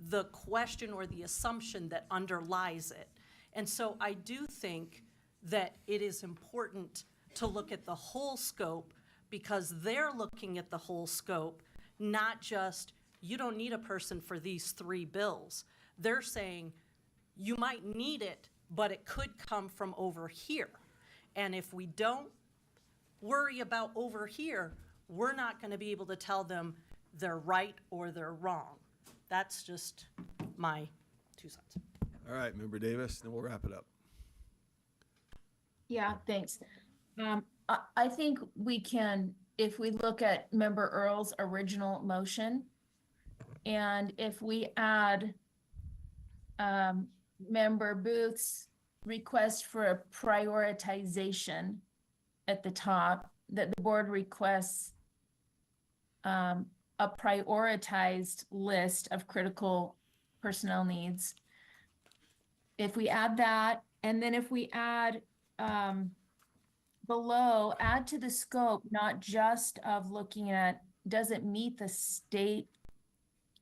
the question or the assumption that underlies it. And so I do think that it is important to look at the whole scope because they're looking at the whole scope, not just, you don't need a person for these 3 bills. They're saying, you might need it, but it could come from over here. And if we don't worry about over here, we're not gonna be able to tell them they're right or they're wrong. That's just my 2 cents. All right, Member Davis, then we'll wrap it up. Yeah, thanks. I think we can, if we look at Member Earl's original motion, and if we add Member Booth's request for a prioritization at the top, that the board requests a prioritized list of critical personnel needs. If we add that, and then if we add below, add to the scope, not just of looking at, does it meet the state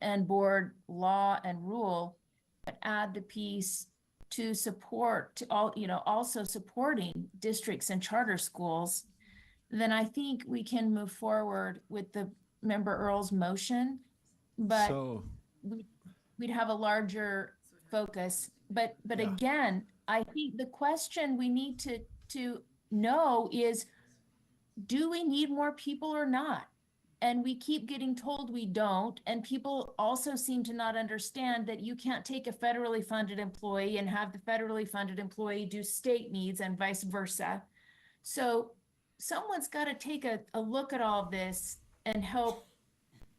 and board law and rule, but add the piece to support, to all, also supporting districts and charter schools, then I think we can move forward with the Member Earl's motion, but So, we'd have a larger focus. But Yeah. again, I think the question we need to know is, do we need more people or not? And we keep getting told we don't, and people also seem to not understand that you can't take a federally funded employee and have the federally funded employee do state needs and vice versa. So someone's got to take a look at all of this and help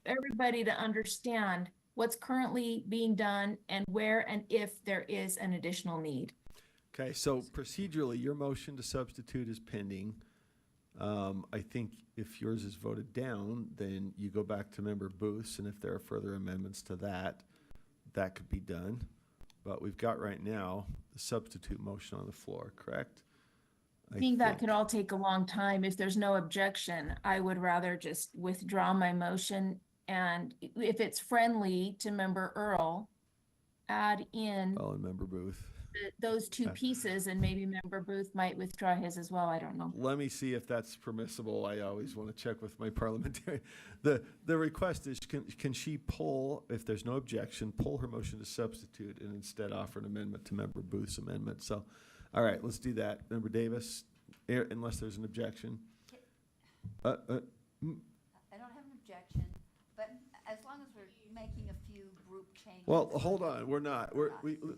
everybody to understand what's currently being done and where and if there is an additional need. okay, so procedurally, your motion to substitute is pending. I think if yours is voted down, then you go back to Member Booth's, and if there are further amendments to that, that could be done. But we've got right now the substitute motion on the floor, correct? I think that could all take a long time. If there's no objection, I would rather just withdraw my motion. And if it's friendly to Member Earl, add in Well, and Member Booth. those two pieces, and maybe Member Booth might withdraw his as well. I don't know. Let me see if that's permissible. I always want to check with my parliamentary. The request is, can she pull, if there's no objection, pull her motion to substitute and instead offer an amendment to Member Booth's amendment? So, all right, let's do that. Member Davis, unless there's an objection. I don't have an objection, but as long as we're making a few group changes. Well, hold on, we're not.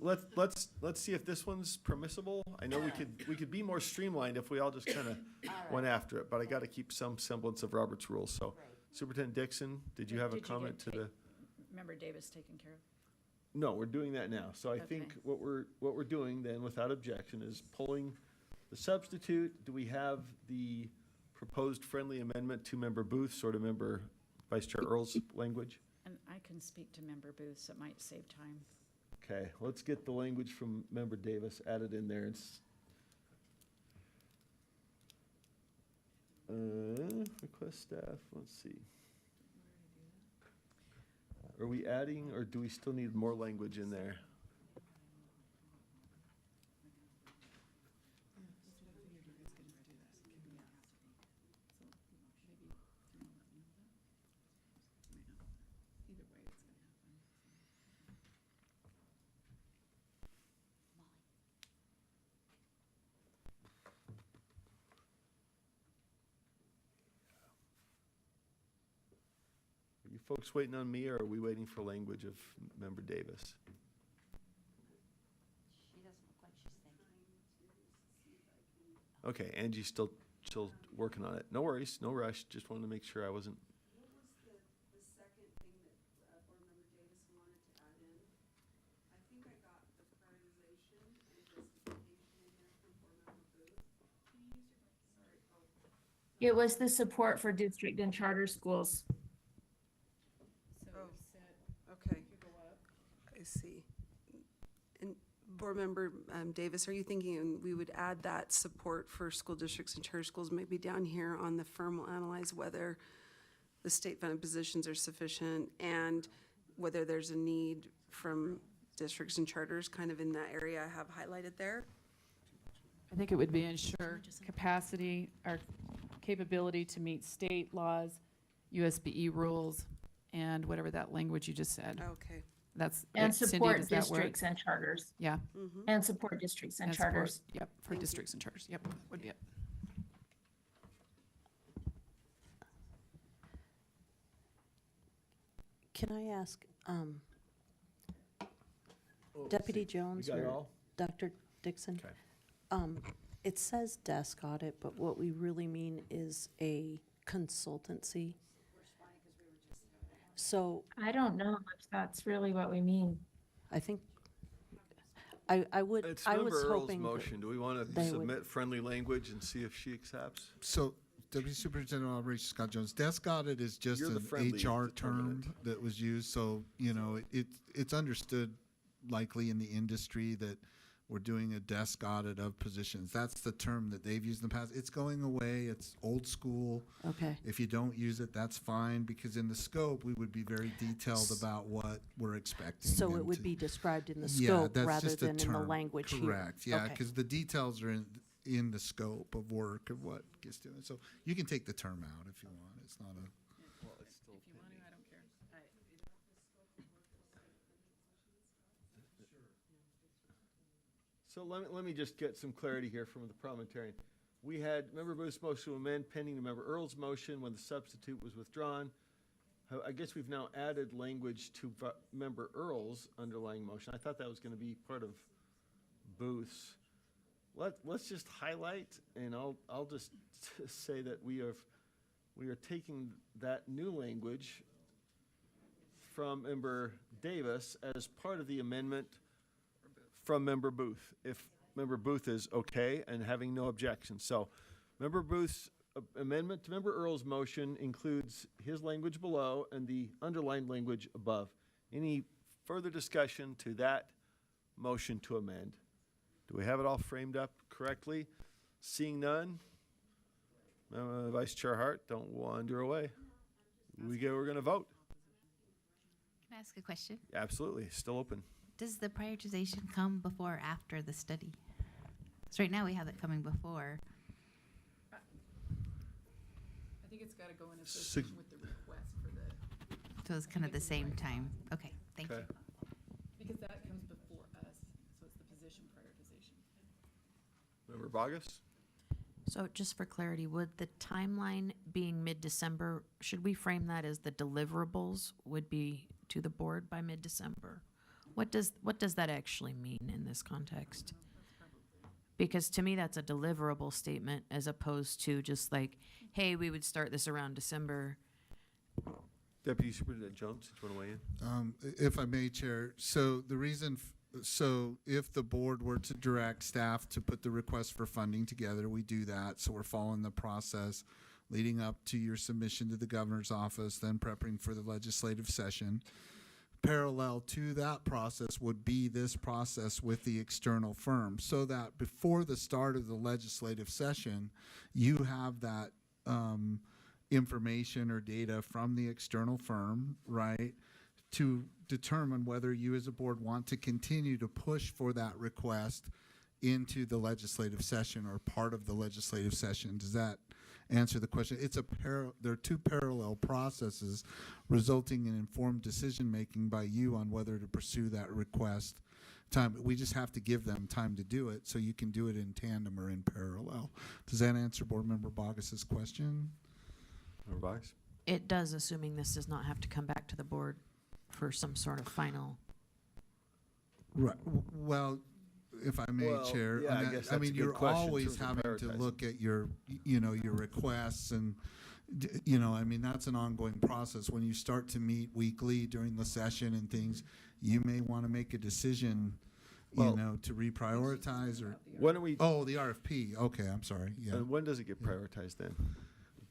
Let's see if this one's permissible. I know we could be more streamlined if we all just kind of went after it, but I got to keep some semblance of Robert's rules. So, Superintendent Dixon, did you have a comment to the? Member Davis taken care of? No, we're doing that now. So I think what we're doing then, without objection, is pulling the substitute. Do we have the proposed friendly amendment to Member Booth, sort of Member Vice Chair Earl's language? And I can speak to Member Booth, so it might save time. Okay, let's get the language from Member Davis added in there. Request staff, let's see. Are we adding, or do we still need more language in there? Are you folks waiting on me, or are we waiting for language of Member Davis? She doesn't look like she's thinking. Okay, Angie's still working on it. No worries, no rush. Just wanted to make sure I wasn't. What was the second thing that Board Member Davis wanted to add in? I think I got the prioritization and justification in there from Board Member Booth. Can you use your, sorry, It was the support for district and charter schools. Okay. I see. And Board Member Davis, are you thinking we would add that support for school districts and charter schools maybe down here on the firm will analyze whether the state funded positions are sufficient and whether there's a need from districts and charters kind of in that area I have highlighted there? I think it would be ensure capacity or capability to meet state laws, USBE rules, and whatever that language you just said. Okay. That's. And Cindy, support does that work? districts and charters. Yeah. And support districts and support- charters. Yep, for districts and charters. Yep, would be it. Can I ask, Deputy Jones got it or all? Dr. Dixon? Okay. It says desk audit, but what we really mean is a consultancy. So I don't know if that's really what we mean. I think, I would, It's I Member was Earl's hoping. that motion. Do we want to they would- submit friendly language and see if she accepts? So, Deputy Superintendent of Operations Scott Jones, desk audit is just You're the an friendly HR determinant. term that was used, so, you know, it's understood likely in the industry that we're doing a desk audit of positions. That's the term that they've used in the past. It's going away, it's old school. Okay. If you don't use it, that's fine, because in the scope, we would be very detailed about what we're expecting. So them it would to- be described in the Yeah, scope that's rather just a than in the term. language here. Correct, yeah, Okay. because the details are in the scope of work of what gets doing. So you can take the term out if you want. It's not a. So let me just get some clarity here from the parliamentarian. We had Member Booth's motion to amend pending to Member Earl's motion when the substitute was withdrawn. I guess we've now added language to Member Earl's underlying motion. I thought that was going to be part of Booth's. Let's just highlight, and I'll just say that we are taking that new language from Member Davis as part of the amendment from Member Booth, if Member Booth is okay and having no objection. So Member Booth's amendment to Member Earl's motion includes his language below and the underlined language above. Any further discussion to that motion to amend? Do we have it all framed up correctly? Seeing none, Vice Chair Hart, don't wander away. We're going to vote. Can I ask a question? Absolutely, still open. Does the prioritization come before or after the study? So right now we have it coming before. I think it's gotta go in association with the request for the, So it's kind of the same time. Okay, thank you. Okay. because that comes before us, so it's the position prioritization. Member Bogus? So just for clarity, would the timeline being mid-December, should we frame that as the deliverables would be to the board by mid-December? What does that actually mean in this context? Because to me, that's a deliverable statement as opposed to just like, hey, we would start this around December. Deputy Superintendent Jones, did you want to weigh in? If I may, Chair, so the reason, so if the board were to direct staff to put the request for funding together, we do that. So we're following the process leading up to your submission to the governor's office, then prepping for the legislative session. Parallel to that process would be this process with the external firm, so that before the start of the legislative session, you have that information or data from the external firm, right, to determine whether you as a board want to continue to push for that request into the legislative session or part of the legislative session. Does that answer the question? It's there are two parallel processes resulting in informed decision-making by you on whether to pursue that request. We just have to give them time to do it, so you can do it in tandem or in parallel. Does that answer Board Member Bogus's question? Member Bogus? It does, assuming this does not have to come back to the board for some sort of final. Right. Well, if I may, Well, Chair, yeah, on I that, guess that's a mean, good you're question in always terms of having to prioritizing. look at your, your requests and, I mean, that's an ongoing process. When you start to meet weekly during the session and things, you may want to make a decision, Well- to reprioritize or. When are we? Oh, the RFP. Okay, I'm sorry. Yeah. And when does it get prioritized then?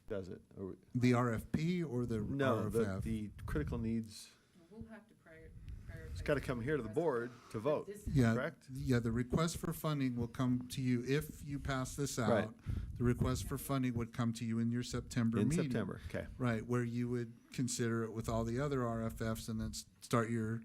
Does it? Or, The RFP or the no, RFF? the critical needs. We'll have to prioritize. It's got to come here to the board to vote, Yeah, correct? yeah, the request for funding will come to you if you pass this out. Right. The request for funding would come to you in your September In meeting. September, okay. Right, where you would consider it with all the other RFFs and then start your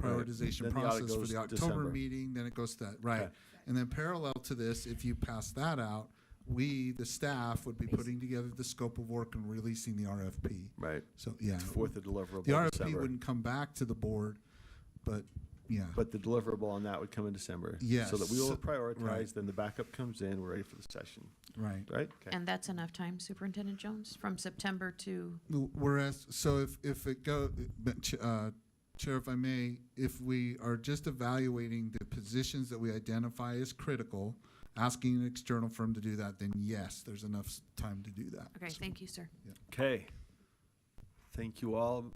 prioritization Then the audit process for goes the October December. meeting, then it goes to that, right. Okay. And then parallel to this, if you pass that out, we, the staff, would be putting together the scope of work and releasing the RFP. Right. So, yeah. For the deliverable The RFP December. wouldn't come back to the board but yeah. But the deliverable on that would come in December. Yes. So that we will prioritize, Right. then the backup comes in, we're ready for the session, Right. right? Okay. And that's enough time, Superintendent Jones, from September to, Whereas, so if it go, but Chair, if I may, if we are just evaluating the positions that we identify as critical, asking an external firm to do that, then yes, there's enough time to do that. okay, thank you, sir. Okay. Thank you all,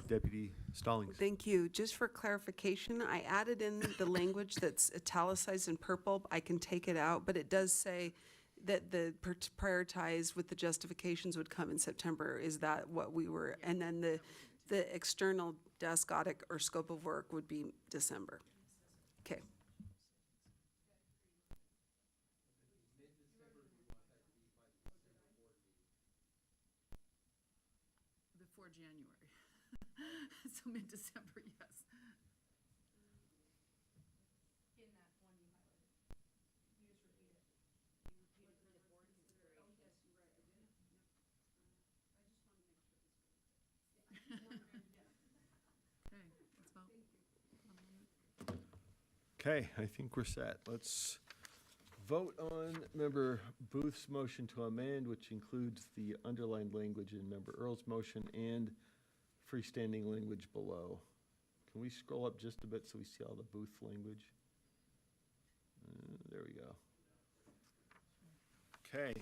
Deputy Stallings. Thank you. Just for clarification, I added in the language that's italicized in purple. I can take it out, but it does say that the prioritize with the justifications would come in September. Is that what we were? And then the external desk audit or scope of work would be December. Okay. Before January. So mid-December, yes. Okay, let's vote. Okay, I think we're set. Let's vote on Member Booth's motion to amend, which includes the underlined language in Member Earl's motion and freestanding language below. Can we scroll up just a bit so we see all the Booth language? There we go. Okay,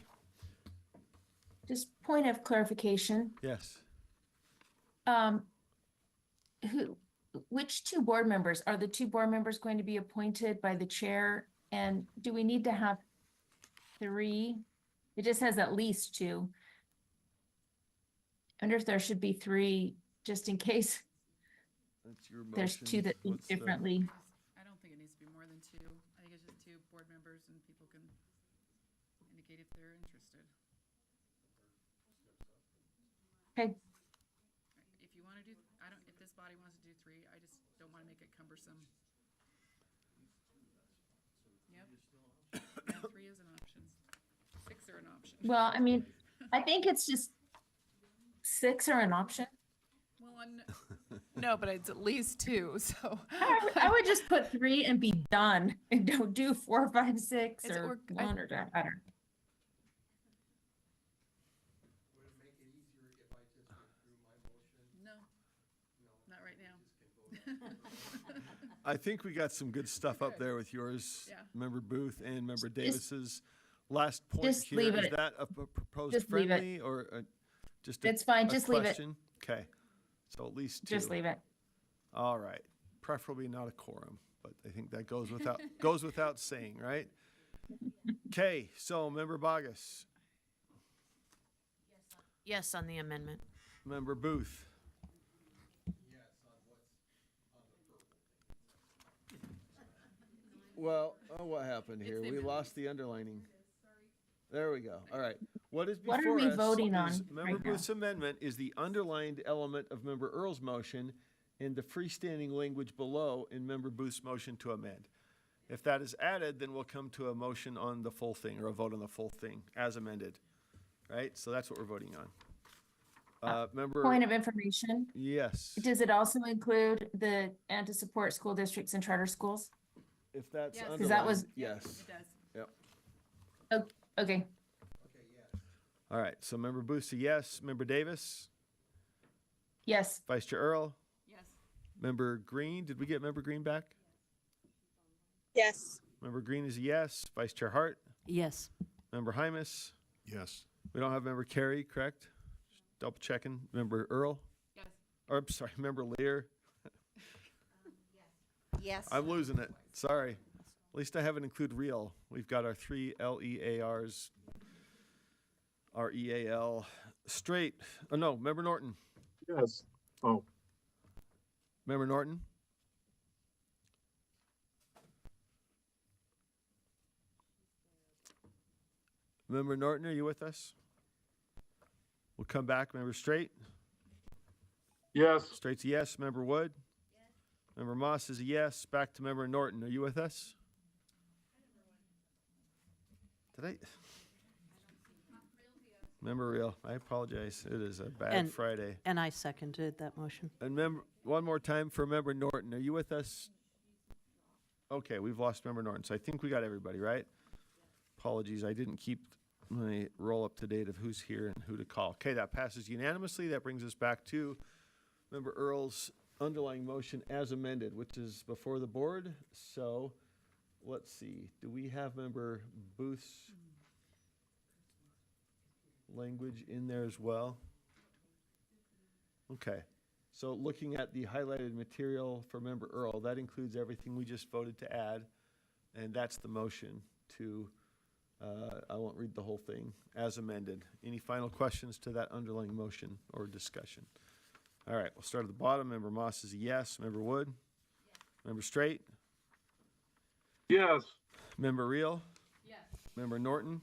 Just point of clarification, yes. which two board members, are the two board members going to be appointed by the chair? And do we need to have three? It just says at least two. I wonder if there should be three, just in case That's your motion. there's two that think What's the- differently. I don't think it needs to be more than two. I think it's just two board members and people can indicate if they're interested. Okay, If you want to do, if this body wants to do three, I just don't want to make it cumbersome. Yep. Yeah, three is an option. Six are an option. well, I mean, I think it's just six are an option. Well, no, but it's at least two, so. I would just put three and be done and don't do 4, 5, 6 Is it- or or- one or I don't. No, not right now. I think we got some good stuff up there with yours, Yeah. Member Booth and Member Davis's. Last point just here, leave is it. that a proposed Just leave it. friendly or just a It's fine, a just leave it. question? Okay, so at least two. Just leave it. All right, preferably not a quorum, but I think that goes without, goes without saying, right? Okay, so Member Bogus, Yes on the amendment. Member Booth. Well, what happened here? We lost the underlining. There we go. All right. What is What are before we us voting is on Member right now? Booth's amendment is the underlined element of Member Earl's motion and the freestanding language below in Member Booth's motion to amend. If that is added, then we'll come to a motion on the full thing or a vote on the full thing as amended. Right? So that's what we're voting on. Member. Point of information. Yes. Does it also include and to support school districts and charter schools? If that's Yes. 'Cause that was- underlined, yes. It does. Yep. Okay, All right. So Member Booth's a yes. Member Davis, yes, Vice Chair Earl, Yes. Member Green. Did we get Member Green back? Yes. Member Green is a yes. Vice Chair Hart, Yes. Member Hymus. Yes. We don't have Member Carey, correct? Just double checking. Member Earl, Yes. or I'm sorry, Member Lear. Yes. I'm losing it. Sorry. At least I haven't included real. We've got our 3 LEARs, REAL, straight. Oh, no, Member Norton. Yes. Oh, Member Norton? Member Norton, are you with us? We'll come back. Member Straight? yes. Straight's a yes. Member Wood? Member Moss is a yes. Back to Member Norton. Are you with us? Did I? Member Real, I apologize. It is a bad And- Friday. And I seconded that motion. And member, one more time for Member Norton. Are you with us? Okay, we've lost Member Norton, so I think we got everybody, right? Apologies, I didn't keep my roll up to date of who's here and who to call. Okay, that passes unanimously. That brings us back to Member Earl's underlying motion as amended, which is before the board. So let's see, do we have Member Booth's language in there as well? Okay, so looking at the highlighted material for Member Earl, that includes everything we just voted to add, and that's the motion to, I won't read the whole thing, as amended. Any final questions to that underlying motion or discussion? All right, we'll start at the bottom. Member Moss is a yes. Member Wood? Yes. Member Straight? Yes. Member Reel? Yes. Member Norton?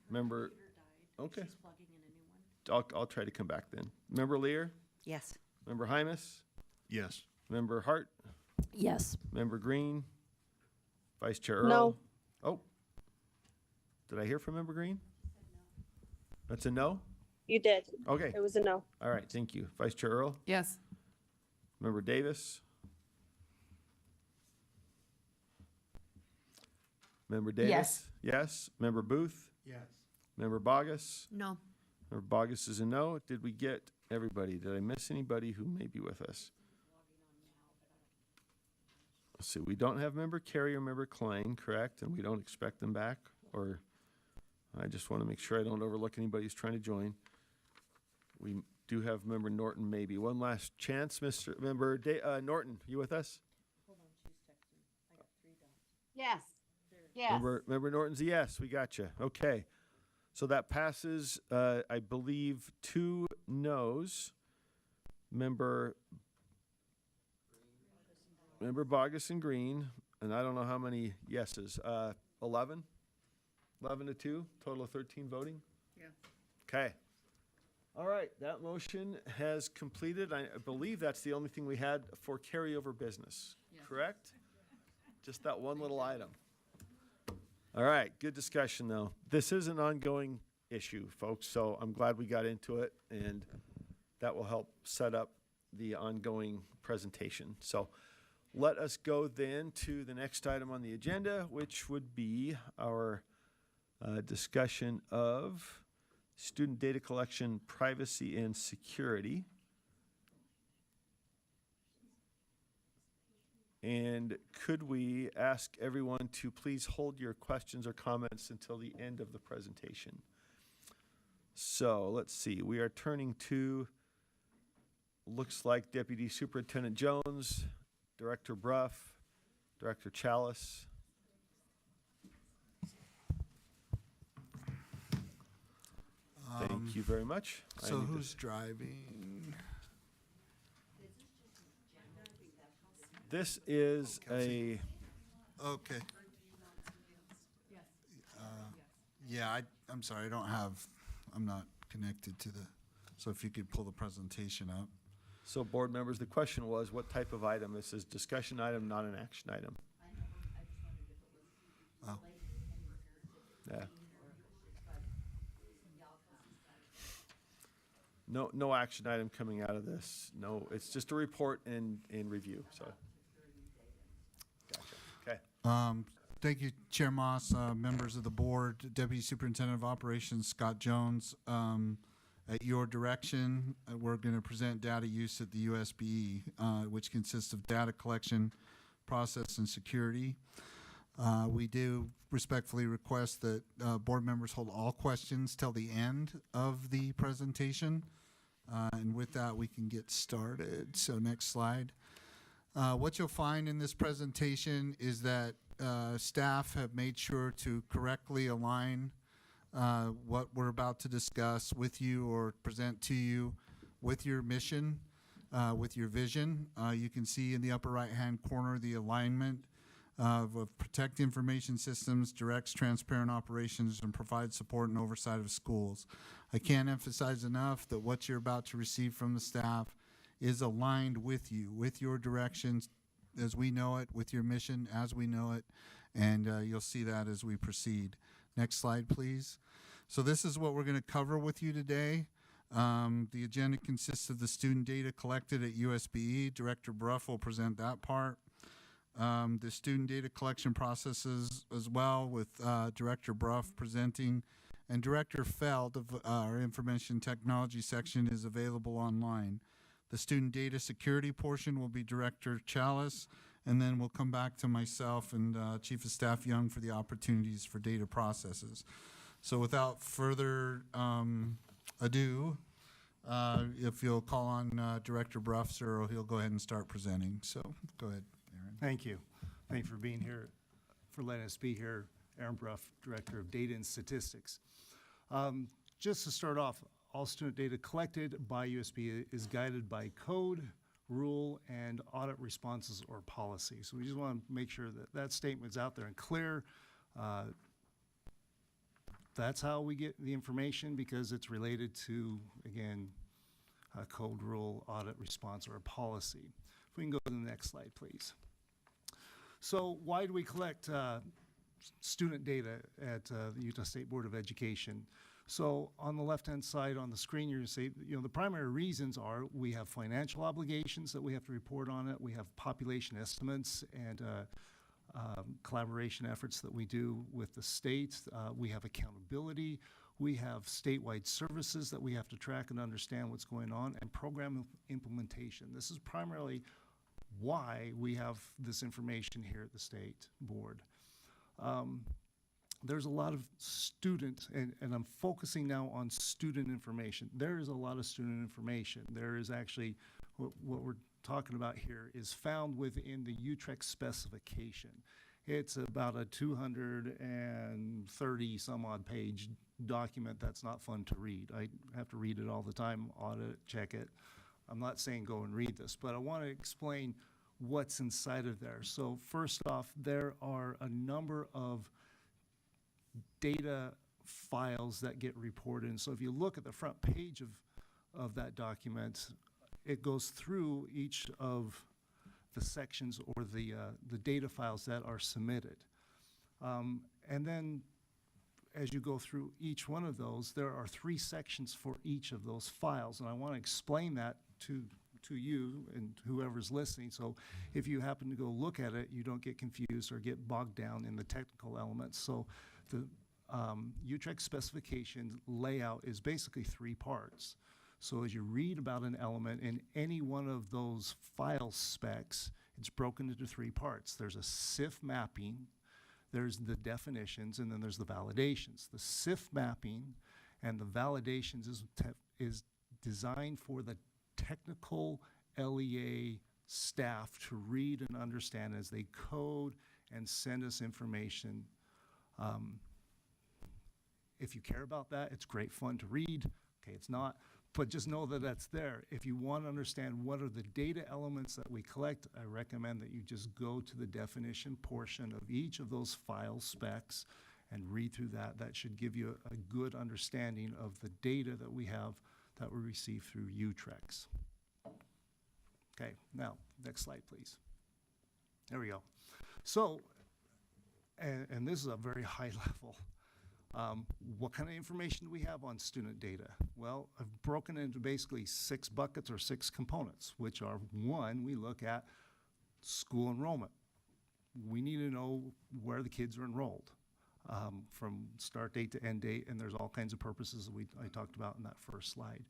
Member, okay. She's plugging in a new one. I'll try to come back then. Member Lear? Yes. Member Hymas? Yes. Member Hart? Yes. Member Green? Vice Chair Earl? No. Oh. Did I hear from Member Green? That's a no? You did. Okay. It was a no. All right, thank you. Vice Chair Earl? Yes. Member Davis? Member Davis? Yes. Yes. Member Booth? Yes. Member Bogus? No. Member Bogus is a no. Did we get everybody? Did I miss anybody who may be with us? Let's see, we don't have Member Carey or Member Klein, correct? And we don't expect them back? Or I just want to make sure I don't overlook anybody who's trying to join. We do have Member Norton, maybe. One last chance, Member Norton, you with us? Yes. Yes. Member Norton's a yes, we got you. Okay. So that passes, I believe, 2 noes. Member Bogus and Green, and I don't know how many yeses. 11? 11 to 2, total of 13 voting? Yeah. Okay. All right, that motion has completed. I believe that's the only thing we had for carryover business, correct? Just that one little item. All right, good discussion though. This is an ongoing issue, folks, so I'm glad we got into it, and that will help set up the ongoing presentation. So let us go then to the next item on the agenda, which would be our discussion of student data collection, privacy, and security. And could we ask everyone to please hold your questions or comments until the end of the presentation? So let's see, we are turning to, looks like Deputy Superintendent Jones, Director Bruff, Director Chalice. Thank you very much. So who's driving? This is a, Okay. Yeah, I'm sorry, I'm not connected to so if you could pull the presentation up. so board members, the question was, what type of item? This is discussion item, not an action item. Oh. Yeah. No action item coming out of this. No, it's just a report and review, so. Gotcha, okay. Thank you, Chair Moss, members of the board, Deputy Superintendent of Operations Scott Jones. At your direction, we're going to present data use at the USB, which consists of data collection, process, and security. We do respectfully request that board members hold all questions till the end of the presentation. And with that, we can get started. So next slide. What you'll find in this presentation is that staff have made sure to correctly align what we're about to discuss with you or present to you with your mission, with your vision. You can see in the upper right-hand corner the alignment of protect information systems, directs transparent operations, and provides support and oversight of schools. I can't emphasize enough that what you're about to receive from the staff is aligned with you, with your directions as we know it, with your mission as we know it, and you'll see that as we proceed. Next slide, please. So this is what we're going to cover with you today. The agenda consists of the student data collected at USBE. Director Bruff will present that part. The student data collection processes as well, with Director Bruff presenting, and Director Feld of our information technology section is available online. The student data security portion will be Director Chalice, and then we'll come back to myself and Chief of Staff Young for the opportunities for data processes. So without further ado, if you'll call on Director Bruff, sir, he'll go ahead and start presenting. So go ahead, Aaron. Thank you. Thank you for being here, for letting us be here. Aaron Bruff, Director of Data and Statistics. Just to start off, all student data collected by USB is guided by code, rule, and audit responses or policy. So we just want to make sure that that statement's out there and clear. That's how we get the information, because it's related to, again, a code, rule, audit response, or a policy. If we can go to the next slide, please. So why do we collect student data at the Utah State Board of Education? So on the left-hand side on the screen, you're going to see, the primary reasons are we have financial obligations that we have to report on it. We have population estimates and collaboration efforts that we do with the state. We have accountability. We have statewide services that we have to track and understand what's going on, and program implementation. This is primarily why we have this information here at the state board. There's a lot of student, and I'm focusing now on student information. There is a lot of student information. There is actually, what we're talking about here is found within the UTREC specification. It's about a 230 some odd page document that's not fun to read. I have to read it all the time, audit it, check it. I'm not saying go and read this, but I want to explain what's inside of there. So first off, there are a number of data files that get reported. And so if you look at the front page of that document, it goes through each of the sections or the data files that are submitted. And then as you go through each one of those, there are 3 sections for each of those files. And I want to explain that to you and whoever's listening. So if you happen to go look at it, you don't get confused or get bogged down in the technical elements. So the UTREC specification layout is basically 3 parts. So as you read about an element in any one of those file specs, it's broken into 3 parts. There's a CIF mapping, there's the definitions, and then there's the validations. The CIF mapping and the validations is designed for the technical LEA staff to read and understand as they code and send us information. If you care about that, it's great fun to read. Okay, it's not, but just know that that's there. If you want to understand what are the data elements that we collect, I recommend that you just go to the definition portion of each of those file specs and read through that. That should give you a good understanding of the data that we have that we receive through UTRECs. Okay, now, next slide, please. There we go. So, and this is a very high level. What kind of information do we have on student data? Well, I've broken it into basically 6 buckets or 6 components, which are: 1, we look at school enrollment. We need to know where the kids are enrolled, from start date to end date, and there's all kinds of purposes that I talked about in that first slide.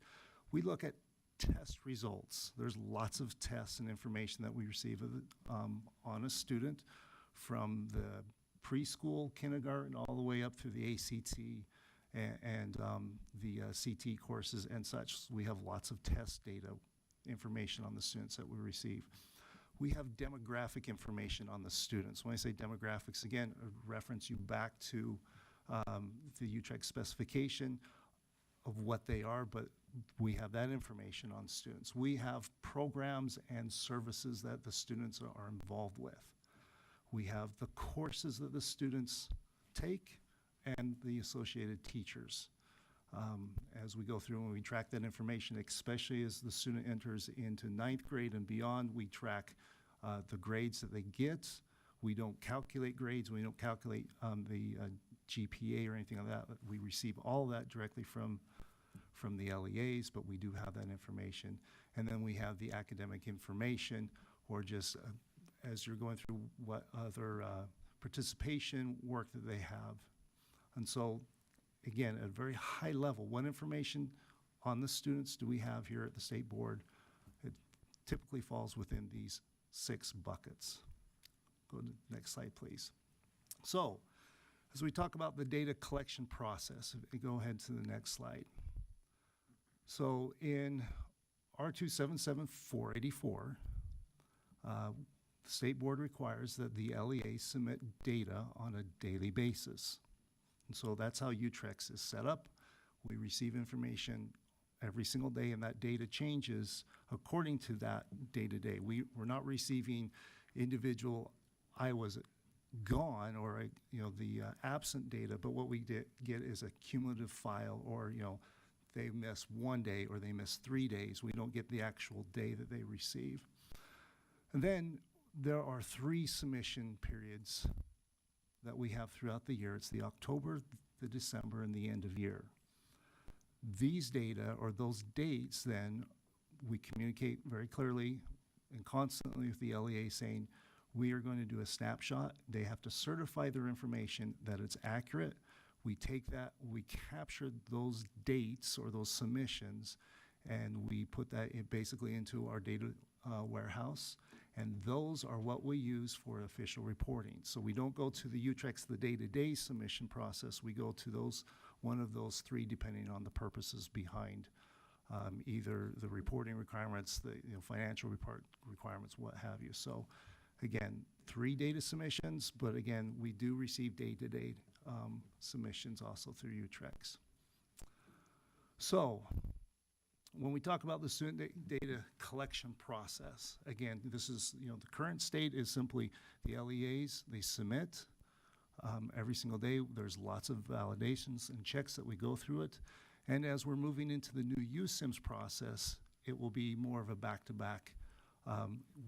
We look at test results. There's lots of tests and information that we receive on a student, from the preschool, kindergarten, all the way up through the ACT and the CT courses and such. We have lots of test data information on the students that we receive. We have demographic information on the students. When I say demographics, again, I reference you back to the UTREC specification of what they are, but we have that information on students. We have programs and services that the students are involved with. We have the courses that the students take and the associated teachers. As we go through and we track that information, especially as the student enters into 9th grade and beyond, we track the grades that they get. We don't calculate grades. We don't calculate the GPA or anything like that. We receive all of that directly from from the LEAs, but we do have that information. And then we have the academic information, or just as you're going through what other participation work that they have. And so, again, at a very high level, what information on the students do we have here at the State Board? It typically falls within these 6 buckets. Go to the next slide, please. So, as we talk about the data collection process, go ahead to the next slide. So in R277484, the State Board requires that the LEA submit data on a daily basis. And so that's how UTREX is set up. We receive information every single day, and that data changes according to that day-to-day. We're not receiving individual, I was gone, or the absent data, but what we get is a cumulative file, or they miss 1 day or they miss 3 days. We don't get the actual day that they receive. And then there are 3 submission periods that we have throughout the year. It's the October, the December, and the end of year. These data, or those dates, then we communicate very clearly and constantly with the LEA saying, we are going to do a snapshot. They have to certify their information that it's accurate. We take that, we capture those dates or those submissions, and we put that basically into our data warehouse. And those are what we use for official reporting. So we don't go to the UTREX, the day-to-day submission process. We go to one of those 3, depending on the purposes behind either the reporting requirements, the financial requirements, what have you. So again, 3 data submissions, but again, we do receive day-to-day submissions also through UTREX. So when we talk about the student data collection process, again, this is, the current state is simply the LEAs, they submit every single day. There's lots of validations and checks that we go through it. And as we're moving into the new USIMS process, it will be more of a back-to-back.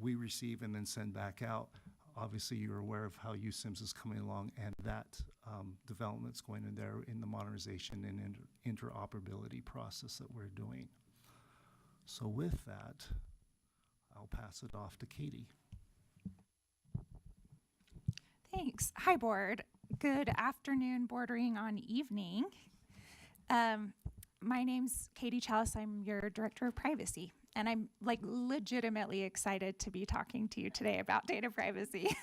We receive and then send back out. Obviously, you're aware of how USIMS is coming along, and that development's going in there in the modernization and interoperability process that we're doing. So with that, I'll pass it off to Katie. Thanks. Hi, board. Good afternoon, bordering on evening. My name's Katie Chalice. I'm your Director of Privacy. And I'm legitimately excited to be talking to you today about data privacy.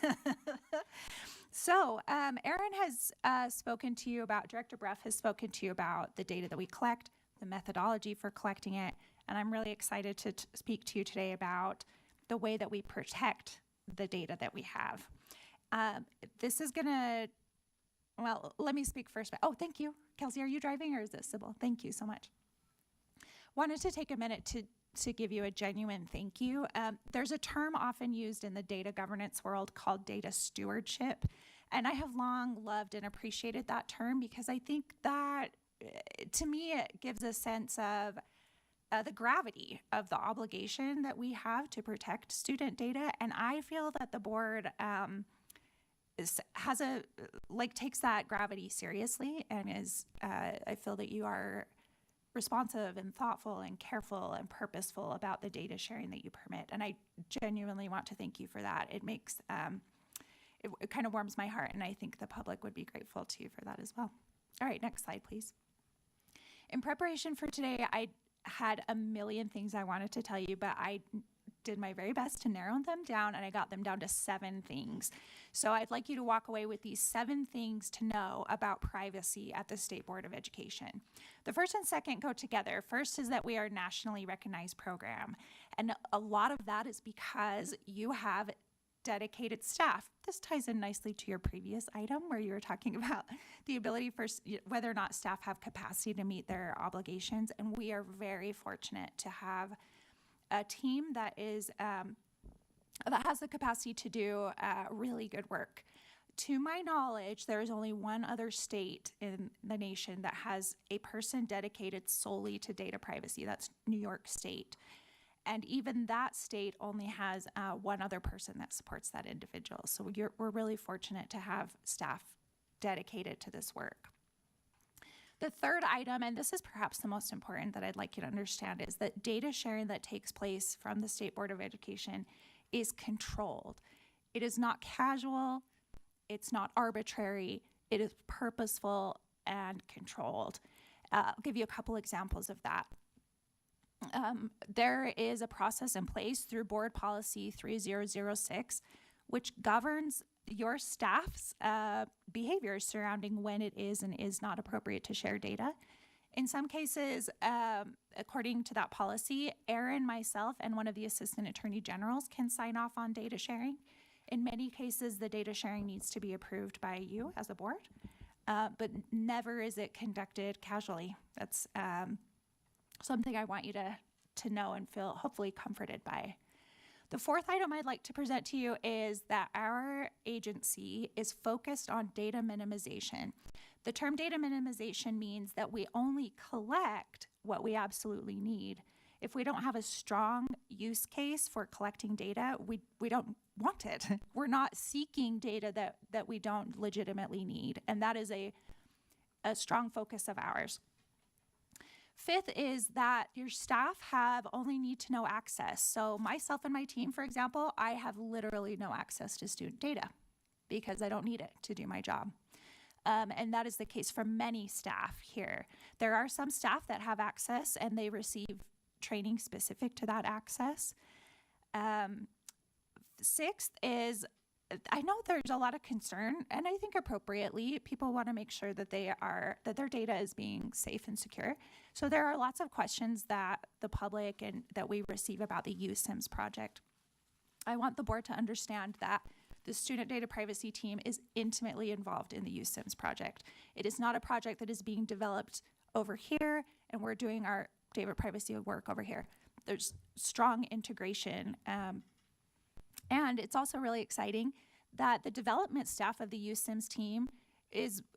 So Aaron has spoken to you about, Director Bruff has spoken to you about the data that we collect, the methodology for collecting it, and I'm really excited to speak to you today about the way that we protect the data that we have. This is gonna, well, let me speak first. Oh, thank you. Kelsey, are you driving or is this Sybil? Thank you so much. Wanted to take a minute to give you a genuine thank you. There's a term often used in the data governance world called data stewardship. And I have long loved and appreciated that term because I think that, to me, it gives a sense of the gravity of the obligation that we have to protect student data. And I feel that the board takes that gravity seriously and is, I feel that you are responsive and thoughtful and careful and purposeful about the data sharing that you permit. And I genuinely want to thank you for that. It makes, it kind of warms my heart, and I think the public would be grateful to you for that as well. All right, next slide, please. In preparation for today, I had a million things I wanted to tell you, but I did my very best to narrow them down, and I got them down to 7 things. So I'd like you to walk away with these 7 things to know about privacy at the State Board of Education. The first and second go together. First is that we are a nationally recognized program, and a lot of that is because you have dedicated staff. This ties in nicely to your previous item where you were talking about the ability for whether or not staff have capacity to meet their obligations, and we are very fortunate to have a team that is that has the capacity to do really good work. To my knowledge, there is only one other state in the nation that has a person dedicated solely to data privacy. That's New York State. And even that state only has one other person that supports that individual. So we're really fortunate to have staff dedicated to this work. The third item, and this is perhaps the most important that I'd like you to understand, is that data sharing that takes place from the State Board of Education is controlled. It is not casual, it's not arbitrary, it is purposeful and controlled. I'll give you a couple examples of that. There is a process in place through Board Policy 3006, which governs your staff's behaviors surrounding when it is and is not appropriate to share data. In some cases, according to that policy, Aaron, myself, and one of the assistant attorney generals can sign off on data sharing. In many cases, the data sharing needs to be approved by you as a board, but never is it conducted casually. That's something I want you to know and feel hopefully comforted by. The fourth item I'd like to present to you is that our agency is focused on data minimization. The term data minimization means that we only collect what we absolutely need. If we don't have a strong use case for collecting data, we don't want it. We're not seeking data that we don't legitimately need, and that is a strong focus of ours. Fifth is that your staff have only need to know access. So myself and my team, for example, I have literally no access to student data because I don't need it to do my job. And that is the case for many staff here. There are some staff that have access and they receive training specific to that access. Sixth is, I know there's a lot of concern, and I think appropriately, people want to make sure that that their data is being safe and secure. So there are lots of questions that the public and that we receive about the USIMS project. I want the board to understand that the student data privacy team is intimately involved in the USIMS project. It is not a project that is being developed over here, and we're doing our data privacy work over here. There's strong integration. And it's also really exciting that the development staff of the USIMS team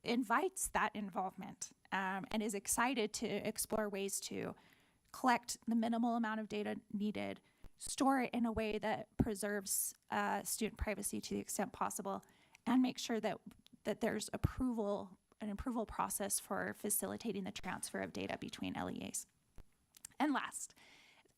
invites that involvement and is excited to explore ways to collect the minimal amount of data needed, store it in a way that preserves student privacy to the extent possible, and make sure that there's an approval process for facilitating the transfer of data between LEAs. And last,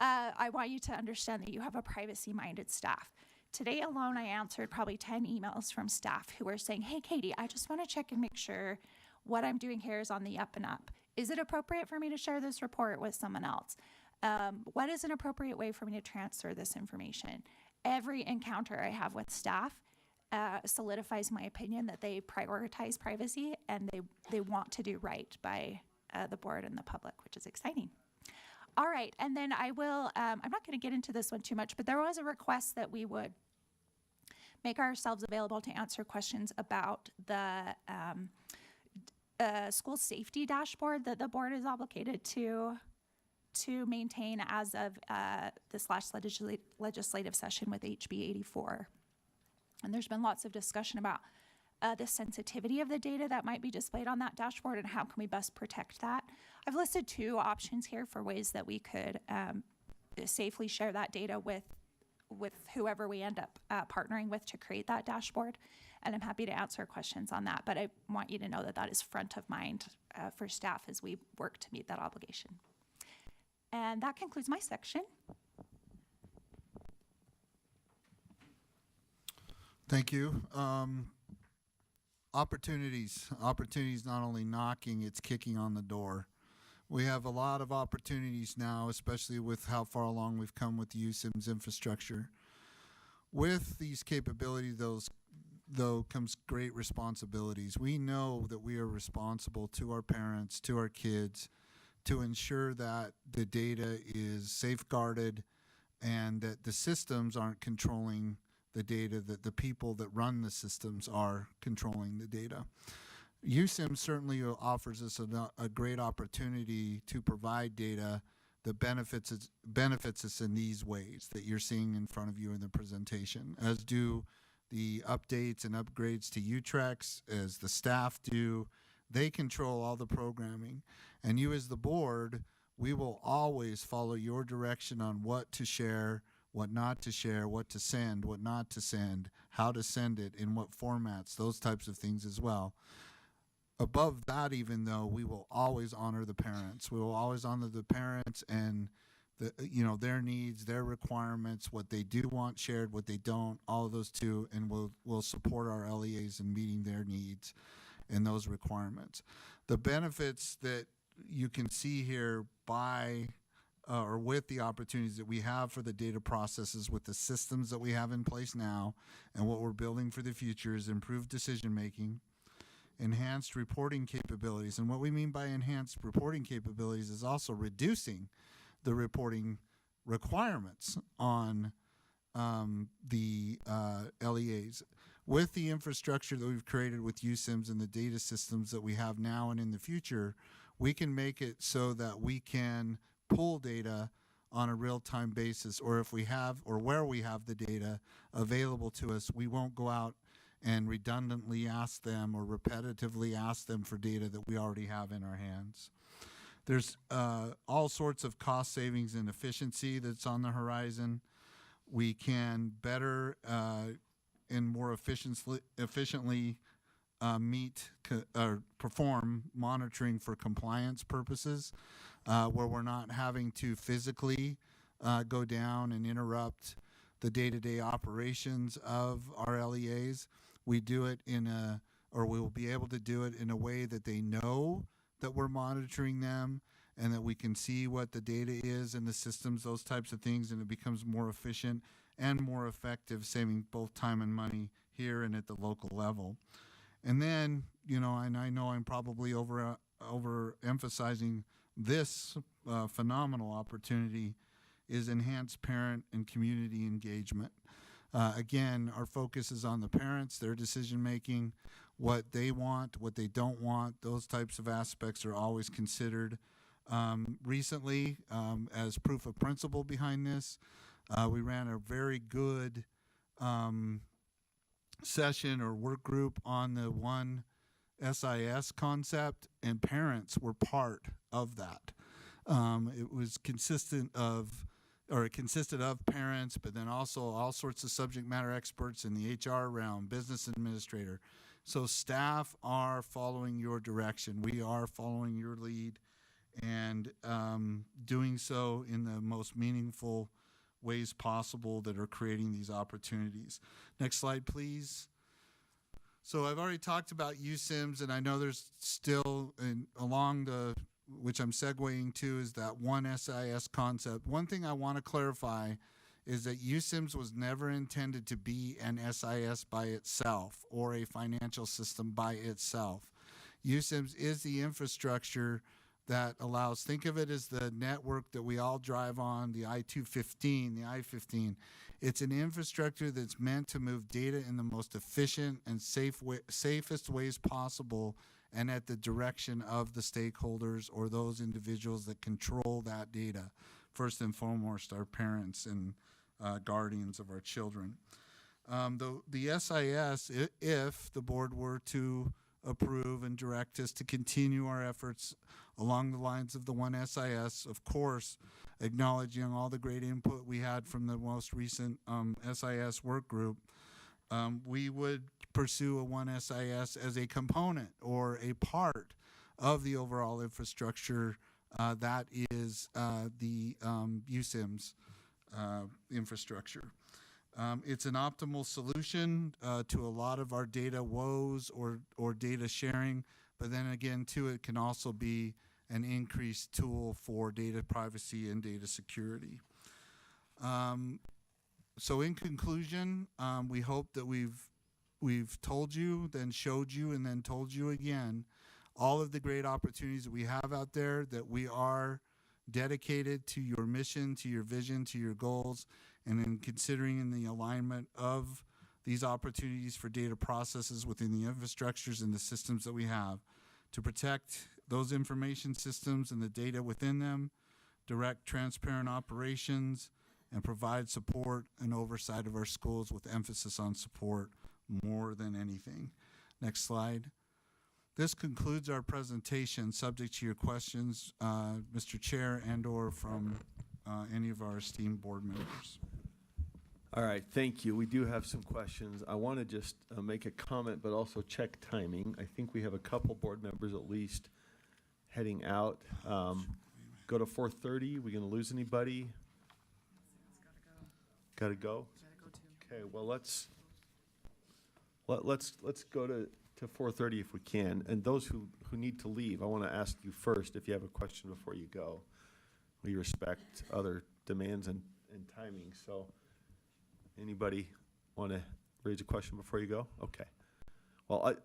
I want you to understand that you have a privacy-minded staff. Today alone, I answered probably 10 emails from staff who were saying, hey, Katie, I just want to check and make sure what I'm doing here is on the up and up. Is it appropriate for me to share this report with someone else? What is an appropriate way for me to transfer this information? Every encounter I have with staff solidifies my opinion that they prioritize privacy and they want to do right by the board and the public, which is exciting. All right, and then I will, I'm not going to get into this one too much, but there was a request that we would make ourselves available to answer questions about the school safety dashboard that the board is obligated to maintain as of this last legislative session with HB 84. And there's been lots of discussion about the sensitivity of the data that might be displayed on that dashboard and how can we best protect that. I've listed 2 options here for ways that we could safely share that data with whoever we end up partnering with to create that dashboard. And I'm happy to answer questions on that, but I want you to know that that is front of mind for staff as we work to meet that obligation. And that concludes my section. Thank you. Opportunities not only knocking, it's kicking on the door. We have a lot of opportunities now, especially with how far along we've come with the USIMS infrastructure. With these capabilities, though, comes great responsibilities. We know that we are responsible to our parents, to our kids, to ensure that the data is safeguarded and that the systems aren't controlling the data, that the people that run the systems are controlling the data. USIM certainly offers us a great opportunity to provide data that benefits us in these ways that you're seeing in front of you in the presentation, as do the updates and upgrades to UTREX, as the staff do. They control all the programming. And you as the board, we will always follow your direction on what to share, what not to share, what to send, what not to send, how to send it, in what formats, those types of things as well. above that, even though, we will always honor the parents. We will always honor the parents and their needs, their requirements, what they do want shared, what they don't, all of those too, and we'll support our LEAs in meeting their needs and those requirements. The benefits that you can see here by or with the opportunities that we have for the data processes with the systems that we have in place now and what we're building for the future is improved decision making, enhanced reporting capabilities. And what we mean by enhanced reporting capabilities is also reducing the reporting requirements on the LEAs. With the infrastructure that we've created with USIMS and the data systems that we have now and in the future, we can make it so that we can pull data on a real-time basis, or if we have, or where we have the data available to us, we won't go out and redundantly ask them or repetitively ask them for data that we already have in our hands. There's all sorts of cost savings and efficiency that's on the horizon. We can better and more efficiently meet or perform monitoring for compliance purposes, where we're not having to physically go down and interrupt the day-to-day operations of our LEAs. We do it or we will be able to do it in a way that they know that we're monitoring them and that we can see what the data is in the systems, those types of things, and it becomes more efficient and more effective, saving both time and money here and at the local level. And then, and I know I'm probably overemphasizing this phenomenal opportunity, is enhanced parent and community engagement. Again, our focus is on the parents, their decision making, what they want, what they don't want. Those types of aspects are always considered. Recently, as proof of principle behind this, we ran a very good session or work group on the one SIS concept, and parents were part of that. It consisted of parents, but then also all sorts of subject matter experts in the HR realm, business administrator. So staff are following your direction. We are following your lead and doing so in the most meaningful ways possible that are creating these opportunities. Next slide, please. So I've already talked about USIMS, and I know there's still, which I'm segueing to, is that one SIS concept. One thing I want to clarify is that USIMS was never intended to be an SIS by itself or a financial system by itself. USIMS is the infrastructure that allows, think of it as the network that we all drive on, the I-215, the I-15. It's an infrastructure that's meant to move data in the most efficient and safest ways possible, and at the direction of the stakeholders or those individuals that control that data. First and foremost, our parents and guardians of our children. The SIS, if the board were to approve and direct us to continue our efforts along the lines of the one SIS, of course, acknowledging all the great input we had from the most recent SIS work group, we would pursue a one SIS as a component or a part of the overall infrastructure that is the USIMS infrastructure. It's an optimal solution to a lot of our data woes or data sharing, but then again, too, it can also be an increased tool for data privacy and data security. So in conclusion, we hope that we've told you, then showed you, and then told you again all of the great opportunities that we have out there, that we are dedicated to your mission, to your vision, to your goals, and in considering in the alignment of these opportunities for data processes within the infrastructures and the systems that we have to protect those information systems and the data within them, direct transparent operations, and provide support and oversight of our schools with emphasis on support more than anything. Next slide. This concludes our presentation, subject to your questions, Mr. Chair, and or from any of our esteemed board members. All right, thank you. We do have some questions. I want to just make a comment, but also check timing. I think we have a couple board members at least heading out. Go to 4:30. We gonna lose anybody? Gotta go? Okay, well, let's go to 4:30 if we can. And those who need to leave, I want to ask you first if you have a question before you go. We respect other demands and timing, so anybody want to raise a question before you go? Okay. Well,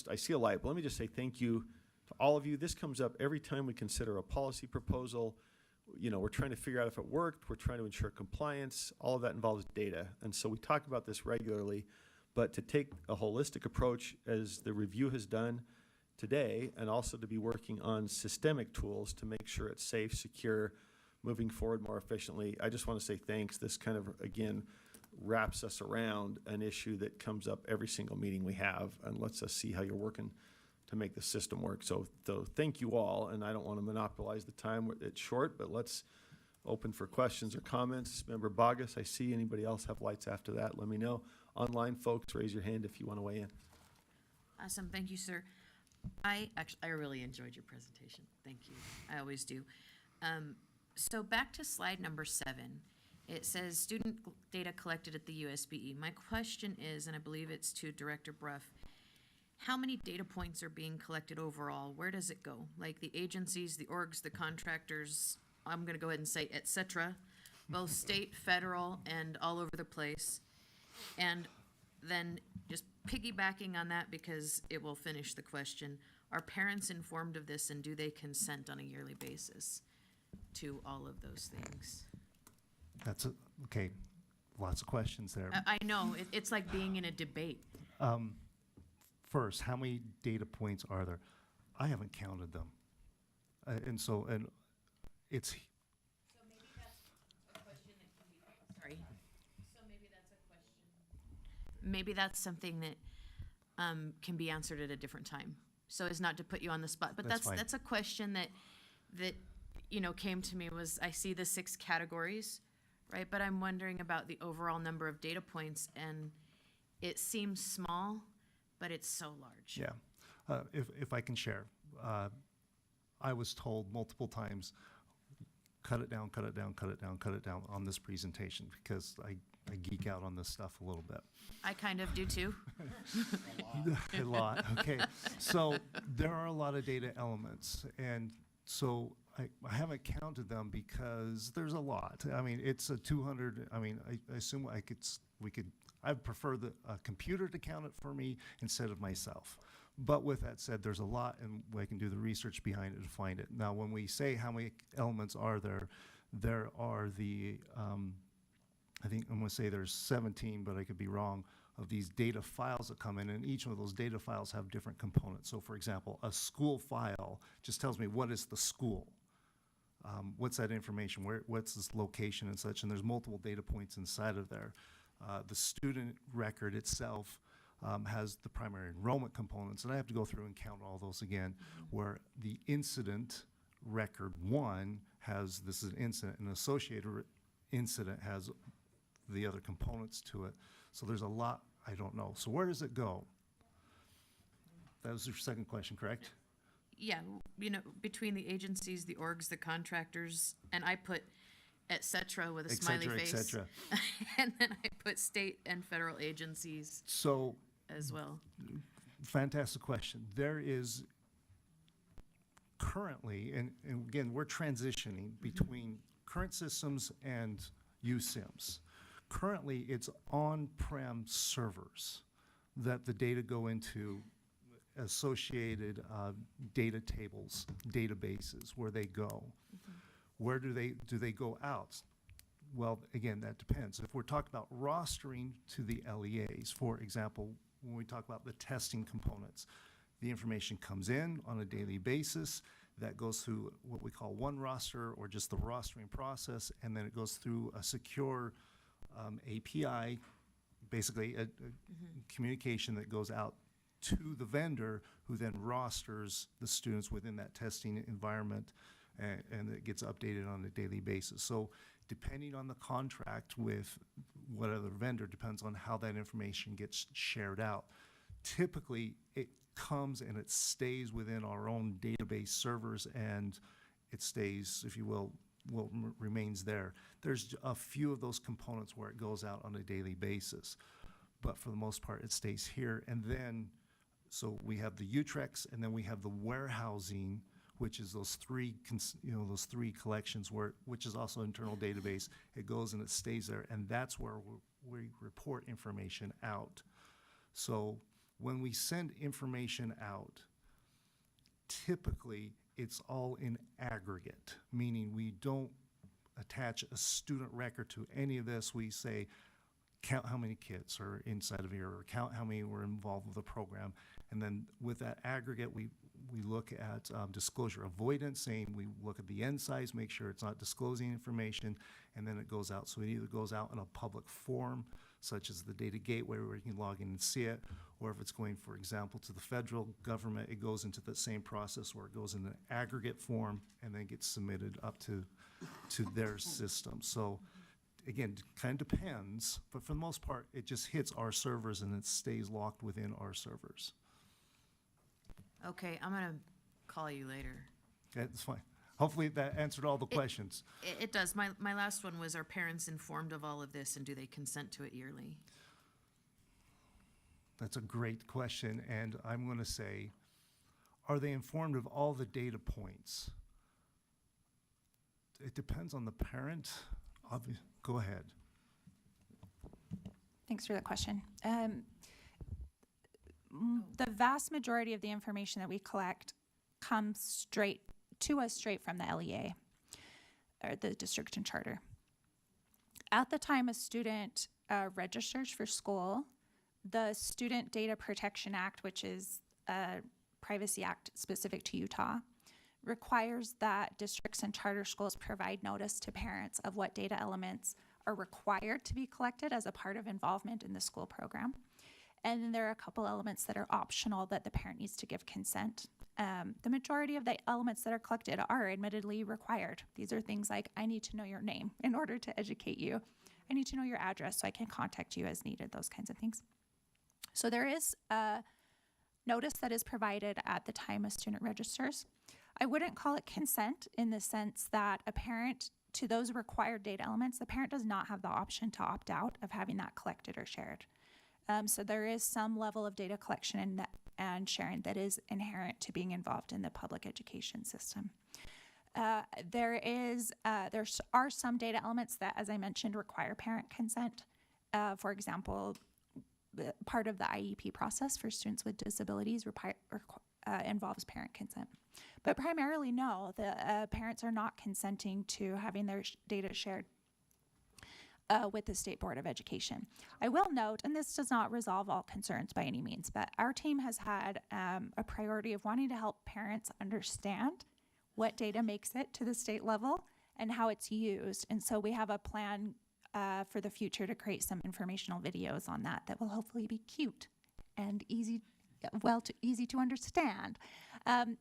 I see a light, but let me just say thank you to all of you. This comes up every time we consider a policy proposal. You know, we're trying to figure out if it worked. We're trying to ensure compliance. All of that involves data. And so we talk about this regularly, but to take a holistic approach as the review has done today, and also to be working on systemic tools to make sure it's safe, secure, moving forward more efficiently. I just want to say thanks. This kind of, again, wraps us around an issue that comes up every single meeting we have and lets us see how you're working to make the system work. So thank you all, and I don't want to monopolize the time. It's short, but let's open for questions or comments. Member Bogus, I see. Anybody else have lights after that? Let me know. Online folks, raise your hand if you want to weigh in. Awesome, thank you, sir. I really enjoyed your presentation. Thank you. I always do. So back to slide number 7. It says student data collected at the USBE. My question is, and I believe it's to Director Bruff, how many data points are being collected overall? Where does it go? Like the agencies, the orgs, the contractors, I'm gonna go ahead and say et cetera, both state, federal, and all over the place. And then just piggybacking on that, because it will finish the question, are parents informed of this and do they consent on a yearly basis to all of those things? Okay, lots of questions there. I know, it's like being in a debate. First, how many data points are there? I haven't counted them. And it's. So maybe that's a question that can be, sorry. So maybe that's a question. Maybe that's something that can be answered at a different time. So as not to put you on the spot, but That's fine. that's a question that you know came to me was I see the 6 categories, right? But I'm wondering about the overall number of data points, and it seems small, but it's so large. Yeah, if I can share, I was told multiple times, cut it down, cut it down, cut it down, cut it down on this presentation, because I geek out on this stuff a little bit. I kind of do too. A lot, okay. So there are a lot of data elements, and so I haven't counted them because there's a lot. I mean, it's a 200, I mean, I assume I'd prefer a computer to count it for me instead of myself. But with that said, there's a lot, and I can do the research behind it to find it. Now, when we say how many elements are there, there are I think I'm gonna say there's 17, but I could be wrong, of these data files that come in, and each one of those data files have different components. So for example, a school file just tells me what is the school. What's that information, what's this location and such, and there's multiple data points inside of there. The student record itself has the primary enrollment components, and I have to go through and count all those again, where the incident record 1 has, this is an incident, an associated incident has the other components to it. So there's a lot I don't know. So where does it go? That was your second question, correct? Yeah, you know, between the agencies, the orgs, the contractors, and I put et cetera with a smiley face. Et cetera. And then I put state and federal agencies So as well. fantastic question. There is currently, and again, we're transitioning between current systems and USIMS. Currently, it's on-prem servers that the data go into, associated data tables, databases, where they go. Where do they go out? Well, again, that depends. If we're talking about rostering to the LEAs, for example, when we talk about the testing components, the information comes in on a daily basis. That goes through what we call one roster, or just the rostering process, and then it goes through a secure API, basically a communication that goes out to the vendor, who then rosters the students within that testing environment. and it gets updated on a daily basis. So depending on the contract with what other vendor, depends on how that information gets shared out. Typically, it comes and it stays within our own database servers, and it stays, if you will, remains there. There's a few of those components where it goes out on a daily basis, but for the most part, it stays here. And then, so we have the Utrex, and then we have the warehousing, which is those three collections, which is also internal database. It goes and it stays there, and that's where we report information out. So when we send information out, typically it's all in aggregate, meaning we don't attach a student record to any of this. We say, count how many kids are inside of here, or count how many were involved with the program. And then with that aggregate, we look at disclosure avoidance, saying we look at the end size, make sure it's not disclosing information, and then it goes out. So it either goes out in a public forum, such as the data gateway where you can log in and see it, or if it's going, for example, to the federal government, it goes into the same process where it goes in an aggregate form and then gets submitted up to their system. So again, it kind of depends, but for the most part, it just hits our servers and it stays locked within our servers. Okay, I'm gonna call you later. That's fine. Hopefully that answered all the questions. It does. My last one was, are parents informed of all of this, and do they consent to it yearly? That's a great question, and I'm going to say, are they informed of all the data points? It depends on the parent. Go ahead. Thanks for that question. The vast majority of the information that we collect comes straight to us straight from the LEA, or the district and charter. At the time a student registers for school, the Student Data Protection Act, which is a privacy act specific to Utah, requires that districts and charter schools provide notice to parents of what data elements are required to be collected as a part of involvement in the school program. And then there are a couple elements that are optional that the parent needs to give consent. The majority of the elements that are collected are admittedly required. These are things like, I need to know your name in order to educate you. I need to know your address so I can contact you as needed, those kinds of things. So there is a notice that is provided at the time a student registers. I wouldn't call it consent in the sense that a parent, to those required data elements, the parent does not have the option to opt out of having that collected or shared. So there is some level of data collection and sharing that is inherent to being involved in the public education system. There are some data elements that, as I mentioned, require parent consent. For example, part of the IEP process for students with disabilities involves parent consent. But primarily, no, the parents are not consenting to having their data shared with the State Board of Education. I will note, and this does not resolve all concerns by any means, but our team has had a priority of wanting to help parents understand what data makes it to the state level and how it's used. And so we have a plan for the future to create some informational videos on that will hopefully be cute and easy to understand.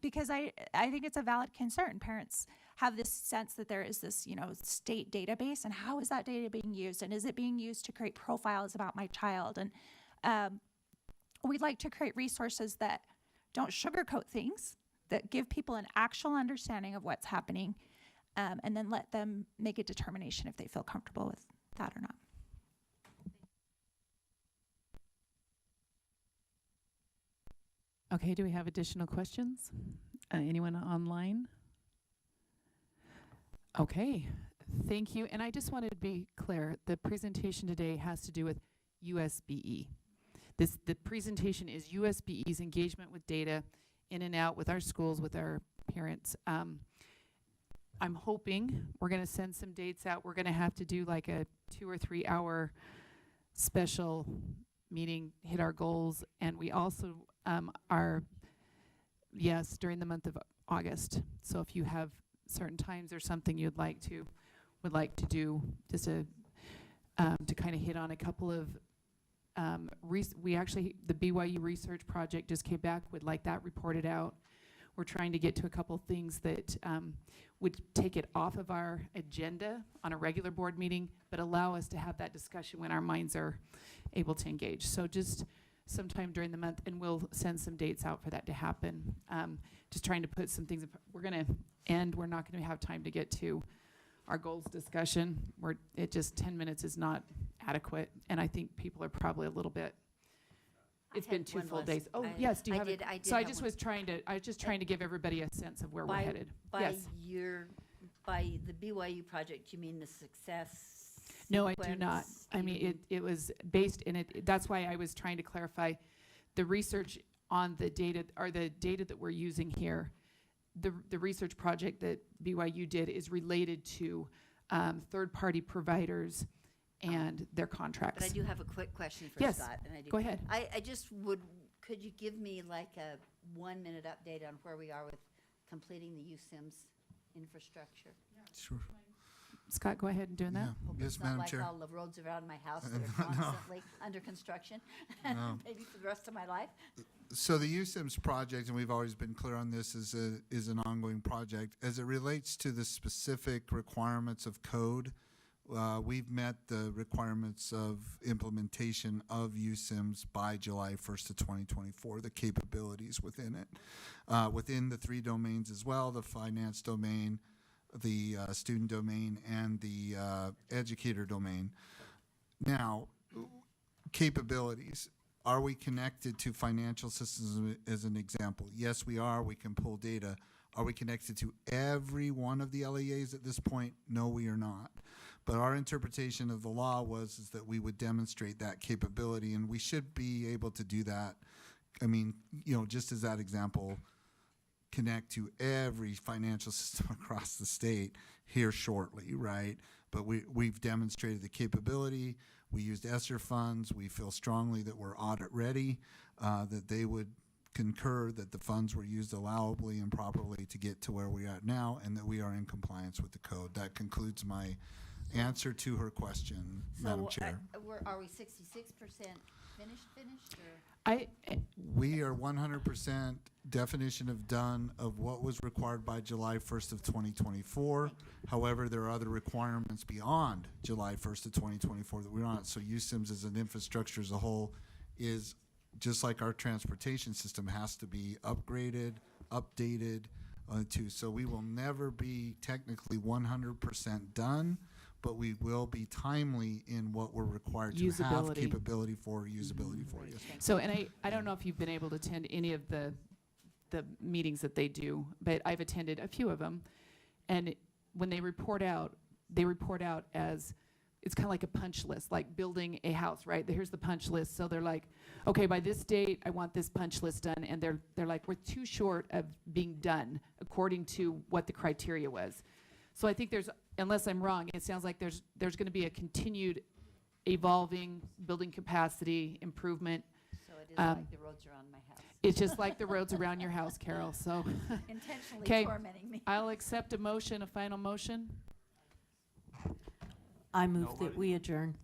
Because I think it's a valid concern. Parents have this sense that there is this, state database, and how is that data being used? And is it being used to create profiles about my child? And we'd like to create resources that don't sugarcoat things, that give people an actual understanding of what's happening, and then let them make a determination if they feel comfortable with that or not. Okay, do we have additional questions? Anyone online? Okay, thank you. And I just wanted to be clear, the presentation today has to do with USBE. The presentation is USBE's engagement with data in and out with our schools, with our parents. I'm hoping we're going to send some dates out. We're going to have to do like a 2 or 3 hour special meeting, hit our goals. And we also are, during the month of August. So if you have certain times or something would like to do, just to kind of hit on a couple of, the BYU research project just came back, would like that reported out. we're trying to get to a couple things that would take it off of our agenda on a regular board meeting, but allow us to have that discussion when our minds are able to engage. So just sometime during the month, and we'll send some dates out for that to happen. Just trying to put some things, we're gonna end, we're not gonna have time to get to our goals discussion. It just 10 minutes is not adequate, and I think people are probably a little bit, it's been 2 full days. Oh, yes, do you have it? So I just was trying to give everybody a sense of where we're headed. Yes. By the BYU project, you mean the success? No, I do not. I mean, it was based in it. That's why I was trying to clarify the research on the data, or the data that we're using here. The research project that BYU did is related to third-party providers and their contracts. But I do have a quick question for Yes, Scott. And I do. go ahead. I just would, could you give me like a 1-minute update on where we are with completing the USIMS infrastructure? Sure. Scott, go ahead and do that. Yeah. Hope Yes, it's not Madam like Chair. all the roads around my house that are constantly under construction, maybe for the rest of my life. So the USIMS project, and we've always been clear on this, is an ongoing project. As it relates to the specific requirements of code, we've met the requirements of implementation of USIMS by July 1st of 2024, the capabilities within it. Within the 3 domains as well, the finance domain, the student domain, and the educator domain. Now, capabilities. Are we connected to financial systems as an example? Yes, we are. We can pull data. Are we connected to every one of the LEAs at this point? No, we are not. But our interpretation of the law is that we would demonstrate that capability, and we should be able to do that. I mean, just as that example, connect to every financial system across the state here shortly, right? But we've demonstrated the capability. We used ESSER funds. We feel strongly that we're audit ready, that they would concur that the funds were used allowably and properly to get to where we are now, and that we are in compliance with the code. That concludes my answer to her question, Madam Chair. Are we 66% finished, or? We are 100% definition of done of what was required by July 1st of 2024. However, there are other requirements beyond July 1st of 2024 that we're on. So USIMS as an infrastructure as a whole is just like our transportation system has to be upgraded, updated too. So we will never be technically 100% done, but we will be timely in what we're required to have capability for, usability for. Yes. So, and I don't know if you've been able to attend any of the meetings that they do, but I've attended a few of them. And when they report out as, it's kind of like a punch list, like building a house, right? Here's the punch list. So they're like, okay, by this date, I want this punch list done. And they're like, we're too short of being done according to what the criteria was. So I think unless I'm wrong, it sounds like there's going to be a continued evolving, building capacity, improvement. So it is like the roads around my house. It's just like the roads around your house, Carol, so. Intentionally tormenting me. I'll accept a motion, a final motion. I move that we adjourn.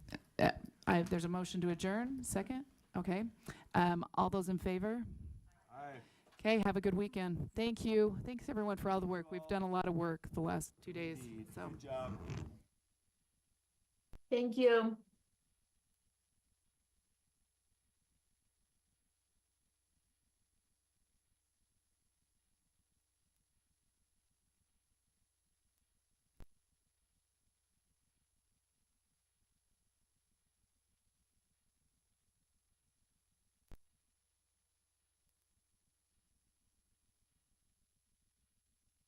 There's a motion to adjourn, second? Okay. All those in favor? Aye. Okay, have a good weekend. Thank you. Thanks, everyone, for all the work. We've done a lot of work the last 2 days, so. Good job. Thank you.